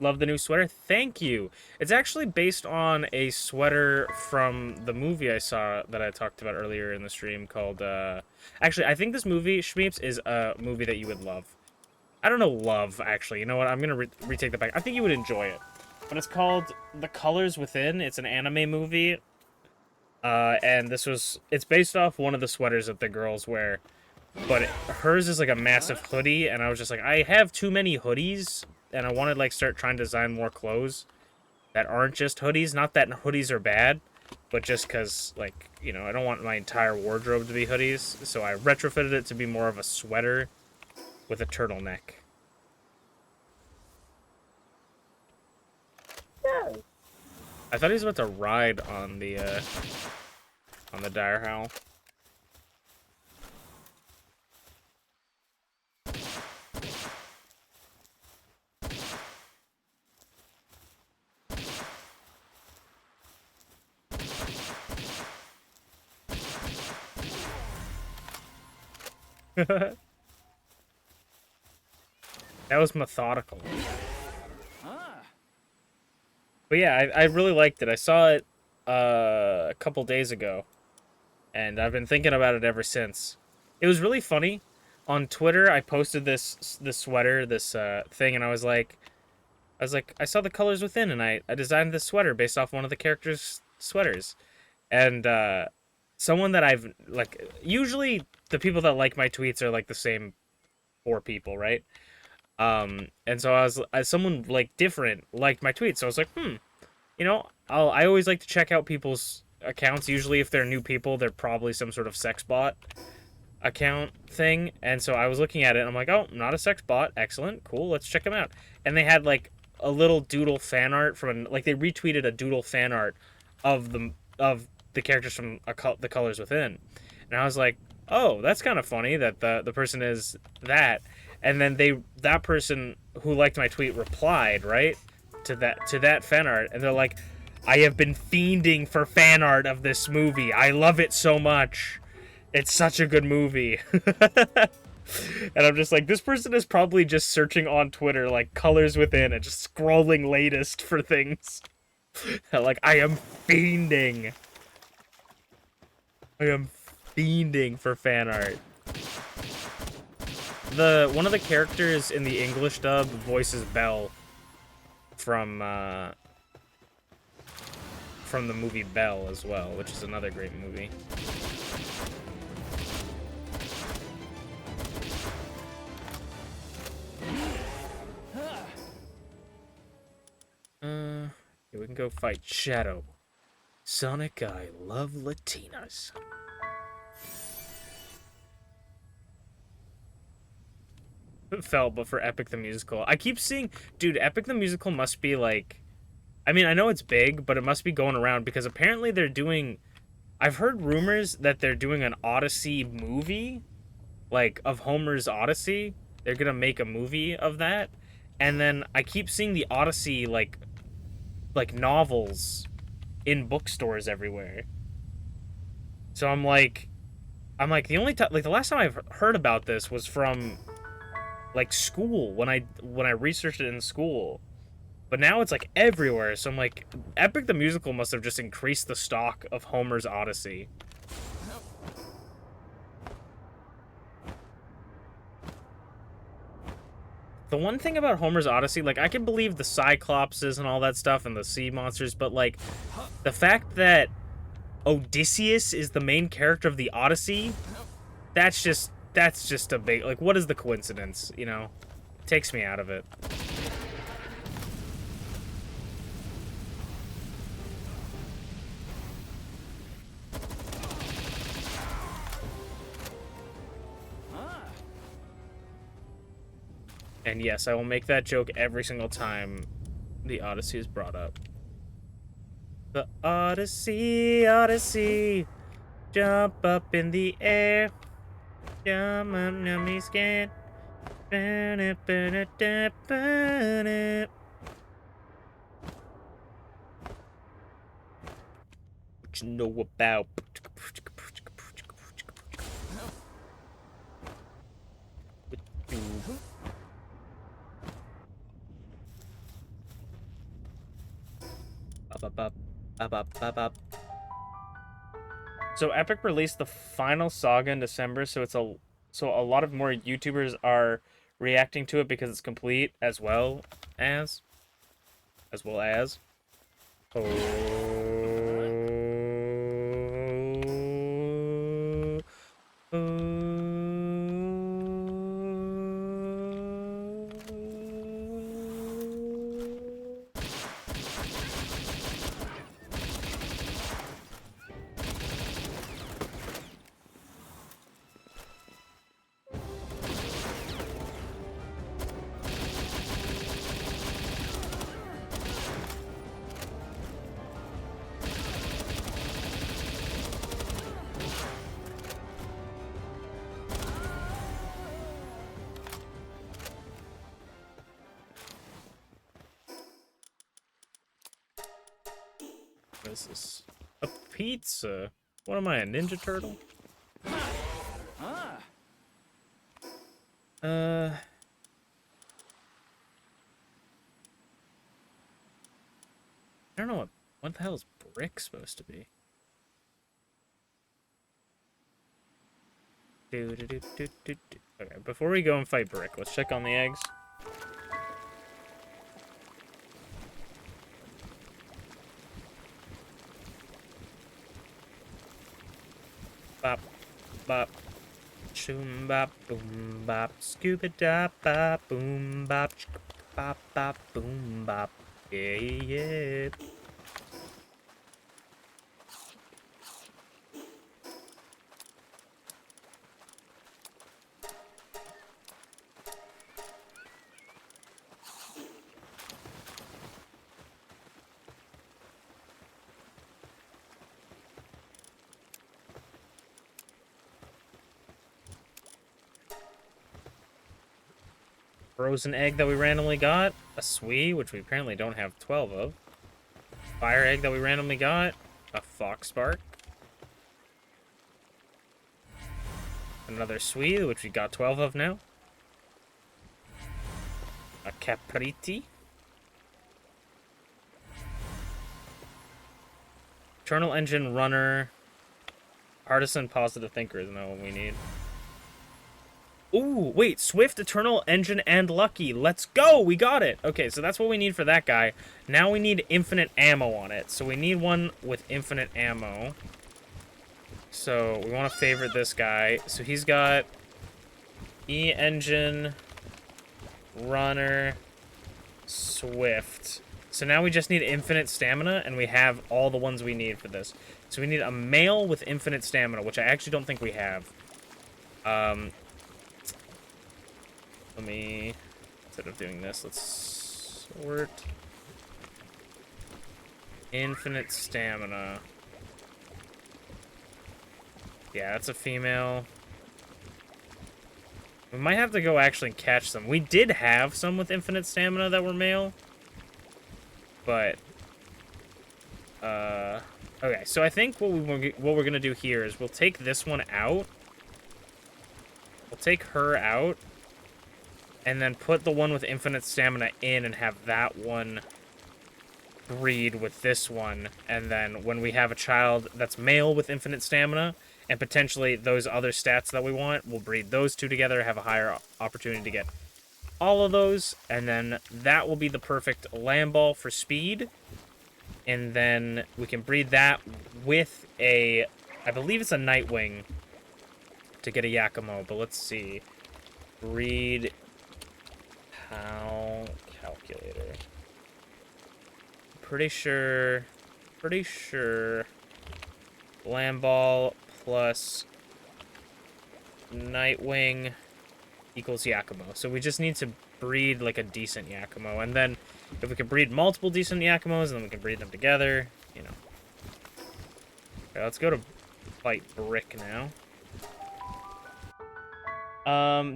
Love the new sweater. Thank you. It's actually based on a sweater from the movie I saw that I talked about earlier in the stream called, Actually, I think this movie, Shmeeps, is a movie that you would love. I don't know love, actually. You know what? I'm going to retake that back. I think you would enjoy it. But it's called The Colors Within. It's an anime movie. And it's based off one of the sweaters that the girls wear. But hers is like a massive hoodie. And I was just like, I have too many hoodies. And I want to like start trying to design more clothes that aren't just hoodies. Not that hoodies are bad. But just because, like, you know, I don't want my entire wardrobe to be hoodies. So I retrofitted it to be more of a sweater with a turtleneck. No. I thought he was about to ride on the dire howl. That was methodical. But yeah, I really liked it. I saw it a couple days ago, and I've been thinking about it ever since. It was really funny. On Twitter, I posted this sweater, this thing, and I was like, I saw The Colors Within, and I designed this sweater based off one of the characters' sweaters. And someone that I've, like, usually the people that like my tweets are like the same 4 people, right? And so someone like different liked my tweet, so I was like, you know, I always like to check out people's accounts. Usually if they're new people, they're probably some sort of sex bot account thing. And so I was looking at it and I'm like, oh, not a sex bot. Excellent. Cool. Let's check them out. And they had like a little doodle fan art like they retweeted a doodle fan art of the characters from The Colors Within. And I was like, oh, that's kind of funny that the person is that. And then that person who liked my tweet replied, right, to that fan art, and they're like, I have been fiending for fan art of this movie. I love it so much. It's such a good movie. And I'm just like, this person is probably just searching on Twitter, like, colors within, and just scrolling latest for things. Like, I am fiending. I am fiending for fan art. One of the characters in the English dub voices Belle from the movie Belle as well, which is another great movie. Yeah, we can go fight Shadow. Sonic, I love Latinas. Felt, but for Epic the Musical. I keep seeing, dude, Epic the Musical must be like, I mean, I know it's big, but it must be going around because apparently they're doing, I've heard rumors that they're doing an Odyssey movie, like, of Homer's Odyssey. They're gonna make a movie of that. And then I keep seeing the Odyssey, like novels in bookstores everywhere. So I'm like, the only time, like, the last time I've heard about this was from, like, school, when I researched it in school. But now it's, like, everywhere, so I'm like, Epic the Musical must have just increased the stock of Homer's Odyssey. The one thing about Homer's Odyssey, like, I can believe the Cyclopses and all that stuff and the sea monsters, but, like, the fact that Odysseus is the main character of the Odyssey, that's just a big, like, what is the coincidence, you know? It takes me out of it. And yes, I will make that joke every single time the Odyssey is brought up. The Odyssey, Odyssey, jump up in the air, jump up, me scared. What you know about? So Epic released the final saga in December, so a lot of more YouTubers are reacting to it because it's complete as well as What is this? A pizza? What am I, a Ninja Turtle? I don't know what the hell is brick supposed to be? Okay, before we go and fight brick, let's check on the eggs. Bop, bop, shoom bop, boom bop, scuba dop bop, boom bop, bop bop, boom bop, yeah yeah. frozen egg that we randomly got. A Swee, which we apparently don't have 12 of. Fire egg that we randomly got. A Fox Spark. Another Swee, which we got 12 of now. A Capriti. Eternal Engine, Runner. Artisan, Positive Thinker is not what we need. Ooh, wait, Swift, Eternal Engine, and Lucky. Let's go! We got it! Okay, so that's what we need for that guy. Now we need infinite ammo on it. So we need one with infinite ammo. So we want to favorite this guy. So he's got E-Engine, Runner, Swift. So now we just need infinite stamina, and we have all the ones we need for this. So we need a male with infinite stamina, which I actually don't think we have. Let me, instead of doing this, let's sort. Infinite stamina. Yeah, that's a female. We might have to go actually catch some. We did have some with infinite stamina that were male. But, okay, so I think what we're going to do here is we'll take this one out. We'll take her out. And then put the one with infinite stamina in and have that one breed with this one. And then when we have a child that's male with infinite stamina, and potentially those other stats that we want, we'll breed those two together, have a higher opportunity to get all of those. And then that will be the perfect lamb ball for speed. And then we can breed that with a, I believe it's a Nightwing to get a Yakumo, but let's see. Breed how calculator. Pretty sure lamb ball plus Nightwing equals Yakumo. So we just need to breed like a decent Yakumo, and then if we can breed multiple decent Yakumos, then we can breed them together, you know. Okay, let's go to fight Brick now.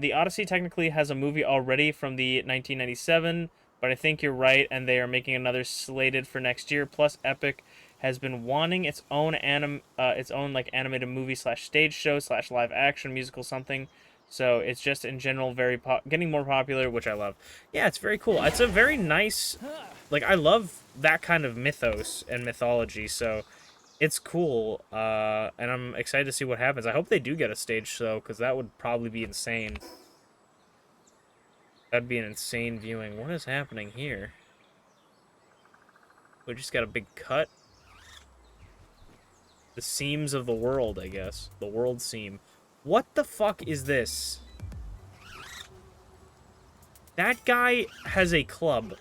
The Odyssey technically has a movie already from the 1997, but I think you're right, and they are making another slated for next year. Plus, Epic has been wanting its own like animated movie / stage show / live action musical something. So it's just in general getting more popular, which I love. Yeah, it's very cool. It's a very nice, like, I love that kind of mythos and mythology. So it's cool, and I'm excited to see what happens. I hope they do get a stage show, because that would probably be insane. That'd be an insane viewing. What is happening here? We just got a big cut. The seams of the world, I guess. The world seam. What the fuck is this? That guy has a club.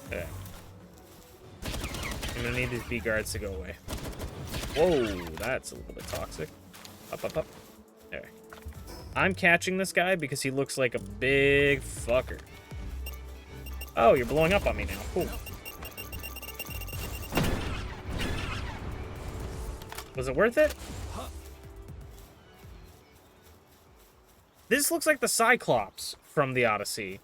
Okay. I'm gonna need these bee guards to go away. Whoa, that's a little bit toxic. Up, up, up. There. I'm catching this guy because he looks like a big fucker. Oh, you're blowing up on me now. Cool. Was it worth it? This looks like the Cyclops from the Odyssey.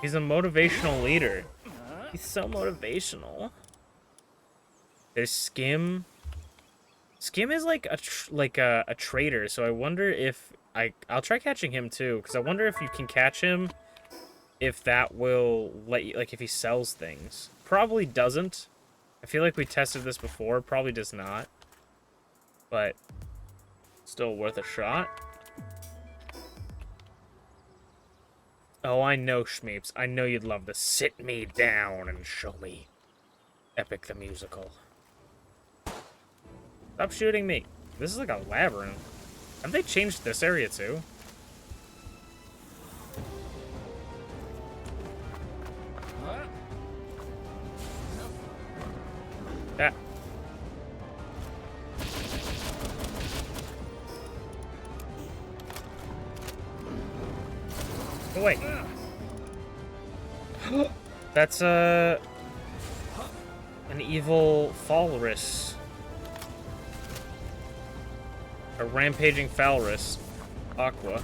He's a motivational leader. He's so motivational. There's Skim. Skim is like a traitor, so I wonder if I'll try catching him too, because I wonder if you can catch him, if that will let you, like, if he sells things. Probably doesn't. I feel like we tested this before. Probably does not. But still worth a shot. Oh, I know, Shmeeps. I know you'd love to sit me down and show me Epic the Musical. Stop shooting me. This is like a labyrinth. Have they changed this area too? Yeah. Oh, wait. That's, an evil Falrus. A rampaging Falrus. Aqua.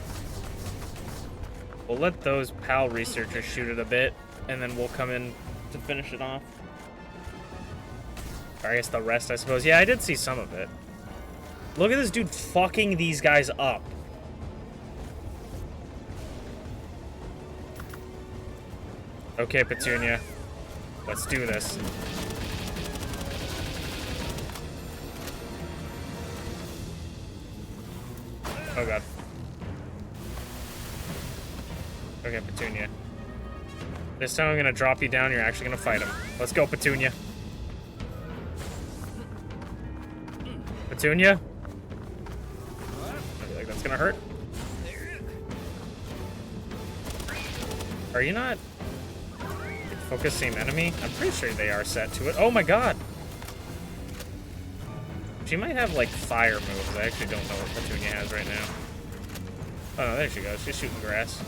We'll let those PAL researchers shoot it a bit, and then we'll come in to finish it off. Or I guess the rest, I suppose. Yeah, I did see some of it. Look at this dude fucking these guys up. Okay, Petunia. Let's do this. Oh god. Okay, Petunia. This time I'm gonna drop you down, you're actually gonna fight him. Let's go, Petunia. Petunia? I feel like that's gonna hurt. Are you not... Focus same enemy? I'm pretty sure they are set to it. Oh my god! She might have, like, fire moves. I actually don't know what Petunia has right now. Oh, no, there she goes. She's shooting grass.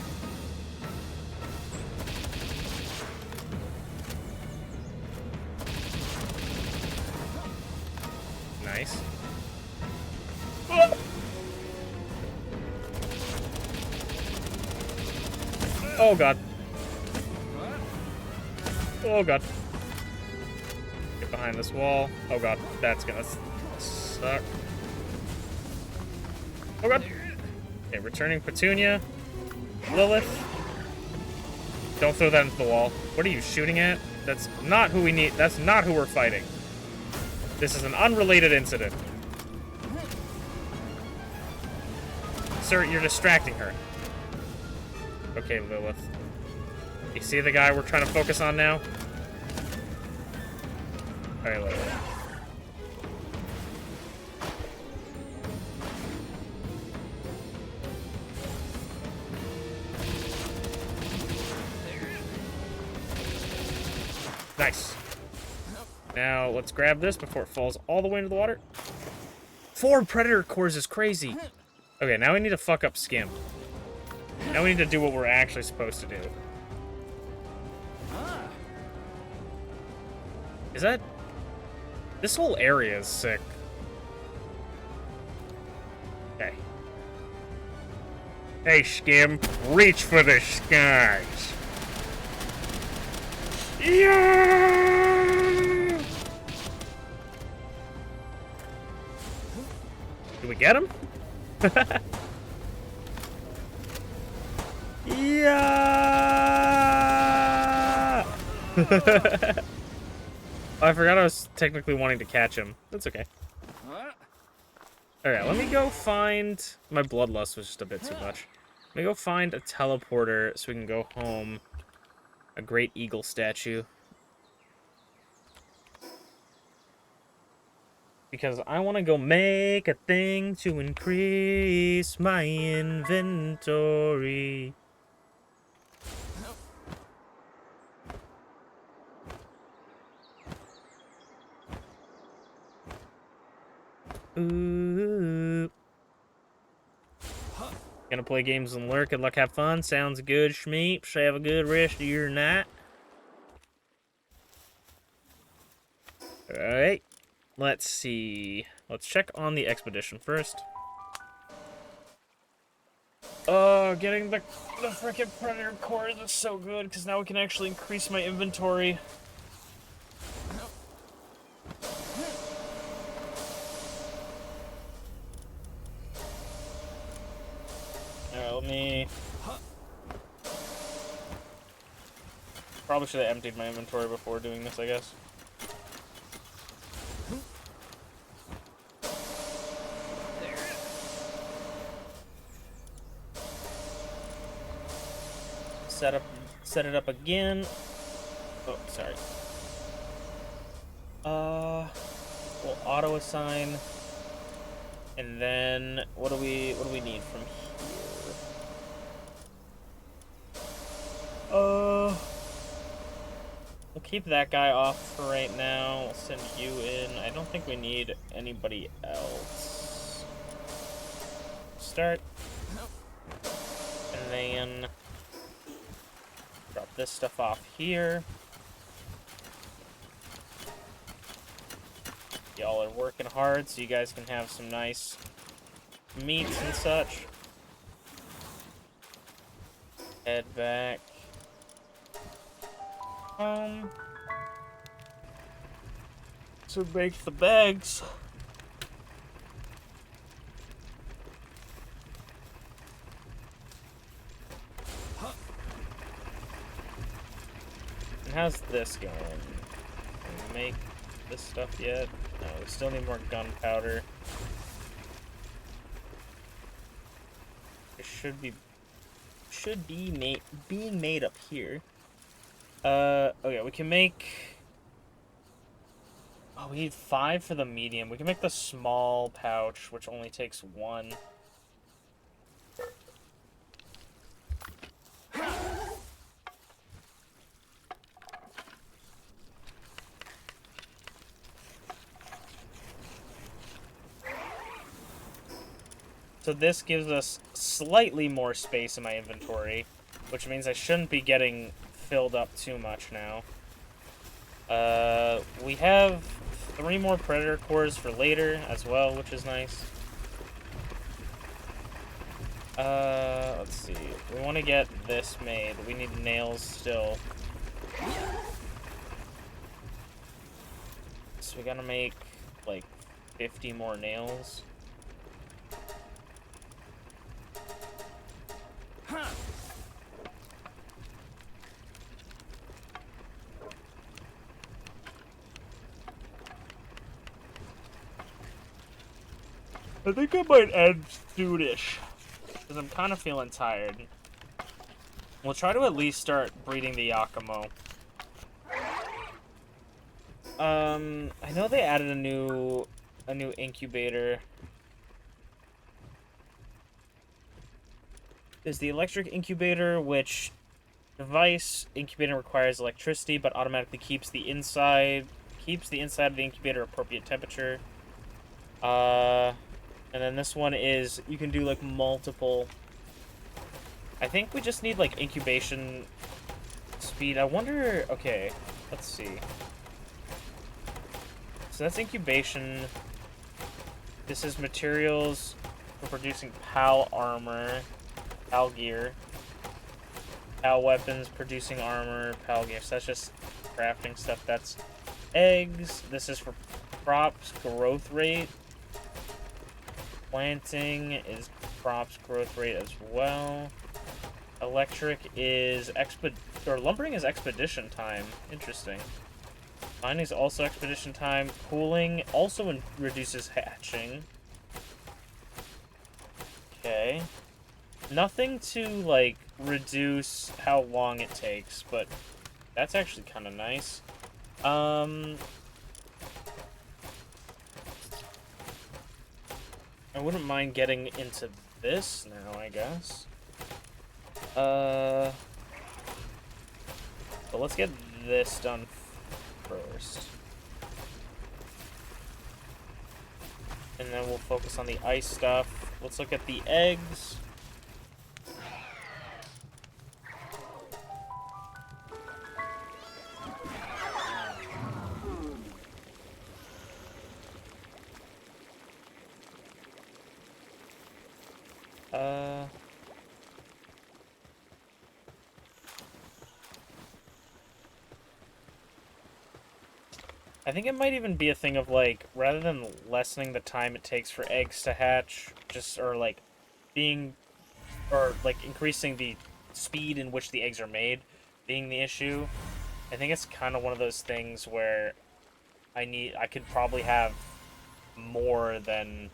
Nice. Oh god. Oh god. Get behind this wall. Oh god, that's gonna suck. Oh god. Okay, returning Petunia. Lilith. Don't throw that into the wall. What are you shooting at? That's not who we need. That's not who we're fighting. This is an unrelated incident. Sir, you're distracting her. Okay, Lilith. You see the guy we're trying to focus on now? Alright, Lilith. Nice. Now, let's grab this before it falls all the way into the water. 4 Predator cores is crazy. Okay, now we need to fuck up Skim. Now we need to do what we're actually supposed to do. Is that... This whole area is sick. Okay. Hey, Skim. Reach for the skies. Yeah! Did we get him? Yeah! Oh, I forgot I was technically wanting to catch him. That's okay. Alright, let me go find... My bloodlust was just a bit too much. Let me go find a teleporter so we can go home. A great eagle statue. Because I want to go make a thing to increase my inventory. Ooh. Gonna play games and lurk. Good luck, have fun. Sounds good, Shmeeps. Have a good rest of your night. Alright. Let's see. Let's check on the expedition first. Oh, getting the frickin' Predator cores is so good, because now we can actually increase my inventory. Alright, let me... Probably should have emptied my inventory before doing this, I guess. Set it up again. Oh, sorry. We'll auto assign, and then what do we need from here? We'll keep that guy off for right now. We'll send you in. I don't think we need anybody else. Start, and then this stuff off here. Y'all are working hard so you guys can have some nice meats and such. Head back. To make the bags. And how's this going? Can we make this stuff yet? No, we still need more gunpowder. It should be being made up here. Okay, we can make. Oh, we need 5 for the medium. We can make the small pouch, which only takes 1. So this gives us slightly more space in my inventory, which means I shouldn't be getting filled up too much now. We have 3 more predator cores for later as well, which is nice. Let's see. We want to get this made. We need nails still. So we gotta make, like, 50 more nails. I think I might end soonish, because I'm kind of feeling tired. We'll try to at least start breeding the Yakumo. I know they added a new incubator. There's the electric incubator, which device incubator requires electricity, but automatically keeps the inside of the incubator appropriate temperature. And then this one is, you can do, like, multiple. I think we just need, like, incubation speed. I wonder, okay, let's see. So that's incubation. This is materials for producing PAL armor, PAL gear. PAL weapons, producing armor, PAL gear. So that's just crafting stuff. That's eggs. This is for crops growth rate. Planting is crops growth rate as well. Electric is lumbering is expedition time. Interesting. Mining is also expedition time. Cooling also reduces hatching. Okay. Nothing to, like, reduce how long it takes, but that's actually kind of nice. I wouldn't mind getting into this now, I guess. But let's get this done first. And then we'll focus on the ice stuff. Let's look at the eggs. I think it might even be a thing of, like, rather than lessening the time it takes for eggs to hatch, increasing the speed in which the eggs are made being the issue. I think it's kind of one of those things where I could probably have more than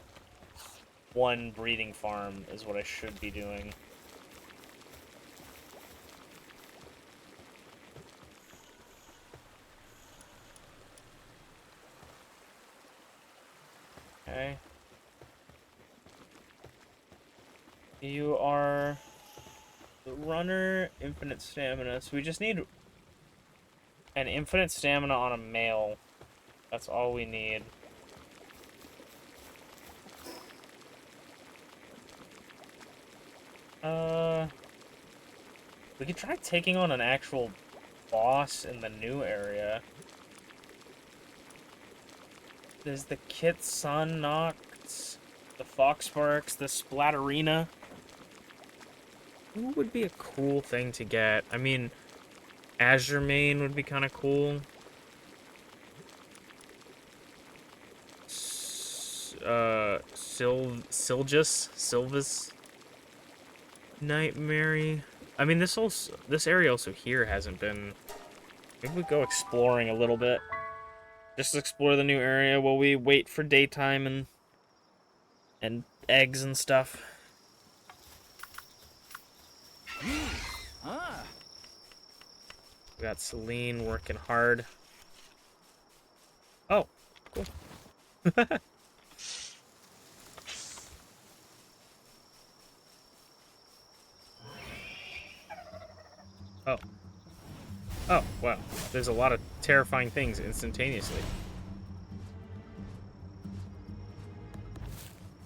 one breeding farm is what I should be doing. Okay. You are the runner, infinite stamina. So we just need an infinite stamina on a male. That's all we need. We could try taking on an actual boss in the new area. There's the Kitsun Noct, the Foxbarks, the Splatterina. Who would be a cool thing to get? I mean, Azure Main would be kind of cool. Sylvis, Nightmare. I mean, this area also here hasn't been. Maybe we go exploring a little bit. Just explore the new area while we wait for daytime and eggs and stuff. We got Celine working hard. Oh, cool. Oh. Oh, wow. There's a lot of terrifying things instantaneously.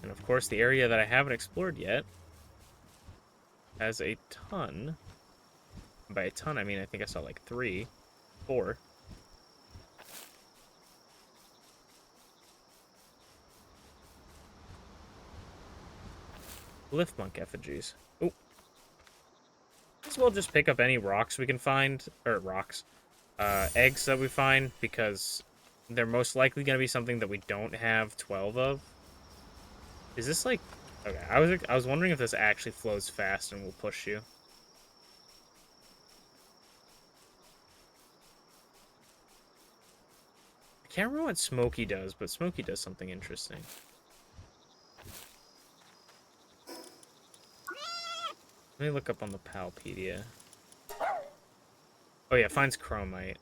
And of course, the area that I haven't explored yet has a ton. By a ton, I mean I think I saw like 3, 4. Liftmonk effigies. Oh. Might as well just pick up any rocks we can find. Or rocks. Eggs that we find, because they're most likely going to be something that we don't have 12 of. Is this like... Okay, I was wondering if this actually flows fast and will push you. I can't remember what Smokey does, but Smokey does something interesting. Let me look up on the Palpedia. Oh yeah, finds chromite.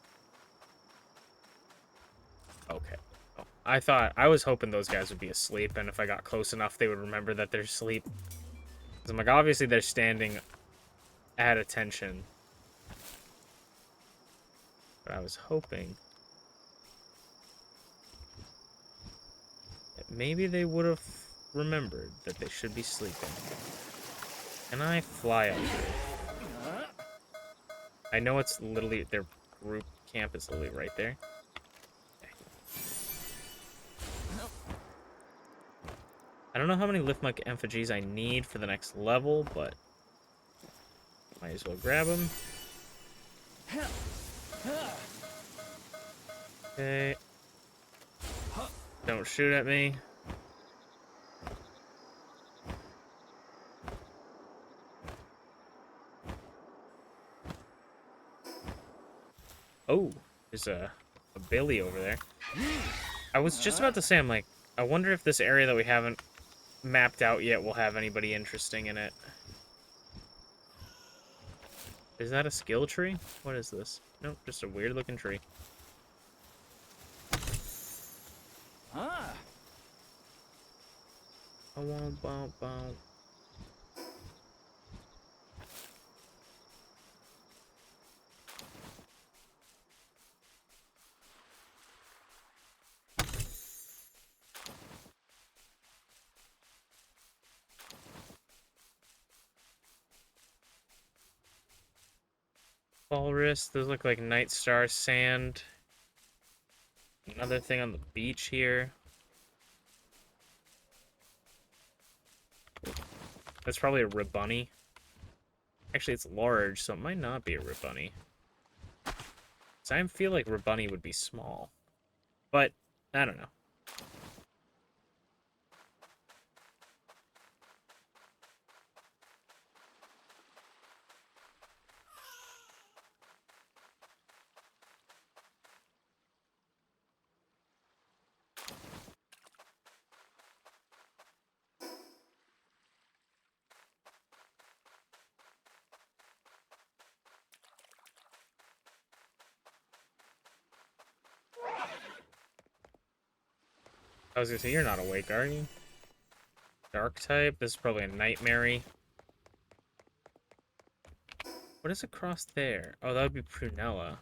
Okay. Oh, I was hoping those guys would be asleep, and if I got close enough, they would remember that they're asleep. Because I'm like, obviously they're standing at attention. But I was hoping that maybe they would have remembered that they should be sleeping. Can I fly up here? I know it's literally, their group camp is literally right there. I don't know how many Liftmonk effigies I need for the next level, but might as well grab them. Okay. Don't shoot at me. Oh, there's a Billy over there. I was just about to say, I'm like, I wonder if this area that we haven't mapped out yet will have anybody interesting in it. Is that a skill tree? What is this? Nope, just a weird looking tree. Oh, bow, bow. Walrus, those look like night star sand. Another thing on the beach here. That's probably a Ribunny. Actually, it's large, so it might not be a Ribunny. So I feel like Ribunny would be small. But, I don't know. I was gonna say, you're not awake, are you? Dark type? This is probably a Nightmare. What is across there? Oh, that would be Prunella.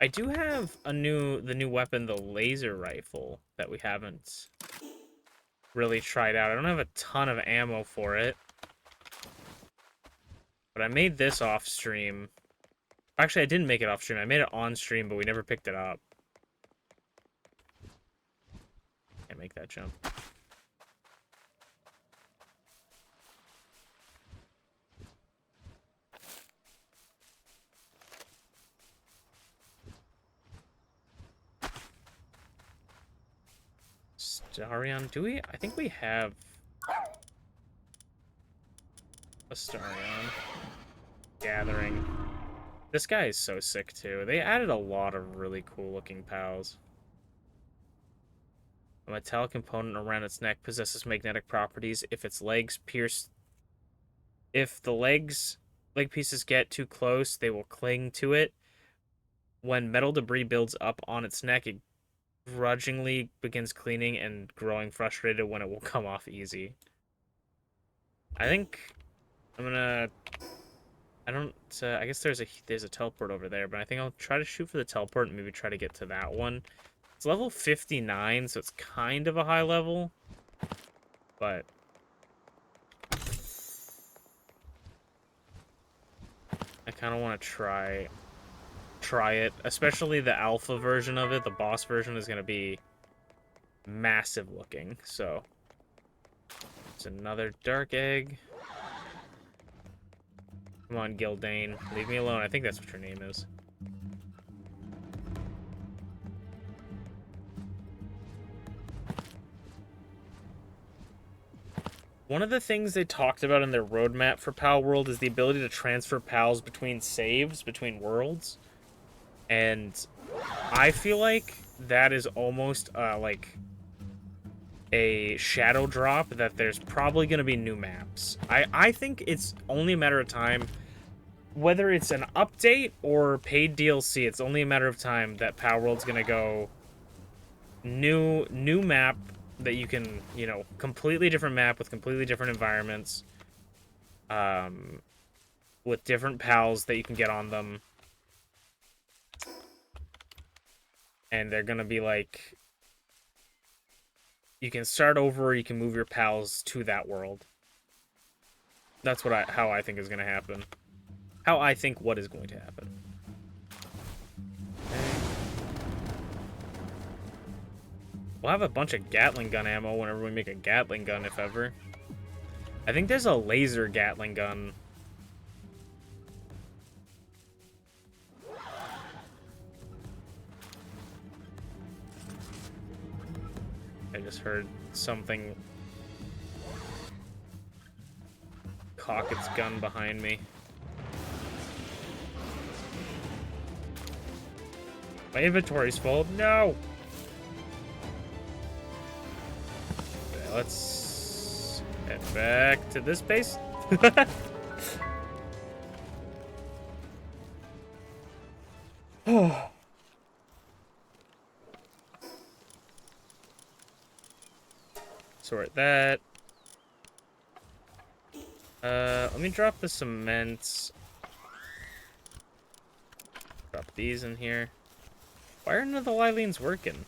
I do have the new weapon, the laser rifle, that we haven't really try it out. I don't have a ton of ammo for it. But I made this off stream. Actually, I didn't make it off stream. I made it on stream, but we never picked it up. Can't make that jump. Starion, do we? I think we have a Starion. Gathering. This guy is so sick too. They added a lot of really cool looking pals. A metallic component around its neck possesses magnetic properties. If its legs pierce... If the leg pieces get too close, they will cling to it. When metal debris builds up on its neck, it grudgingly begins cleaning and growing frustrated when it will come off easy. I think I'm gonna... I guess there's a teleport over there, but I think I'll try to shoot for the teleport and maybe try to get to that one. It's level 59, so it's kind of a high level, but I kind of want to try it, especially the alpha version of it. The boss version is going to be massive looking, so it's another dark egg. Come on, Gildane. Leave me alone. I think that's what your name is. One of the things they talked about in their roadmap for Pal World is the ability to transfer pals between saves, between worlds. And I feel like that is almost like a shadow drop, that there's probably going to be new maps. I think it's only a matter of time. Whether it's an update or paid DLC, it's only a matter of time that Pal World's going to go new map that you can, you know, completely different map with completely different environments, with different pals that you can get on them. And they're going to be like, you can start over, or you can move your pals to that world. That's how I think is going to happen. How I think what is going to happen. Okay. We'll have a bunch of Gatling gun ammo whenever we make a Gatling gun, if ever. I think there's a laser Gatling gun. I just heard something cock its gun behind me. My inventory's full. No! Okay, let's head back to this base. Sort that. Let me drop the cement. Drop these in here. Why are none of the Lilines working?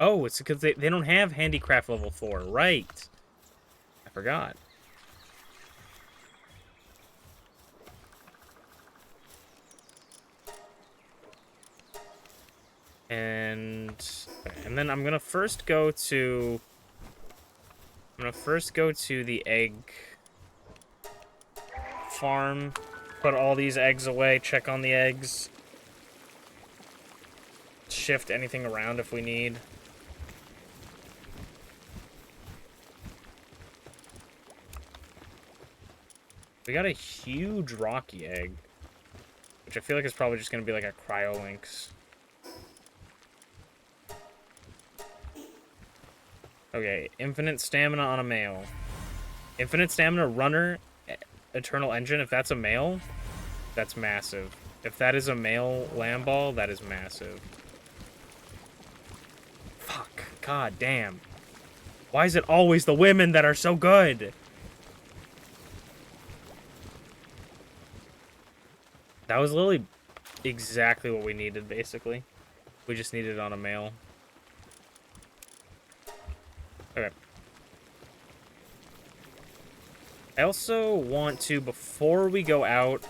Oh, it's because they don't have handicraft level 4. Right. I forgot. And then I'm gonna first go to the egg farm, put all these eggs away, check on the eggs, shift anything around if we need. We got a huge rocky egg, which I feel like is probably just gonna be like a cryolinks. Okay, infinite stamina on a male. Infinite stamina runner, eternal engine. If that's a male, that's massive. If that is a male lamb ball, that is massive. Fuck. God damn. Why is it always the women that are so good? That was literally exactly what we needed, basically. We just needed it on a male. Okay. I also want to, before we go out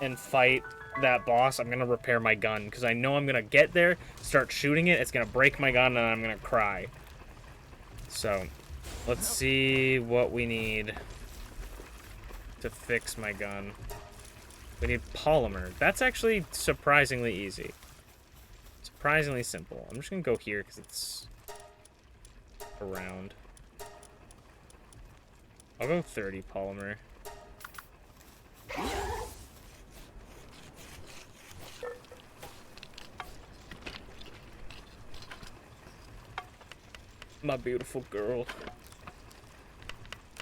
and fight that boss, I'm going to repair my gun, because I know I'm going to get there, start shooting it, it's going to break my gun, and I'm going to cry. So, let's see what we need to fix my gun. We need polymer. That's actually surprisingly easy. Surprisingly simple. I'm just going to go here, because it's around. I'll go 30 polymer. My beautiful girl.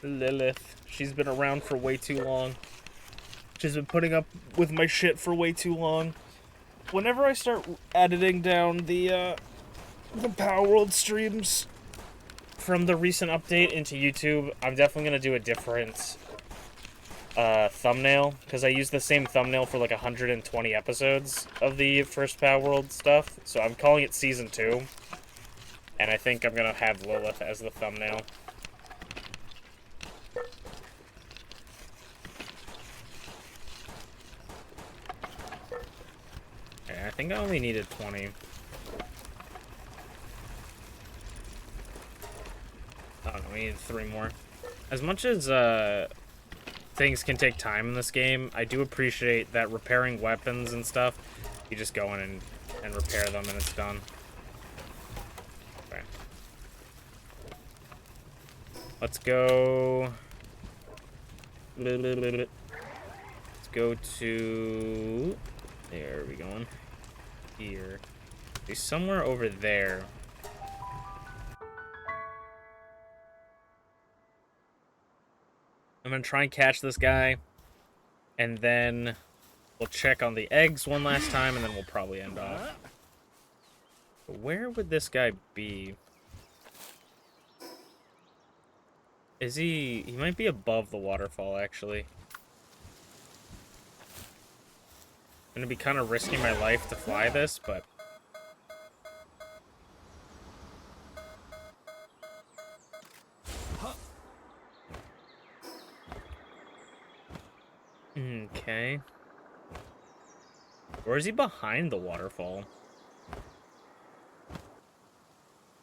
Lilith. She's been around for way too long. She's been putting up with my shit for way too long. Whenever I start editing down the Power World streams from the recent update into YouTube, I'm definitely going to do a different thumbnail, because I used the same thumbnail for like 120 episodes of the first Power World stuff, so I'm calling it Season 2, and I think I'm going to have Lilith as the thumbnail. Okay, I think I only needed 20. I don't know, we needed 3 more. As much as things can take time in this game, I do appreciate that repairing weapons and stuff, you just go in and repair them and it's done. Okay. Let's go... Let's go to... There are we going? Here. Be somewhere over there. I'm gonna try and catch this guy, and then we'll check on the eggs one last time, and then we'll probably end off. But where would this guy be? Is he... He might be above the waterfall, actually. I'm gonna be kind of risking my life to fly this, but... Okay. Or is he behind the waterfall?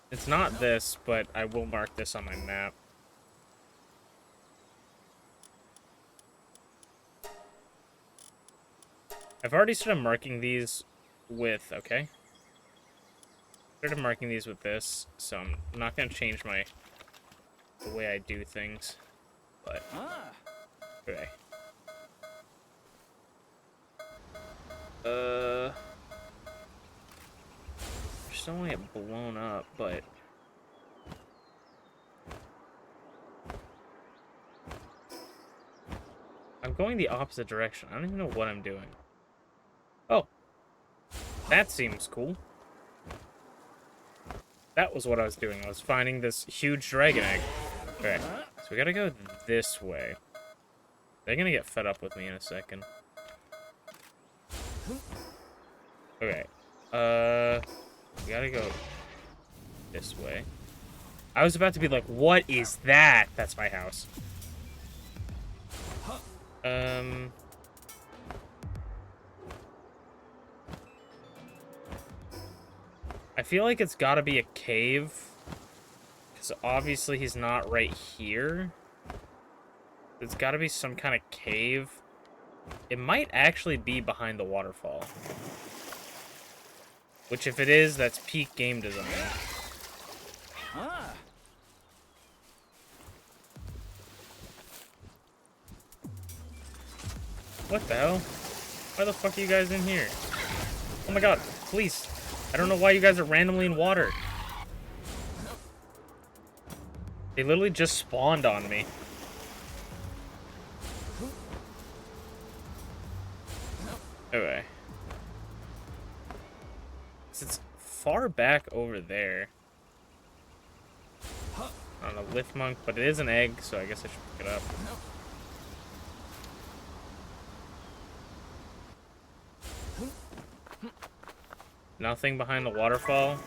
It's not this, but I will mark this on my map. I've already started marking these with... Okay. Started marking these with this, so I'm not going to change the way I do things. But... Okay. Just don't want to get blown up, but... I'm going the opposite direction. I don't even know what I'm doing. Oh. That seems cool. That was what I was doing. I was finding this huge dragon egg. Okay. So we gotta go this way. They're gonna get fed up with me in a second. Okay. We gotta go this way. I was about to be like, what is that? That's my house. I feel like it's gotta be a cave. Because obviously he's not right here. There's gotta be some kind of cave. It might actually be behind the waterfall. Which, if it is, that's peak game design. What the hell? Why the fuck are you guys in here? Oh my god, please. I don't know why you guys are randomly in water. They literally just spawned on me. Okay. It's far back over there. I don't know, lift monk, but it is an egg, so I guess I should pick it up. Nothing behind the waterfall.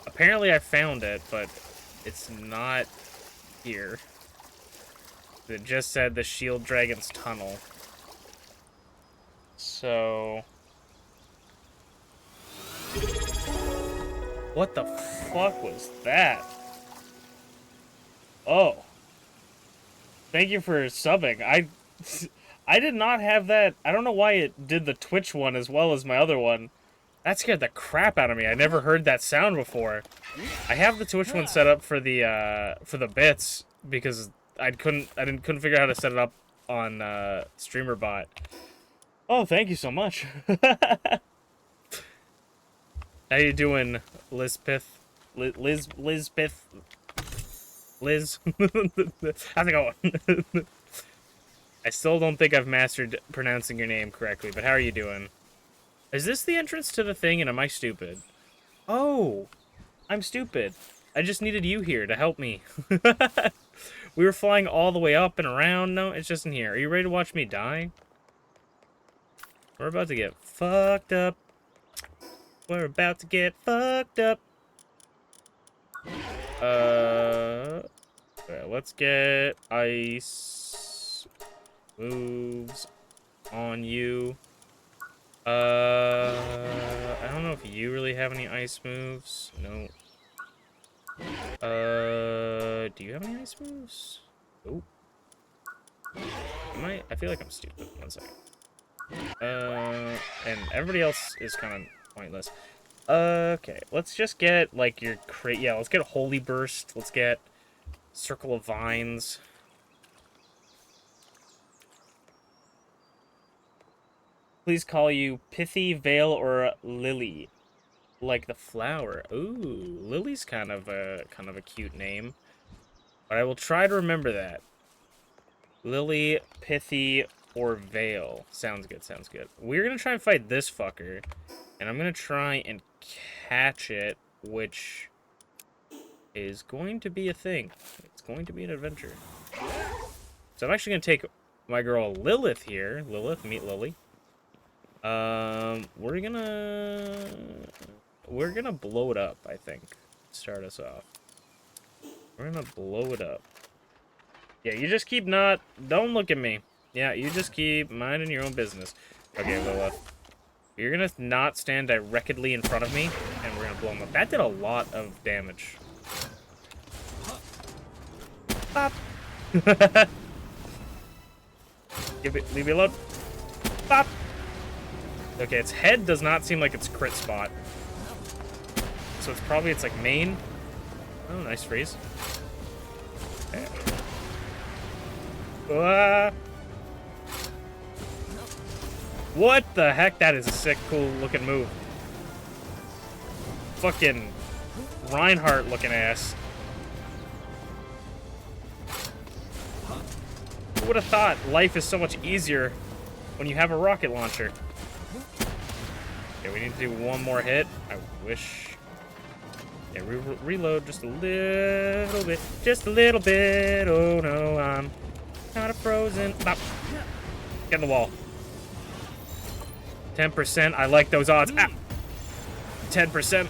Apparently I found it, but it's not here. It just said the Shield Dragon's Tunnel. So... What the fuck was that? Oh. Thank you for subbing. I did not have that. I don't know why it did the Twitch one as well as my other one. That scared the crap out of me. I never heard that sound before. I have the Twitch one set up for the bits because I couldn't figure out how to set it up on StreamerBot. Oh, thank you so much. How you doing, Lizpith? Lizpith? Liz? How's it going? I still don't think I've mastered pronouncing your name correctly, but how are you doing? Is this the entrance to the thing, and am I stupid? Oh, I'm stupid. I just needed you here to help me. We were flying all the way up and around. No, it's just in here. Are you ready to watch me die? We're about to get fucked up. We're about to get fucked up. Let's get ice moves on you. I don't know if you really have any ice moves. No. Do you have any ice moves? Oh. I feel like I'm stupid. 1 second. And everybody else is kind of pointless. Okay, let's just get, like, your yeah, let's get Holy Burst. Let's get Circle of Vines. Please call you Pithy, Vale, or Lily. Like the flower. Ooh, Lily's kind of a cute name. But I will try to remember that. Lily, Pithy, or Vale. Sounds good, sounds good. We're gonna try and fight this fucker. And I'm gonna try and catch it, which is going to be a thing. It's going to be an adventure. So I'm actually gonna take my girl Lilith here. Lilith, meet Lily. We're gonna blow it up, I think. Start us off. We're gonna blow it up. Yeah, you just keep don't look at me. Yeah, you just keep minding your own business. Okay, Lilith. You're gonna not stand directly in front of me, and we're gonna blow him up. That did a lot of damage. Pop! Leave me alone. Pop! Okay, its head does not seem like its crit spot. So it's probably its, like, main. Oh, nice freeze. Okay. What the heck? That is a sick, cool looking move. Fucking Reinhardt looking ass. Who would have thought life is so much easier when you have a rocket launcher? Okay, we need to do one more hit. I wish. Yeah, reload just a little bit. Just a little bit. Oh no, I'm kind of frozen. Bop. Get in the wall. 10%. I like those odds. Ah! 10%.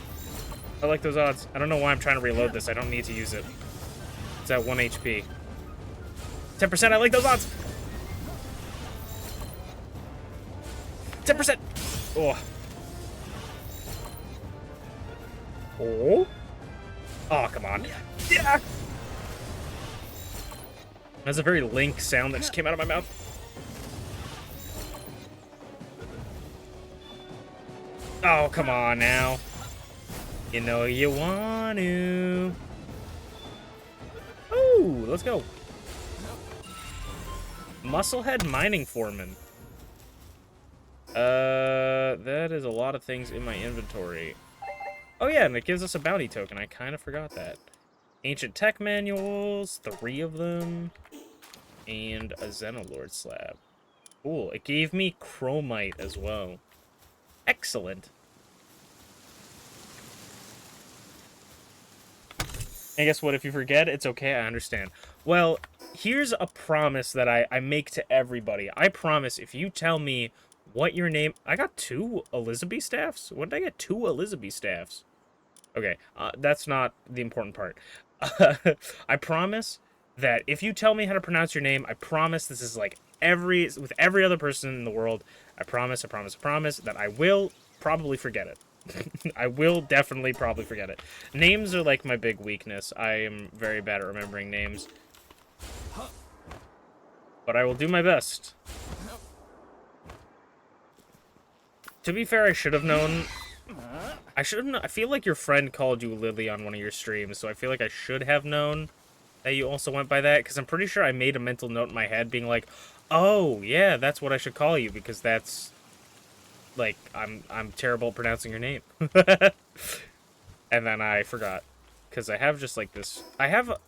I like those odds. I don't know why I'm trying to reload this. I don't need to use it. It's at 1 HP. 10%. I like those odds. 10%. Oh. Oh. Oh, come on. Yeah. That's a very Link sound that just came out of my mouth. Oh, come on now. You know you want to. Ooh, let's go. Musclehead Mining Foreman. That is a lot of things in my inventory. Oh yeah, and it gives us a bounty token. I kind of forgot that. Ancient Tech Manuals, 3 of them. And a Xenolord Slab. Cool, it gave me Chromite as well. Excellent. And guess what? If you forget, it's okay. I understand. Well, here's a promise that I make to everybody. I promise if you tell me what your name... I got 2 Elizabeth staffs? When did I get 2 Elizabeth staffs? Okay, that's not the important part. I promise that if you tell me how to pronounce your name, I promise this is like with every other person in the world. I promise that I will probably forget it. I will definitely probably forget it. Names are like my big weakness. I am very bad at remembering names. But I will do my best. To be fair, I should have known. I should have known. I feel like your friend called you Lily on one of your streams, so I feel like I should have known that you also went by that, because I'm pretty sure I made a mental note in my head being like, oh, yeah, that's what I should call you, because that's, like, I'm terrible at pronouncing your name. And then I forgot, because I have just, like, this,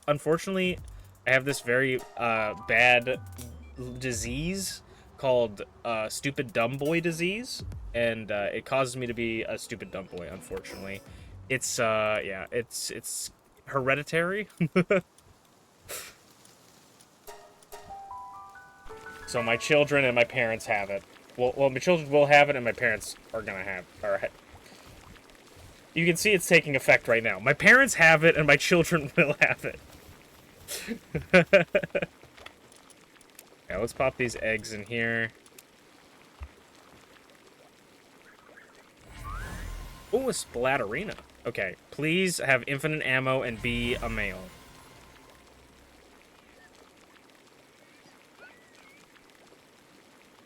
unfortunately, I have this very, bad disease called, stupid dumb boy disease, and, it causes me to be a stupid dumb boy, unfortunately. It's, yeah, it's hereditary. So my children and my parents have it. Well, my children will have it, and my parents are gonna have. You can see it's taking effect right now. My parents have it, and my children will have it. Yeah, let's pop these eggs in here. Ooh, a splatterina. Okay, please have infinite ammo and be a male.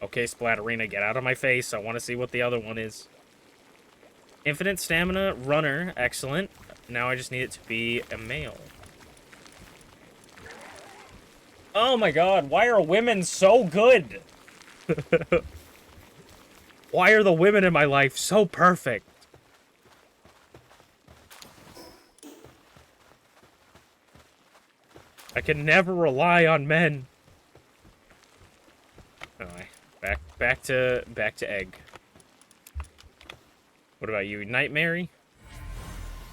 Okay, Splatterina, get out of my face. I want to see what the other one is. Infinite stamina, runner, excellent. Now I just need it to be a male. Oh my god, why are women so good? Why are the women in my life so perfect? I can never rely on men. Anyway, back to egg. What about you, Nightmare?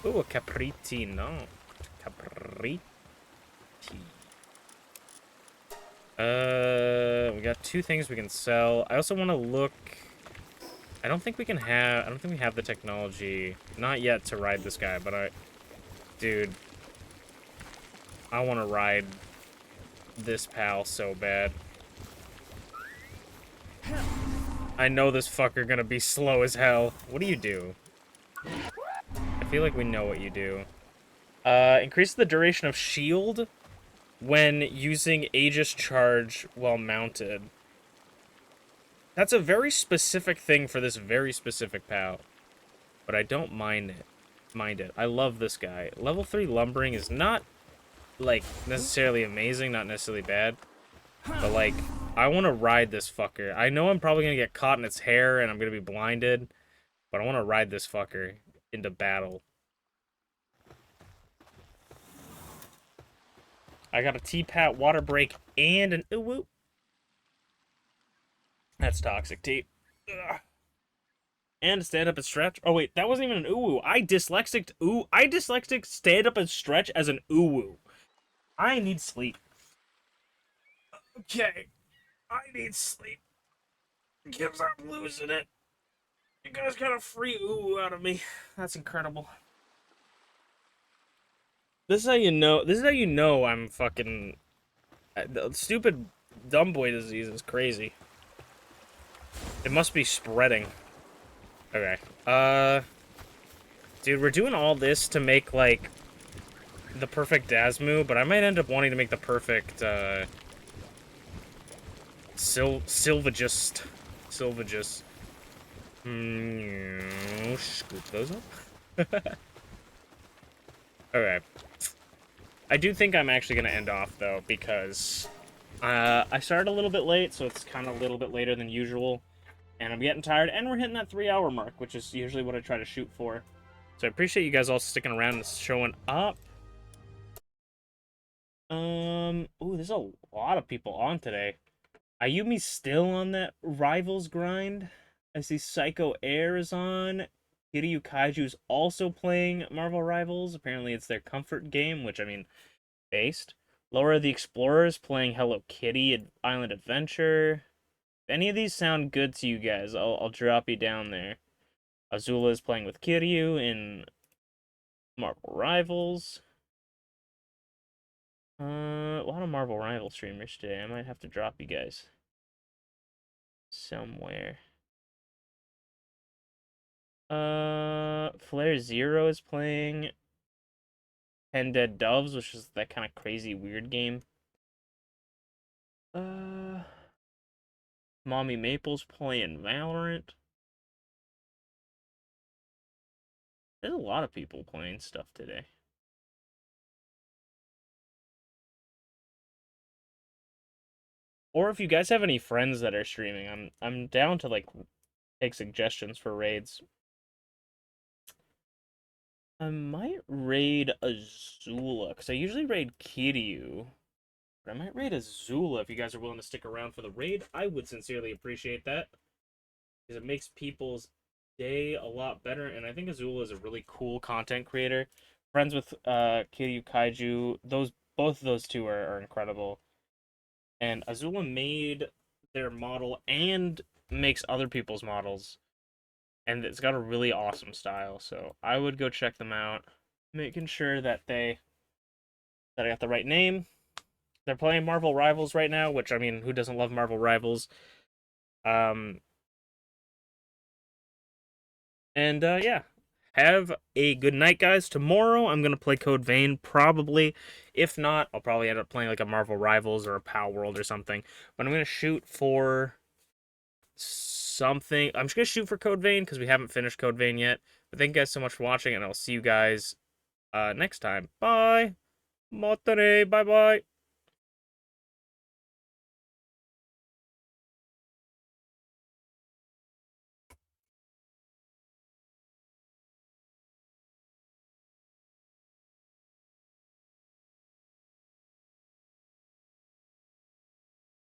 Ooh, a cappuccino. Capriti. We got 2 things we can sell. I also want to look. I don't think we have the technology, not yet, to ride this guy. But dude, I want to ride this pal so bad. I know this fucker gonna be slow as hell. What do you do? I feel like we know what you do. Increase the duration of shield when using Aegis charge while mounted. That's a very specific thing for this very specific pal. But I don't mind it. I love this guy. Level 3 lumbering is not, like, necessarily amazing, not necessarily bad. But, like, I want to ride this fucker. I know I'm probably going to get caught in its hair and I'm going to be blinded. But I want to ride this fucker into battle. I got a T-Pat, water break, and an ooh-woo. That's toxic, T. Ugh. And stand up and stretch. Oh, wait, that wasn't even an ooh-woo. I dyslexic stand up and stretch as an ooh-woo. I need sleep. Okay. I need sleep. Because I'm losing it. You guys got a free ooh-woo out of me. That's incredible. This is how you know I'm fucking... The stupid dumb boy disease is crazy. It must be spreading. Okay. Dude, we're doing all this to make, like, the perfect Dasmu, but I might end up wanting to make the perfect, Silvagist. Scoop those up. Okay. I do think I'm actually going to end off, though, because I started a little bit late, so it's kind of a little bit later than usual. And I'm getting tired, and we're hitting that 3-hour mark, which is usually what I try to shoot for. So I appreciate you guys all sticking around and showing up. Ooh, there's a lot of people on today. Ayumi's still on that Rivals grind. I see Psycho Air is on. Kiryu Kaiju's also playing Marvel Rivals. Apparently it's their comfort game, which, I mean, based. Laura the Explorer's playing Hello Kitty Island Adventure. any of these sound good to you guys, I'll drop you down there. Azula is playing with Kiryu in Marvel Rivals. A lot of Marvel Rival streamers today. I might have to drop you guys somewhere. FlairZero is playing 10 Dead Doves, which is that kind of crazy weird game. Mommy Maple's playing Valorant. There's a lot of people playing stuff today. Or if you guys have any friends that are streaming, I'm down to like take suggestions for raids. I might raid Azula, because I usually raid Kiryu. But I might raid Azula if you guys are willing to stick around for the raid. I would sincerely appreciate that, because it makes people's day a lot better, and I think Azula is a really cool content creator. Friends with Kiryu Kaiju, both of those two are incredible. And Azula made their model and makes other people's models. And it's got a really awesome style, so I would go check them out. Making sure that I got the right name. They're playing Marvel Rivals right now, which, I mean, who doesn't love Marvel Rivals? Yeah. Have a good night, guys. Tomorrow, I'm going to play Code Vein, probably. If not, I'll probably end up playing, like, a Marvel Rivals or a Pal World or something. But I'm going to shoot for something. I'm just going to shoot for Code Vein, because we haven't finished Code Vein yet. But thank you guys so much for watching, and I'll see you guys next time. Bye! Matane! Bye-bye!